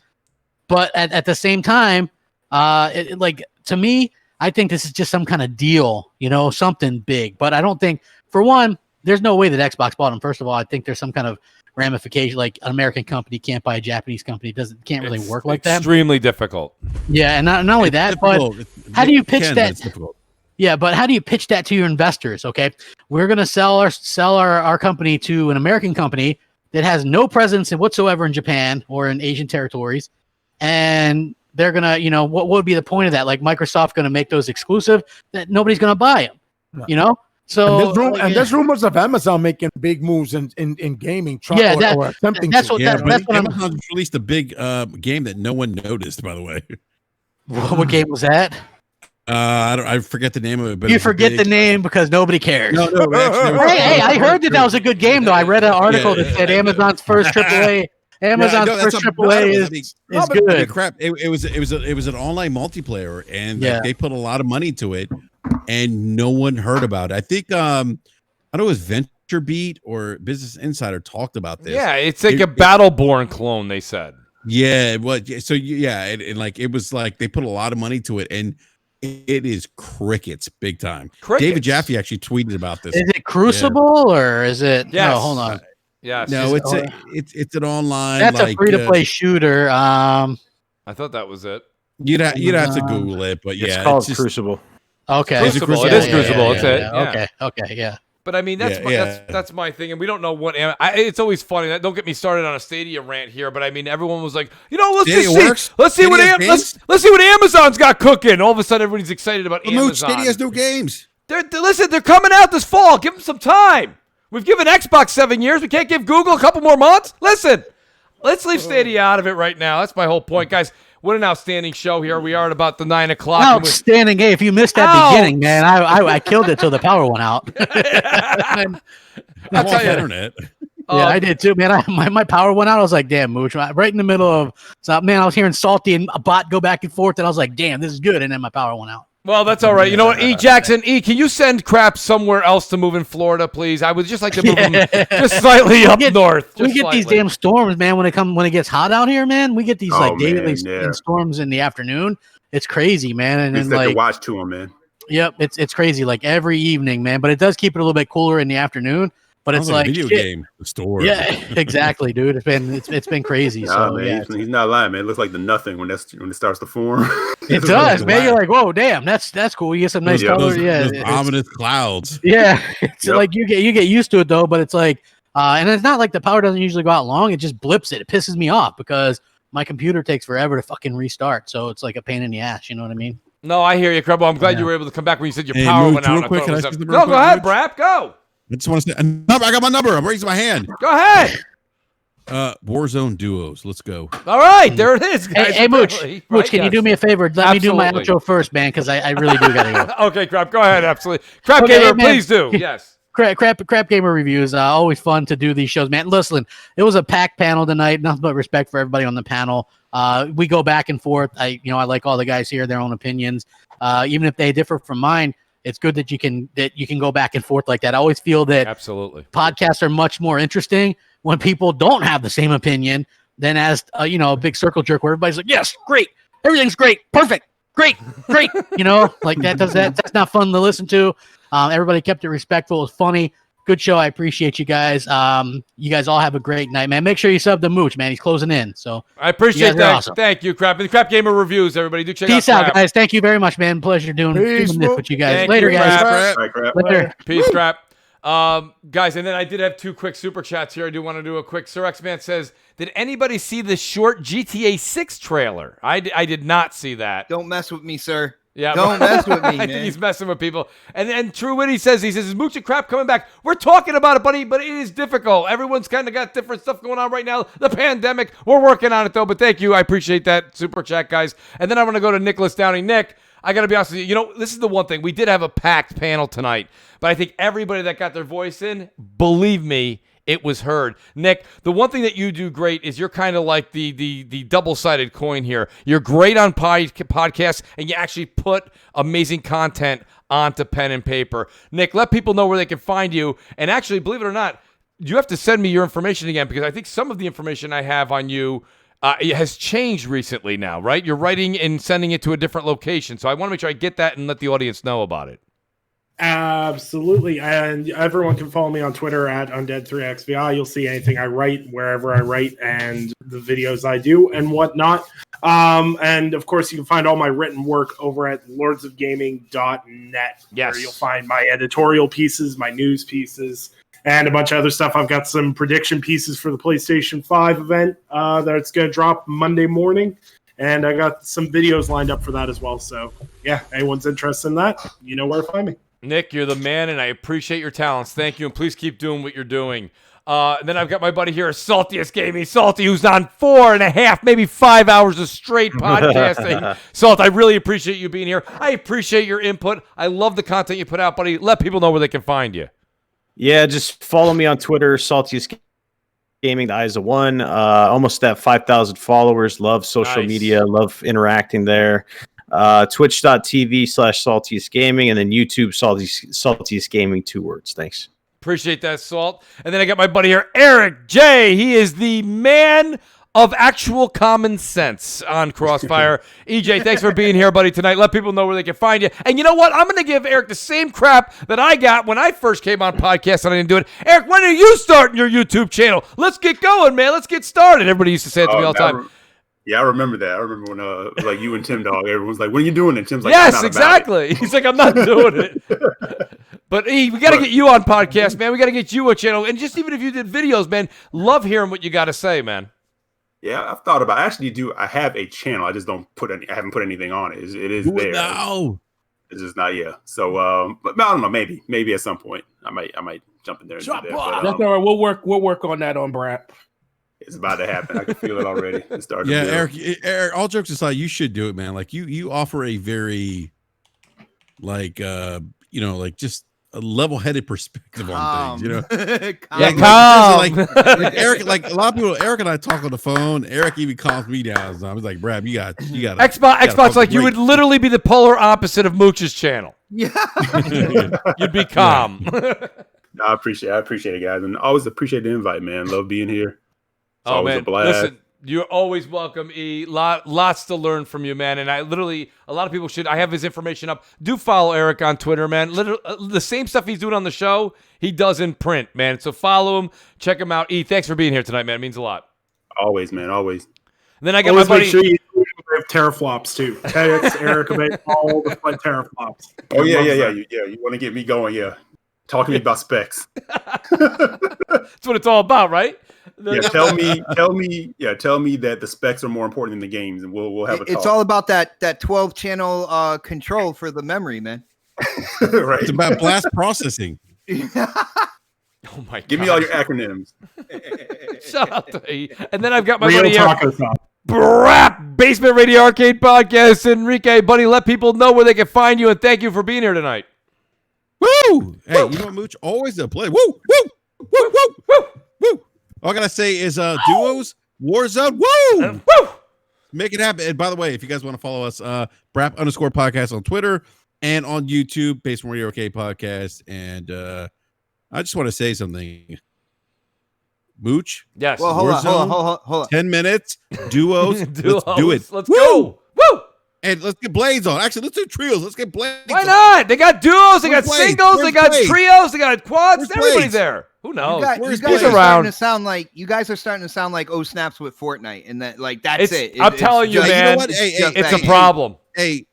But at the same time, to me, I think this is just some kind of deal, something big. But I don't think, for one, there's no way that Xbox bought them. First of all, I think there's some kind of ramification, like an American company can't buy a Japanese company. Can't really work like that. Extremely difficult. Yeah, and not only that, but how do you pitch that? Yeah, but how do you pitch that to your investors? Okay, we're gonna sell our company to an American company that has no presence whatsoever in Japan or in Asian territories, and they're gonna, what would be the point of that? Like Microsoft gonna make those exclusive that nobody's gonna buy them, So there's rumors of Amazon making big moves in gaming. Or attempting that's what Amazon released a big game that no one noticed. By the way, what game was that? I forget the name of it. But you forget the name because nobody cares. No, actually, hey, I heard that was a good game though. I read an article that said Amazon's first AAA. First AAA is good. Crap! It was an online multiplayer, and they put a lot of money to it. And no one heard about it. I think I don't know, it was VentureBeat or Business Insider talked about this. Yeah, it's like a Battleborn clone, they said. Yeah, so and like it was like they put a lot of money to it, and it is crickets big time. David Jaffe actually tweeted about this. Is it Crucible or is it? Yes. No, hold on. Yeah, no, it's an online. That's a free to play shooter. I thought that was it. You'd have to Google it, but it's called Crucible. Okay, it is Crucible. It's it. Okay, yeah. But I mean, that's my thing, and we don't know what. It's always funny. Don't get me started on a Stadia rant here, but I mean, everyone was like, let's see what Amazon's got cooking. All of a sudden, everybody's excited about Amazon. Stadia's new games. They're coming out this fall. Give them some time. We've given Xbox 7 years. We can't give Google a couple more months? Listen, let's leave Stadia out of it right now. That's my whole point, guys. What an outstanding show here. We are at about the 9 o'clock. Outstanding. Hey, if you missed that beginning, man, I killed it till the power went out. I'll tell you. Internet. Yeah, I did too, man. My power went out. I was like, damn, Mooch. Right in the middle of, man, I was hearing Salty and a bot go back and forth, and I was like, damn, this is good. And then my power went out. Well, that's all right. You know what, E. Jackson, can you send Crap somewhere else to move in Florida, please? I would just like to move him just slightly up north. We get these damn storms, man, when it gets hot out here, man. We get these daily storms in the afternoon. It's crazy, man. And then like watch to them, man. Yep, it's crazy, like every evening, man. But it does keep it a little bit cooler in the afternoon. But it's like video game store. Yeah, exactly, dude. It's been crazy. So man, he's not lying, man. It looks like the nothing when it starts to form. It does, man. You're like, whoa, damn, that's cool. You get some nice colors. Those ominous clouds. Yeah, it's like you get used to it though. But it's like, and it's not like the power doesn't usually go out long. It just blips it. It pisses me off because my computer takes forever to fucking restart. So it's like a pain in the ass. You know what I mean? No, I hear you, Crebo. I'm glad you were able to come back when you said your power went out. Quick, go ahead, Brap. Go. I just want to say a number. I got my number. I'm raising my hand. Go ahead. Warzone duos. Let's go. All right, there it is, guys. Hey, Mooch, can you do me a favor? Let me do my outro first, man, because I really do gotta go. Okay, Crap. Go ahead. Absolutely. Crap Gamer, please do. Yes. Crap Gamer reviews. Always fun to do these shows, man. Listen, it was a packed panel tonight. Nothing but respect for everybody on the panel. We go back and forth. I like all the guys here, their own opinions, even if they differ from mine. It's good that you can go back and forth like that. I always feel that absolutely podcasts are much more interesting when people don't have the same opinion than as a big circle jerk where everybody's like, yes, great, everything's great, perfect, great, like that's not fun to listen to. Everybody kept it respectful. It was funny. Good show. I appreciate you guys. You guys all have a great night, man. Make sure you sub the Mooch, man. He's closing in. So I appreciate that. Awesome. Thank you, Crap. And the Crap Gamer reviews, everybody. Do check Peace out out, guys. Thank you very much, man. Pleasure doing this with you guys. Thank Later, you, guys. Later. Peace, Crap. Guys, and then I did have 2 quick super chats here. I do want to do a quick. Sir X Man says, did anybody see the short GTA 6 trailer? I did not see that. Don't mess with me, sir. Yeah, don't mess with me, I man. think he's messing with people. And True Witty says, is Mooch and Crap coming back? We're talking about it, buddy, but it is difficult. Everyone's kind of got different stuff going on right now. The pandemic. We're working on it, though, but thank you. I appreciate that super chat, guys. And then I'm going to go to Nicholas Downey. Nick, I got to be honest with you. This is the one thing. We did have a packed panel tonight, but I think everybody that got their voice in, believe me, it was heard. Nick, the one thing that you do great is you're kind of like the double-sided coin here. You're great on podcasts, and you actually put amazing content onto pen and paper. Nick, let people know where they can find you. And actually, believe it or not, you have to send me your information again because I think some of the information I have on you it has changed recently now, right? You're writing and sending it to a different location. So I want to make sure I get that and let the audience know about it. Absolutely. And everyone can follow me on Twitter at Undead3XVI. You'll see anything I write, wherever I write, and the videos I do and whatnot. And of course, you can find all my written work over at lordsofgaming.net. Yes. Where you'll find my editorial pieces, my news pieces, and a bunch of other stuff. I've got some prediction pieces for the PlayStation 5 event that's going to drop Monday morning. And I got some videos lined up for that as well. So, yeah, anyone's interested in that, you know where to find me. Nick, you're the man, and I appreciate your talents. Thank you, and please keep doing what you're doing. Then I've got my buddy here, Saltiest Gaming. Salty, who's on 4.5, maybe 5 hours of straight podcasting. Salt, I really appreciate you being here. I appreciate your input. I love the content you put out, buddy. Let people know where they can find you. Yeah, just follow me on Twitter, Saltiest Gaming, the eyes of one. Almost at 5,000 followers. Love social media. Love interacting there. Twitch.tv/Saltiest Gaming, and then YouTube Saltiest Gaming, 2 words. Thanks. Appreciate that, Salt. And then I got my buddy here, Eric J. He is the man of actual common sense on CrossFire. EJ, thanks for being here, buddy, tonight. Let people know where they can find you. And you know what? I'm going to give Eric the same crap that I got when I first came on podcast and I didn't do it. Eric, when are you starting your YouTube channel? Let's get going, man. Let's get started. Everybody used to say it to me all the time. Yeah, I remember that. I remember when, like you and Tim Dog, everyone's like, "When are you doing it?" Tim's like, "Yes, exactly." He's like, "I'm not doing it." But we got to get you on podcast, man. We got to get you a channel, and just even if you did videos, man, love hearing what you got to say, man. Yeah, I've thought about. I have a channel. I just don't put any. I haven't put anything on it. It is there. No, it's just not. Yeah. So, but I don't know. Maybe at some point, I might jump in there. And Drop do that. But, That's all right. We'll work on that on Brad. It's about to happen. I can feel it already. It's starting. Yeah, Eric. All jokes aside, you should do it, man. Like you offer a very, like, like just a level-headed perspective on things. You know, like Eric. Like a lot of people, Eric and I talk on the phone. Eric even calms me down. I was like, Brad, you got Xbox. Like you would literally be the polar opposite of Mooch's channel. Yeah, you'd be calm. No, I appreciate it, guys, and always appreciate the invite, man. Love being here. It's always a blast. Listen, you're always welcome, E. Lots to learn from you, man. And a lot of people should. I have his information up. Do follow Eric on Twitter, man. Literally, the same stuff he's doing on the show, he does in print, man. So follow him, check him out. E, thanks for being here tonight, man. It means a lot. Always, man. Always. And then I got my buddy. Make sure you have teraflops too. Tex, Eric, all the fun teraflops. Oh yeah. You want to get me going? Yeah. Talk to me about specs. That's what it's all about, right? Yeah, tell me that the specs are more important than the games, and we'll have a talk. It's all about that 12 channel control for the memory, man. Right. It's about blast processing. Oh my God. Give me all your acronyms. Shout out to E. And then I've got my buddy here. Brap Basement Radio Arcade Podcast. Enrique, buddy, let people know where they can find you, and thank you for being here tonight. Woo! Hey, you know what, Mooch? Always a play. Woo! Woo! Woo! Woo! Woo! Woo! All I gotta say is duos, Warzone, woo! Woo! Make it happen. And by the way, if you guys want to follow us, Brap_podcast on Twitter and on YouTube, Basement Radio Arcade Podcast. And I just want to say something. Mooch. Yes. Well, hold on. 10 minutes. Duos. Let's do it. Let's go. Woo! And let's get blades on. Actually, let's do trios. Let's get blades. Why on. not? They got duos, they got Blades? singles, Where's they got Blades? trios, they got quads. Where's Everybody's Blades? there. Who knows? You guys Where's are Blades? starting to sound like oh snaps with Fortnite, and that that's it. I'm telling you, just, man. You know what? It's a problem. Hey,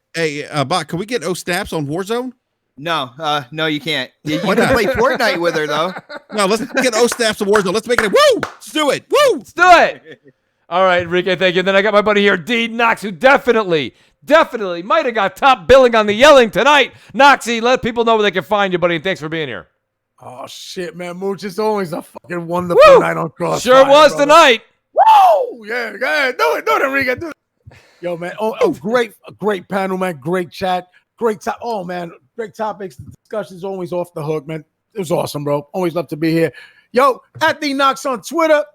Bot, can we get snaps on Warzone? No, you can't. You can play Fortnite with her though. No, let's get snaps on Warzone. Let's make it. Woo! Let's do it. Woo! Let's do it. All right, Enrique, thank you. And then I got my buddy here, D Knox, who definitely might have got top billing on the yelling tonight. Noxie, let people know where they can find you, buddy, and thanks for being here. Oh shit, man, Mooch, it's always a fucking wonderful night on CrossFire. Sure was tonight. Woo! Yeah, do it, Enrique, do it. Yo, man, great panel, man, great chat, great topics, the discussions always off the hook, man. It was awesome, bro. Always love to be here. Yo, at the Knox on Twitter,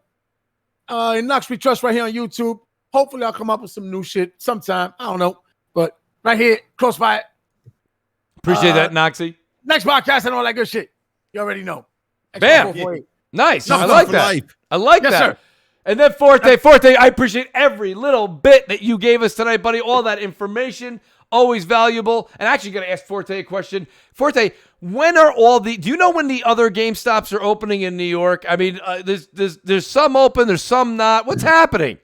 Knox We Trust right here on YouTube. Hopefully, I'll come up with some new shit sometime. I don't know, but right here, CrossFire. Appreciate that, Noxie. Next podcast and all that good shit. You already know. Bam. Nice. I like that. Life. I like that. Sir. And then Forte, I appreciate every little bit that you gave us tonight, buddy. All that information, always valuable. And actually, got to ask Forte a question. Forte, when are do you know when the other GameStops are opening in New York? I mean, there's some open, there's some not. What's happening?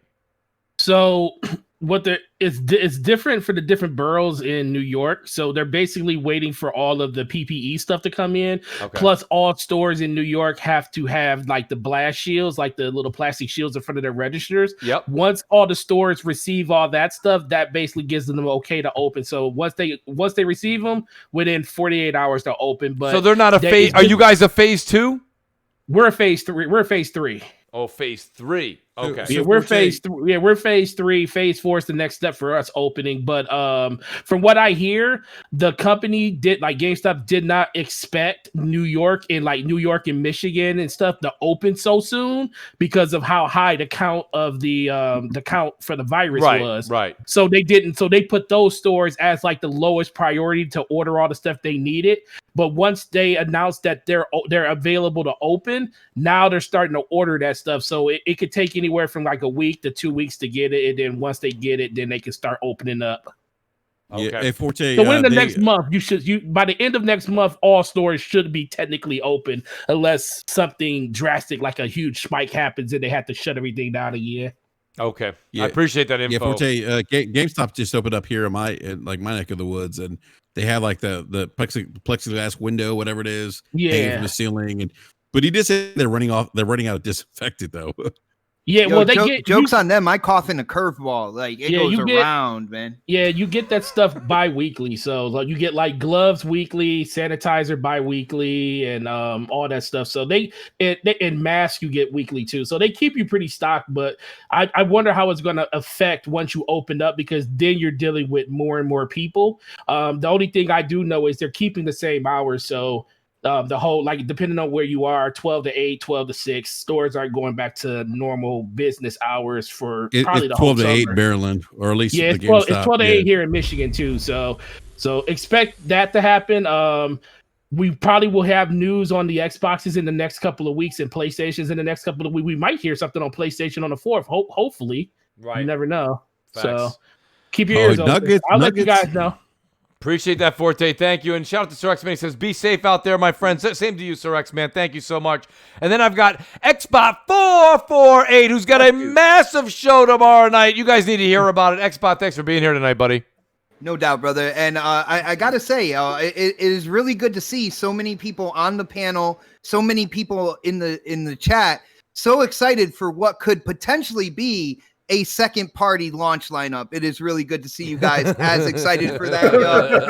So it's different for the different boroughs in New York. So they're basically waiting for all of the PPE stuff to come in. Okay. Plus, all stores in New York have to have like the blast shields, like the little plastic shields in front of their registers. Yep. Once all the stores receive all that stuff, that basically gives them okay to open. So once they receive them, within 48 hours they'll open. But so they're not a phase. Are you guys a phase 2? We're a phase 3. We're a phase 3. Oh, phase 3. Okay. Yeah, we're phase 3. Yeah, we're phase 3. Phase 4 is the next step for us opening. But from what I hear, the company GameStop did not expect New York and Michigan and stuff to open so soon because of how high the count of the count for the virus was. Right. So they didn't. So they put those stores as like the lowest priority to order all the stuff they needed. But once they announced that they're available to open, now they're starting to order that stuff. So it could take anywhere from like a week to 2 weeks to get it, and then once they get it, then they can start opening up. Okay. Yeah, Forte, so within the next month, by the end of next month, all stores should be technically open, unless something drastic like a huge spike happens and they have to shut everything down again. Okay, yeah. I appreciate that info. Yeah, Forte, GameStop just opened up here in my neck of the woods, and they have like the plexiglass window, whatever it is, hanging from the ceiling. But he did say they're running out of disinfectant though. Yeah, Yo, well, they get jokes on them. I cough in a curveball, like it goes around, man. Yeah, you get that stuff bi-weekly. So you get like gloves weekly, sanitizer bi-weekly, and all that stuff. So they and masks you get weekly too. So they keep you pretty stocked. But I wonder how it's going to affect once you open up, because then you're dealing with more and more people. The only thing I do know is they're keeping the same hours. So the whole, like, depending on where you are, 12 to 8, 12 to 6, stores aren't going back to normal business hours for probably the whole 12 to 8 Maryland, or at least it's 12 to 8 here in Michigan too. So expect that to happen. We probably will have news on the Xboxes in the next couple of weeks and PlayStations in the next couple of weeks. We might hear something on PlayStation on the 4th. Hopefully, right? You never know. Facts. So keep your ears open. I'll let you guys know. Appreciate that, Forte. Thank you. And shout out to Sir X-Man. He says, be safe out there, my friends. Same to you, Sir X-Man. Thank you so much. And then I've got Xbot448, who's got a massive show tomorrow night. You guys need to hear about it. Xbot, thanks for being here tonight, buddy. No doubt, brother. And I got to say, it is really good to see so many people on the panel, so many people in the chat, so excited for what could potentially be a second party launch lineup. It is really good to see you guys as excited for that.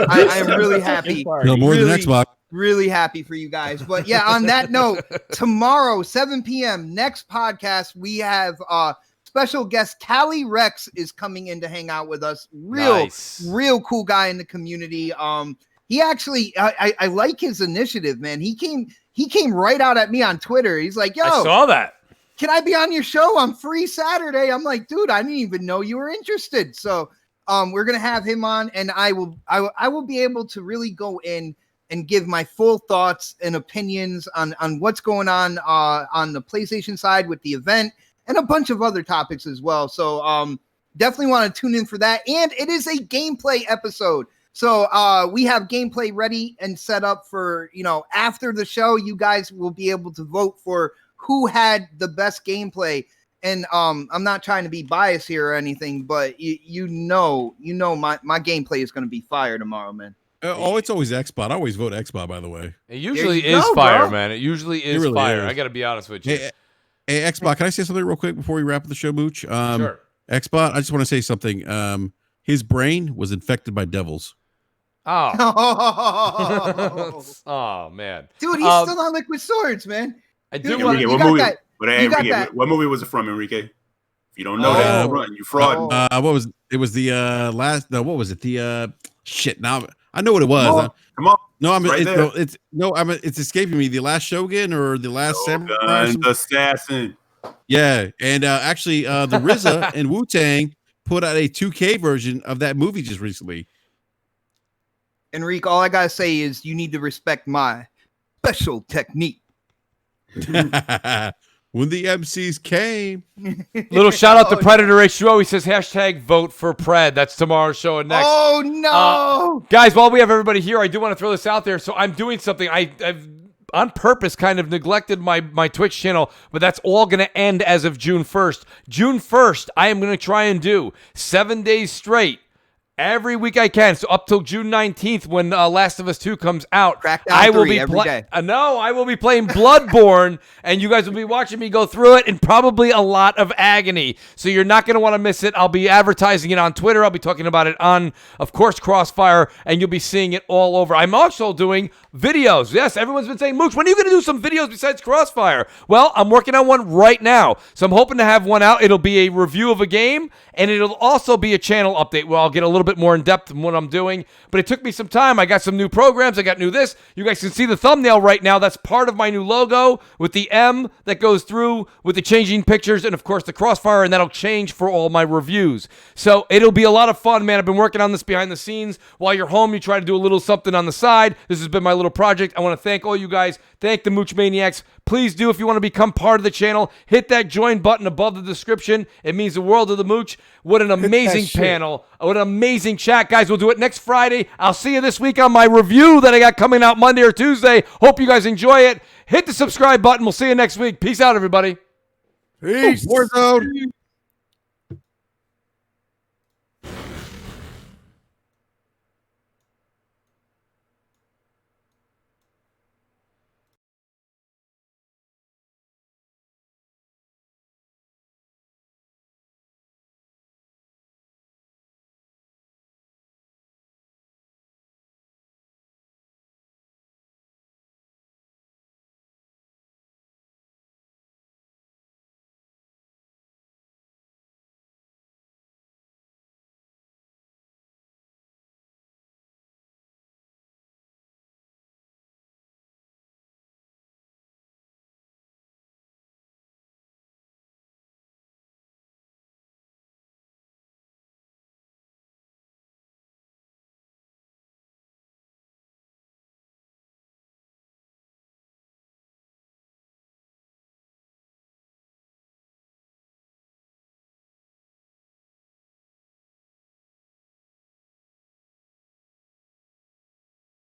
I am really happy. No more than Xbox. Really happy for you guys. But yeah, on that note, tomorrow, 7 p.m., next podcast, we have special guest Callie Rex is coming in to hang out with us. Real cool guy in the community. He actually, I like his initiative, man. He came right out at me on Twitter. He's like, yo, I saw that. Can I be on your show? I'm free Saturday. I'm like, dude, I didn't even know you were interested. So we're gonna have him on, and I will be able to really go in and give my full thoughts and opinions on what's going on the PlayStation side with the event and a bunch of other topics as well. So definitely want to tune in for that. And it is a gameplay episode. So we have gameplay ready and set up for, after the show, you guys will be able to vote for who had the best gameplay. And I'm not trying to be biased here or anything, but you know my gameplay is going to be fire tomorrow, man. It's always Xbox. I always vote Xbox, by the way. It usually is fire, bro. Man. It usually is really fire. I got to be honest with you. Hey, Xbox, can I say something real quick before we wrap up the show, Mooch? Sure. Xbox, I just want to say something. His brain was infected by devils. Oh. Oh, man. Dude, he's still on Liquid Swords, man. I do want what movie was it from, Enrique? If you don't know that, run. You fraud. What was the last? No, what was it? The shit. Now I know what it was. Come on. No, it's escaping me. The Last Shogun or the Last Samurai? Assassin. Yeah, and actually, the RZA and Wu-Tang put out a 2K version of that movie just recently. Enrique, all I gotta say is you need to respect my special technique. When the MCs came. Little shout out to Predator H2O. He says #vote for Pred. That's tomorrow's show and next. Oh no, guys! While we have everybody here, I do want to throw this out there. So I'm doing something. I've on purpose kind of neglected my Twitch channel, but that's all going to end as of June 1st. June 1st, I am going to try and do 7 days straight. Every week I can, so up till June 19th when Last of Us 2 comes out, I will be playing Bloodborne, and you guys will be watching me go through it in probably a lot of agony. So you're not going to want to miss it. I'll be advertising it on Twitter. I'll be talking about it on, of course, Crossfire, and you'll be seeing it all over. I'm also doing videos. Yes, everyone's been saying, Mooch, when are you going to do some videos besides Crossfire? Well, I'm working on one right now, so I'm hoping to have one out. It'll be a review of a game, and it'll also be a channel update where I'll get a little bit more in depth in what I'm doing, but it took me some time. I got some new programs. I got new this. You guys can see the thumbnail right now. That's part of my new logo with the M that goes through with the changing pictures and, of course, the Crossfire, and that'll change for all my reviews. So it'll be a lot of fun, man. I've been working on this behind the scenes. While you're home, you try to do a little something on the side. This has been my little project. I want to thank all you guys. Thank the Mooch Maniacs. Please do, if you want to become part of the channel, hit that join button above the description. It means the world to the Mooch. What an amazing panel. What an amazing chat. Guys, we'll do it next Friday. I'll see you this week on my review that I got coming out Monday or Tuesday. Hope you guys enjoy it. Hit the subscribe button. We'll see you next week. Peace out, everybody. Peace. Warzone.